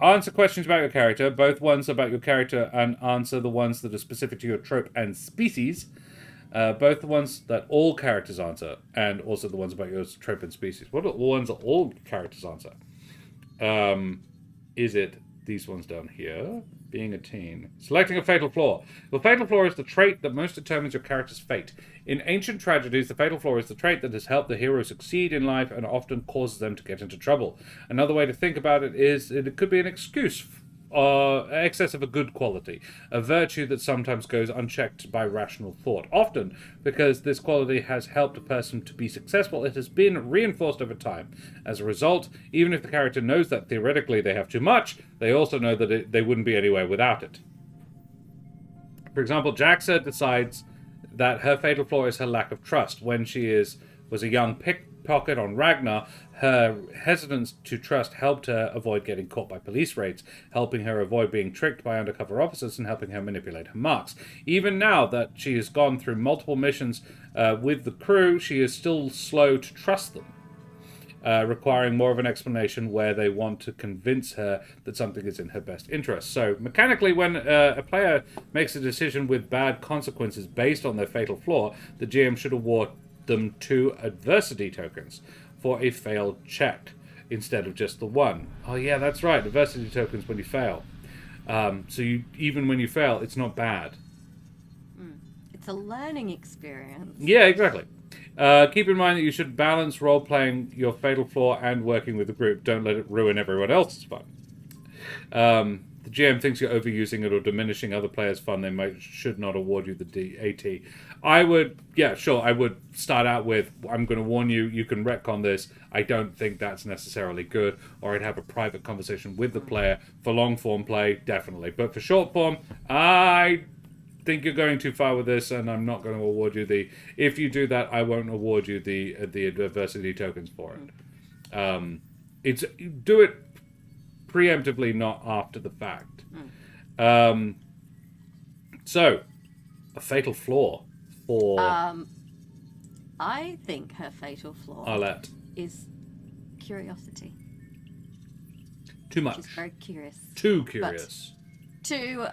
answer questions about your character, both ones about your character, and answer the ones that are specific to your trope and species. Both the ones that all characters answer, and also the ones about your trope and species. What are the ones that all characters answer? Is it these ones down here? Being a teen. Selecting a fatal flaw. The fatal flaw is the trait that most determines your character's fate. In ancient tragedies, the fatal flaw is the trait that has helped the hero succeed in life and often causes them to get into trouble. Another way to think about it is it could be an excuse excess of a good quality, a virtue that sometimes goes unchecked by rational thought. Often, because this quality has helped a person to be successful, it has been reinforced over time. As a result, even if the character knows that theoretically they have too much, they also know that they wouldn't be anywhere without it. For example, Jaxa decides that her fatal flaw is her lack of trust. When she was a young pickpocket on Ragnar, her hesitance to trust helped her avoid getting caught by police raids, helping her avoid being tricked by undercover officers, and helping her manipulate her marks. Even now that she has gone through multiple missions with the crew, she is still slow to trust them, requiring more of an explanation where they want to convince her that something is in her best interest. So, mechanically, when a player makes a decision with bad consequences based on their fatal flaw, the GM should award them 2 adversity tokens for a failed check instead of just the 1. Oh yeah, that's right, adversity tokens when you fail. So even when you fail, it's not bad. It's a learning experience. Yeah, exactly. Keep in mind that you should balance role-playing your fatal flaw and working with the group. Don't let it ruin everyone else's fun. The GM thinks you're overusing it or diminishing other players' fun. They should not award you the DAT. I would start out with, I'm going to warn you, you can retcon this. I don't think that's necessarily good. Or I'd have a private conversation with the player. For long-form play, definitely. But for short-form, I think you're going too far with this, and I'm not going to award you the... If you do that, I won't award you the adversity tokens for it. Do it preemptively, not after the fact. So, a fatal flaw for... I think her fatal flaw Arlette. is curiosity. Too much. She's very curious. Too curious. To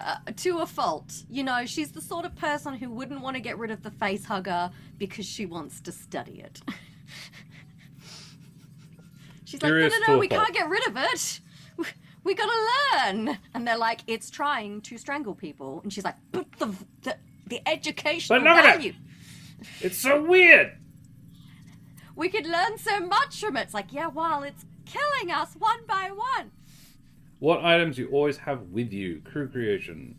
a fault. You know, she's the sort of person who wouldn't want to get rid of the face hugger because she wants to study it. She's Curious like, no, we can't get rid of it. We gotta learn. And they're like, it's trying to strangle people. And she's like, but the educational value. It's so weird. We could learn so much from it. It's like, yeah, well, it's killing us one by one. What items you always have with you? Crew creation.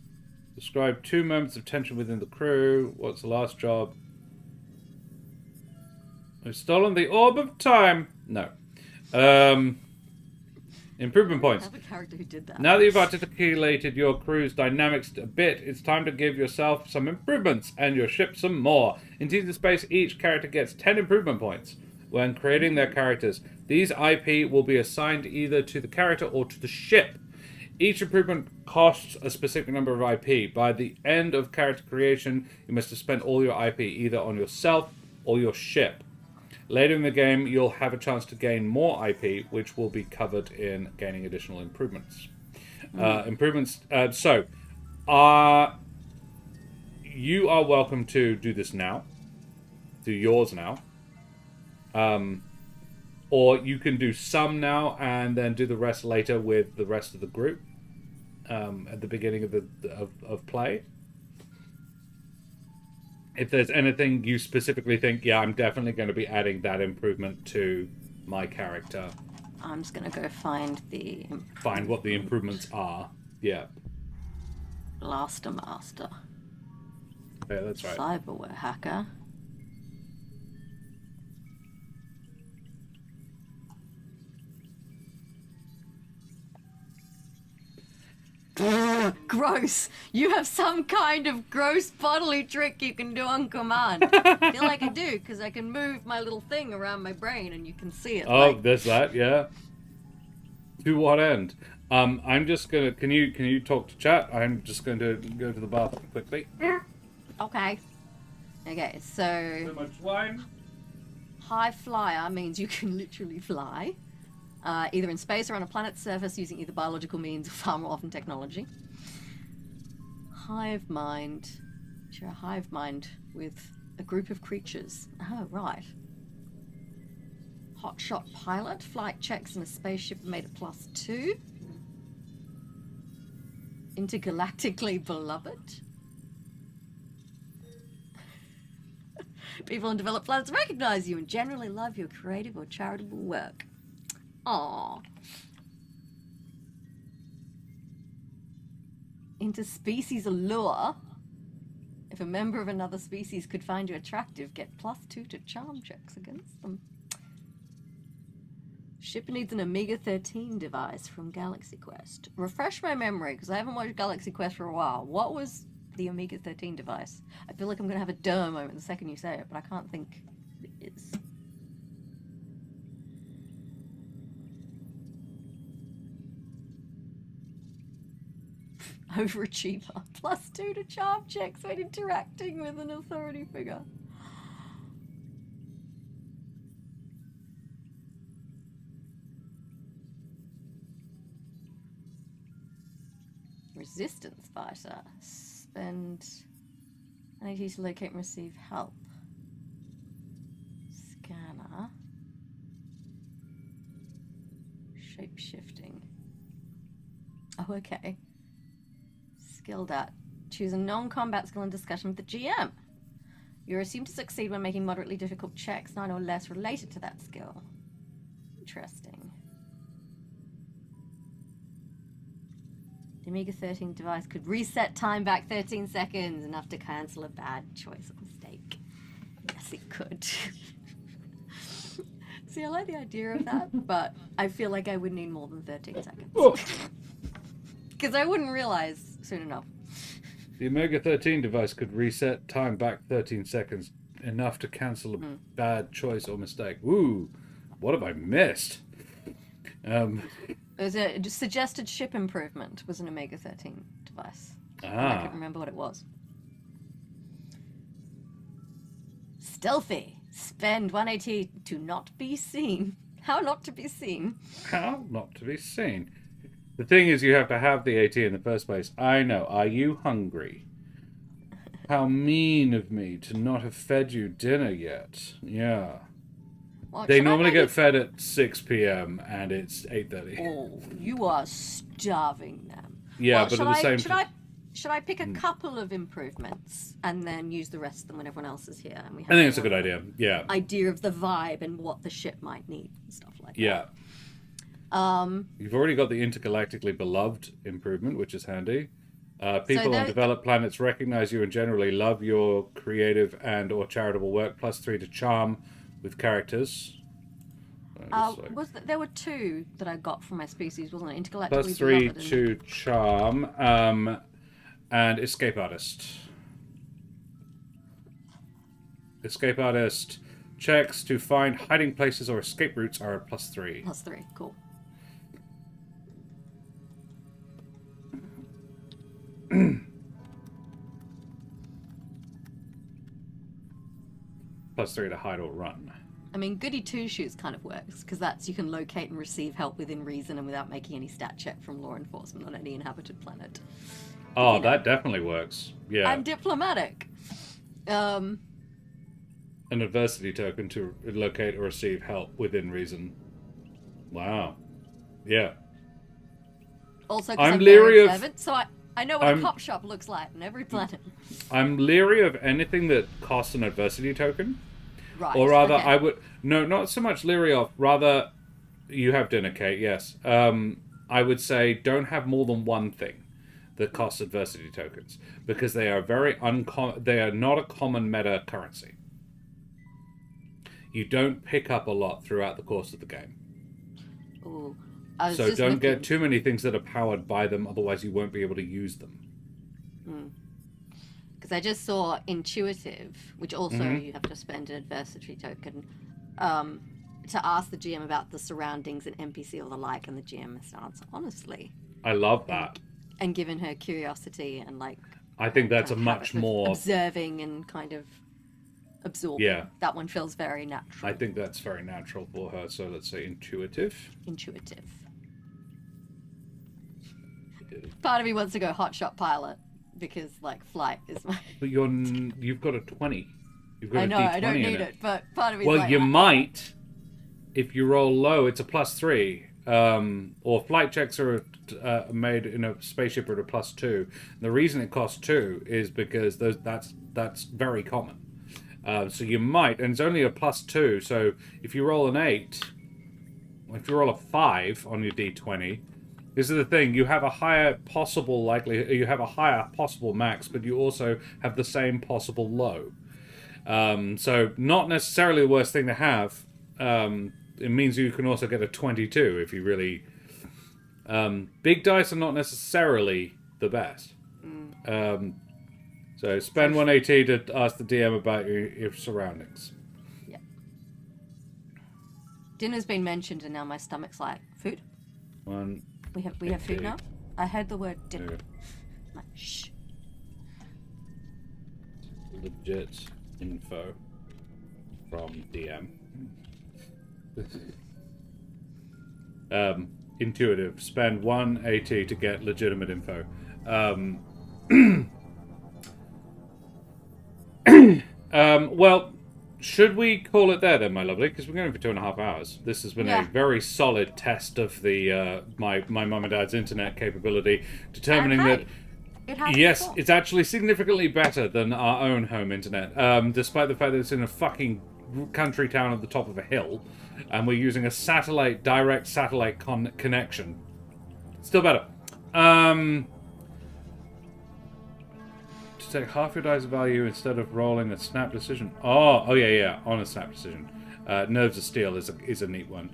Describe 2 moments of tension within the crew. What's the last job? I've stolen the orb of time. No. Improvement points. I have a character who did that. Now that you've articulated your crew's dynamics a bit, it's time to give yourself some improvements and your ship some more. In Teaser Space, each character gets 10 improvement points. When creating their characters, these IP will be assigned either to the character or to the ship. Each improvement costs a specific number of IP. By the end of character creation, you must have spent all your IP either on yourself or your ship. Later in the game, you'll have a chance to gain more IP, which will be covered in gaining additional improvements. You are welcome to do this now. Do yours now. Or you can do some now and then do the rest later with the rest of the group at the beginning of play. If there's anything you specifically think, yeah, I'm definitely going to be adding that improvement to my character. I'm just going to go find what the improvements are. Yeah. Blaster Master. Yeah, that's right. Cyberware Hacker. Gross. You have some kind of gross bodily trick you can do on command. I feel like I do, because I can move my little thing around my brain and you can see it. Oh, there's that, yeah. To what end? I'm just gonna... Can you talk to chat? I'm just going to go to the bathroom quickly. Okay. Okay, so... So much wine. High flyer means you can literally fly. Either in space or on a planet's surface using either biological means or far more often technology. Hive mind. Share a hive mind with a group of creatures. Oh, right. Hotshot pilot. Flight checks in a spaceship made at +2. Intergalactically beloved. People on developed planets recognize you and generally love your creative or charitable work. Aww. interspecies allure. If a member of another species could find you attractive, get +2 to charm checks against them. Ship needs an Omega-13 device from Galaxy Quest. Refresh my memory, because I haven't watched Galaxy Quest for a while. What was the Omega-13 device? I feel like I'm going to have a duh moment the second you say it, but I can't think what it is. Overachiever. +2 to charm checks when interacting with an authority figure. Resistance fighter. Spend energy to locate and receive help. Scanner. Shape shifting. Oh, okay. Skill dat. Choose a non-combat skill in discussion with the GM. You're assumed to succeed when making moderately difficult checks, 9 or less, related to that skill. Interesting. The Omega-13 device could reset time back 13 seconds, enough to cancel a bad choice or mistake. Yes, it could. See, I like the idea of that, but I feel like I would need more than 13 seconds. Because I wouldn't realize soon enough. The Omega-13 device could reset time back 13 seconds, enough to cancel a bad choice or mistake. Ooh, what have I missed? It was a suggested ship improvement, was an Omega-13 device. I couldn't remember what it was. Stealthy. Spend 180 to not be seen. How not to be seen? How not to be seen? The thing is, you have to have the AT in the first place. I know. Are you hungry? How mean of me to not have fed you dinner yet. Yeah. Well, they normally get fed at 6 p.m. and it's 8:30. Oh, you are starving them. Yeah, well, but at the same time... Should I pick a couple of improvements and then use the rest of them when everyone else is here? And we have I think it's a good idea, yeah. Idea of the vibe and what the ship might need and stuff like that. Yeah. You've already got the intergalactically beloved improvement, which is handy. People on developed planets recognize you and generally love your creative and or charitable work. +3 to charm with characters. There were 2 that I got from my species, wasn't it? Intergalactically +3 beloved to charm and escape artist. Escape artist checks to find hiding places or escape routes are +3. +3, cool. +3 to hide or run. I mean, Goody Two-Shoes kind of works, because that's you can locate and receive help within reason and without making any stat check from law enforcement on any inhabited planet. Oh, that definitely works. Yeah. And diplomatic. An adversity token to locate or receive help within reason. Wow. Yeah. Also, I'm because leery very of... observant, so I know what a cop shop looks like on every planet. I'm leery of anything that costs an adversity token. Right. Or rather, okay. I would... No, not so much leery of. Rather, you have dinner, Kate, yes. I would say don't have more than one thing that costs adversity tokens. Because they are very uncommon... They are not a common meta currency. You don't pick up a lot throughout the course of the game. Ooh. So don't get too many things that are powered by them, otherwise you won't be able to use them. Because I just saw intuitive, which also you have to spend an adversity token, to ask the GM about the surroundings and NPC or the like, and the GM has to answer honestly. I love that. And given her curiosity and like... I think that's a much more... Observing and kind of absorbing. Yeah. That one feels very natural. I think that's very natural for her, so let's say intuitive. Intuitive. Part of me wants to go hotshot pilot because, like, flight is my. But you've got a 20. You've got I know, a D20 I don't need in it, but part of me. Well, like, you might, if you roll low. It's a +3. Or flight checks are made in a spaceship at a +2. The reason it costs 2 is because that's very common. So you might, and it's only a +2. So if you roll an 8, if you roll a 5 on your D20. This is the thing. You have a higher possible likelihood. You have a higher possible max, but you also have the same possible low. So not necessarily the worst thing to have. It means you can also get a 22 if you really... big dice are not necessarily the best. So spend 180 to ask the DM about your surroundings. Yeah. Dinner's been mentioned and now my stomach's like, food? We have food now? I heard the word dinner. Like, shh. Legit info from DM. Intuitive. Spend 180 to get legitimate info. Well, should we call it there then, my lovely? Because we're going for 2.5 hours. This has been a very solid test of the my mum and dad's internet capability, determining that yes, it's actually significantly better than our own home internet, despite the fact that it's in a fucking country town at the top of a hill, and we're using a direct satellite connection. Still better. To take half your dice value instead of rolling a snap decision. Oh yeah, on a snap decision. Nerves of Steel is a neat one.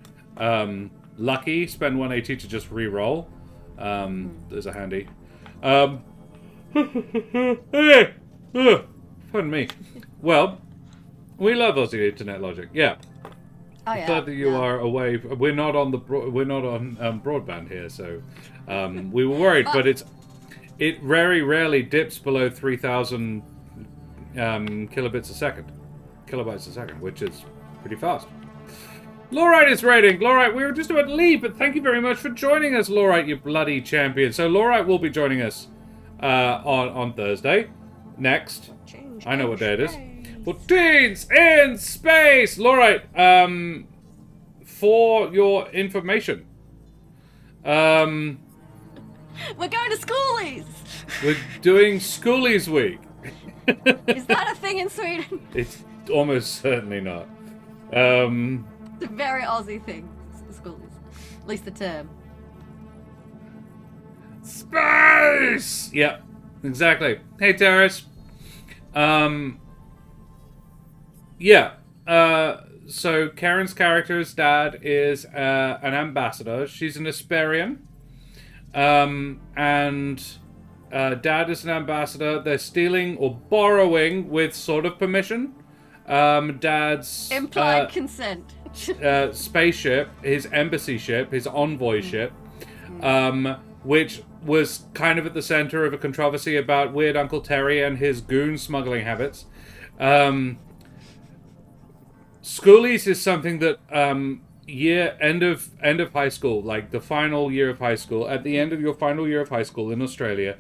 Lucky, spend 180 to just re-roll. There's a handy. Pardon me. Well, we love Aussie internet logic. Yeah. Oh, yeah. Glad that you are away. We're not on broadband here, so we were worried, but it very rarely dips below 3,000 kilobytes a second, which is pretty fast. Lorite is rating. Lorite, we were just about to leave, but thank you very much for joining us, Lorite, you bloody champion. So Lorite will be joining us on Thursday. Next. I know what day it is. For Teens in Space! Lorite, for your information. We're going to schoolies! We're doing Schoolies Week. Is that a thing in Sweden? It's almost certainly not. It's a very Aussie thing, schoolies. At least the term. Space! Yep, exactly. Hey, Terrace. So Karen's character's dad is an ambassador. She's an Hesperian. And dad is an ambassador. They're stealing or borrowing with sort of permission. Dad's... Implied consent. Spaceship, his embassy ship, his envoy ship, which was kind of at the center of a controversy about Weird Uncle Terry and his goon smuggling habits. Schoolies is something that end of high school, like the final year of high school, at the end of your final year of high school in Australia,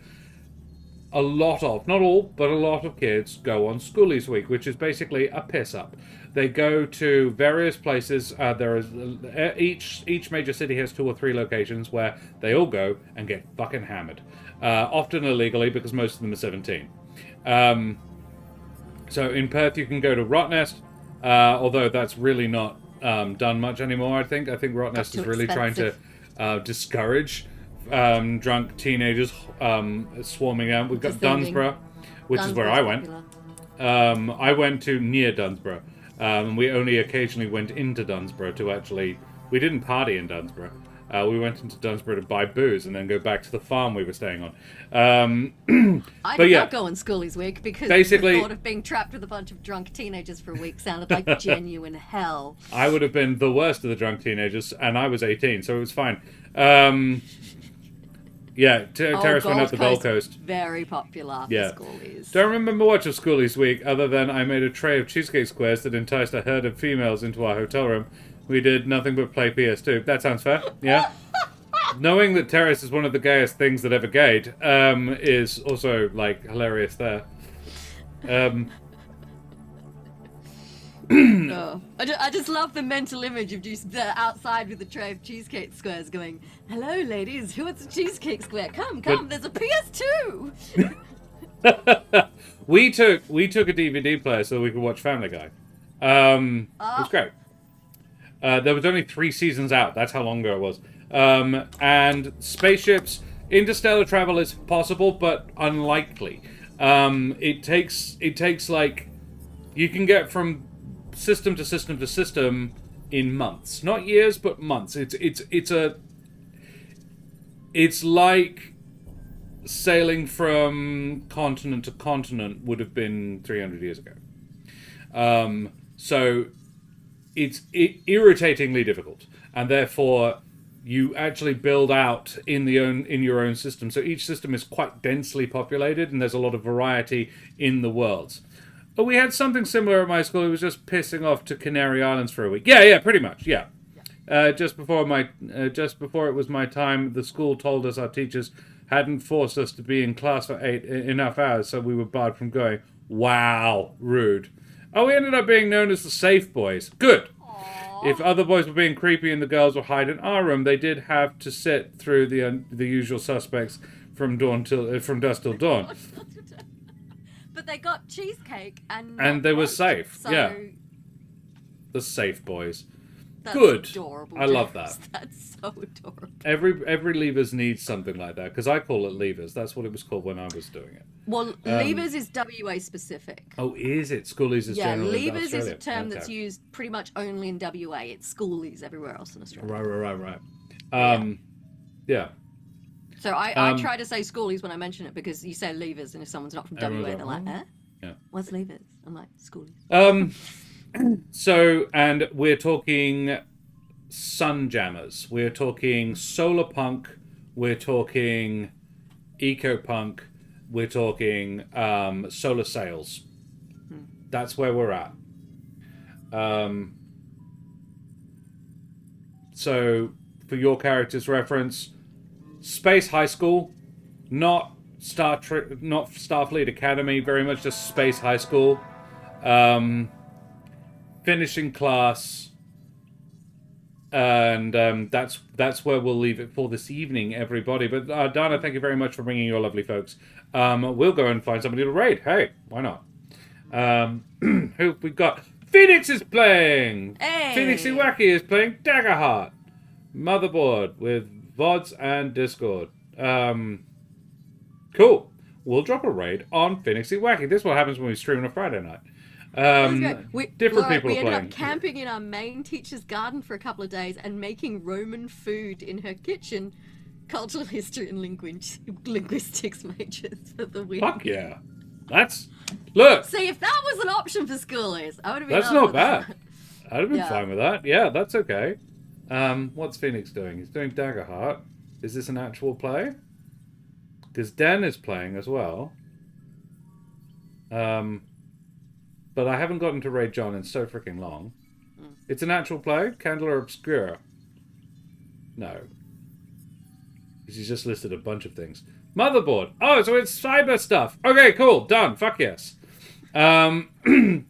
a lot of, not all, but a lot of kids go on Schoolies Week, which is basically a piss up. They go to various places. There is each major city has 2 or 3 locations where they all go and get fucking hammered, often illegally because most of them are 17. So in Perth you can go to Rottnest, although that's really not done much anymore. I think Rottnest is really trying to discourage drunk teenagers swarming out. We've got Dunsborough, which is where I went. I went to near Dunsborough. And we only occasionally went into Dunsborough to actually... We didn't party in Dunsborough. We went into Dunsborough to buy booze and then go back to the farm we were staying on. I did not go on Schoolies Week because basically, the thought of being trapped with a bunch of drunk teenagers for a week sounded like genuine hell. I would have been the worst of the drunk teenagers, and I was 18, so it was fine. Terrace went up the Gold Coast. Very popular for schoolies. Don't remember much of Schoolies Week, other than I made a tray of cheesecake squares that enticed a herd of females into our hotel room. We did nothing but play PS2. That sounds fair, yeah? Knowing that Terrace is one of the gayest things that ever gayed is also, like, hilarious there. I just love the mental image of just outside with a tray of cheesecake squares going, "Hello, ladies, who wants a cheesecake square? Come, there's a PS2!" We took a DVD player so we could watch Family Guy. It was great. There was only 3 seasons out. That's how long ago it was. And spaceships, interstellar travel is possible, but unlikely. It takes like, you can get from system to system to system in months, not years, but months. It's like sailing from continent to continent would have been 300 years ago. So it's irritatingly difficult, and therefore you actually build out in your own system. So each system is quite densely populated, and there's a lot of variety in the worlds. But we had something similar at my school. It was just pissing off to Canary Islands for a week. Yeah, pretty much. Yeah. Just before it was my time, the school told us our teachers hadn't forced us to be in class for enough hours, so we were barred from going. Wow, rude. Oh, we ended up being known as the safe boys. Good. Aww. If other boys were being creepy and the girls were hiding in our room, they did have to sit through the usual suspects from dusk till dawn. But they got cheesecake and they were safe. So yeah, the safe boys. That's good. Adorable. I love that. That's so adorable. Every Levers needs something like that, because I call it Levers. That's what it was called when I was doing it. Well, Levers is WA specific. Oh, is it? Schoolies is generally in Levers Australia. is a term that's used pretty much only in WA. It's schoolies everywhere else in Australia. Right. Yeah. So I try to say schoolies when I mention it, because you say Levers, and if someone's not from WA, they're like, eh? Yeah. What's Levers? I'm like, schoolies. So, and we're talking sunjammers, we're talking solar punk, we're talking eco punk, we're talking solar sails. That's where we're at. So, for your character's reference, Space High School, not Starfleet Academy, very much just Space High School. Finishing class, and that's where we'll leave it for this evening, everybody. But Dana, thank you very much for bringing your lovely folks. We'll go and find somebody to raid. Hey, why not? Who have we got? Phoenix is playing. Hey. Phoenix Iwaki is playing Daggerheart. Motherboard with VODs and Discord. Cool. We'll drop a raid on Phoenix Iwaki. This is what happens when we stream on a Friday night. Different people are playing. We ended up camping in our main teacher's garden for a couple of days and making Roman food in her kitchen. Cultural history and linguistics majors for the week. Fuck yeah. Look. See, if that was an option for schoolies, I would have been. That's not bad. I'd have been fine with that. Yeah, that's okay. What's Phoenix doing? He's doing Daggerheart. Is this an actual play? Because Den is playing as well. But I haven't gotten to raid John in so freaking long. It's an actual play? Candler Obscure? No. Because he's just listed a bunch of things. Motherboard! Oh, so it's cyber stuff! Okay, cool, done, fuck yes. Earthkin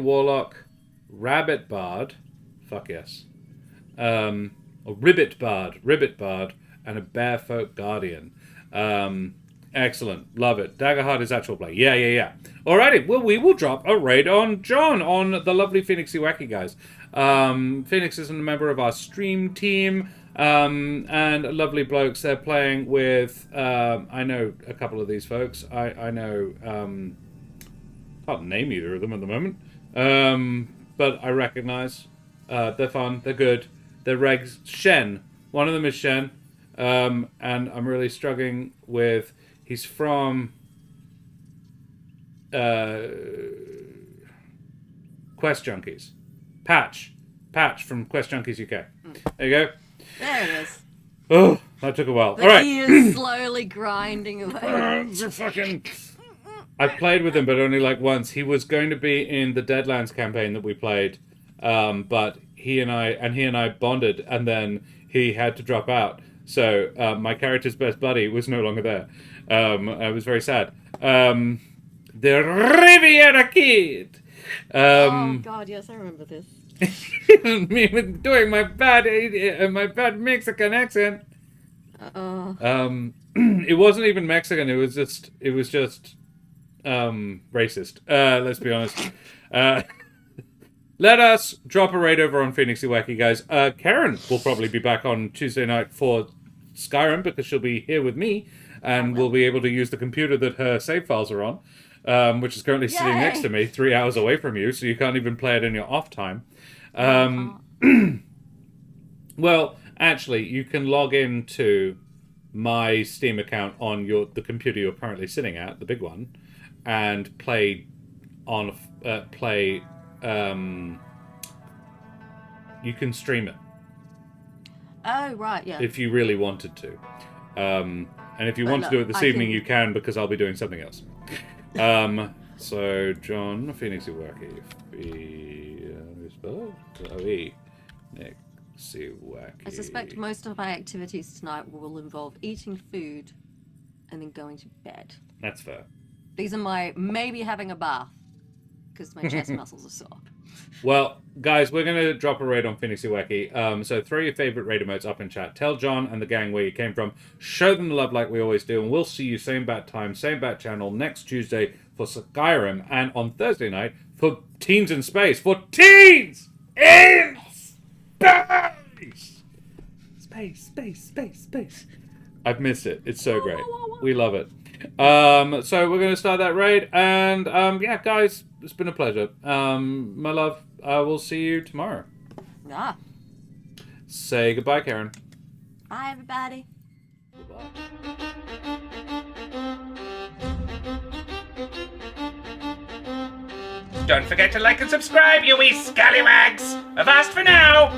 Warlock, Rabbit Bard, fuck yes. A Ribbit Bard, and a Barefoot Guardian. Excellent. Love it. Daggerheart is actual play. Yeah. Alrighty. Well, we will drop a raid on John, on the lovely Phoenix Iwaki guys. Phoenix is a member of our stream team, and lovely blokes. They're playing with, I know a couple of these folks. I know, can't name either of them at the moment. But I recognize. They're fun. They're good. They're regs. Shen. One of them is Shen. And I'm really struggling with... He's from Quest Junkies. Patch from Quest Junkies UK. There you go. There it is. Oh, that took a while. The All right. ears slowly grinding away. I've played with him, but only like once. He was going to be in the Deadlands campaign that we played, but he and I bonded, and then he had to drop out. So my character's best buddy was no longer there. I was very sad. The Riviera Kid. Oh God, yes, I remember this. Me doing my bad Mexican accent. It wasn't even Mexican. It was just racist. Let's be honest. let us drop a raid over on Phoenixy Wacky, guys. Karen will probably be back on Tuesday night for Skyrim because she'll be here with me and we'll be able to use the computer that her save files are on, which is currently sitting next to me, 3 hours away from you, so you can't even play it in your off time. Well, actually, you can log into my Steam account on the computer you're currently sitting at, the big one, and play on you can stream it. Oh, right, yeah. If you really wanted to. And if you want to do it this evening, you can, because I'll be doing something else. So, John, Phoenixy Wacky. Phoenixy Wacky. I suspect most of my activities tonight will involve eating food and then going to bed. That's fair. These are my maybe having a bath, because my chest muscles are sore. Well, guys, we're going to drop a raid on Phoenixy Wacky. So throw your favorite raid emotes up in chat. Tell John and the gang where you came from. Show them the love like we always do. And we'll see you same bat time, same bat channel next Tuesday for Skyrim. And on Thursday night for Teens in Space. For Teens in Space! Space. I've missed it. It's so great. We love it. So we're going to start that raid. And yeah, guys, it's been a pleasure. My love, I will see you tomorrow. Ah. Say goodbye, Karen. Bye, everybody. Goodbye. Don't forget to like and subscribe, you wee scallywags! Avast for now!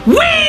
Whee!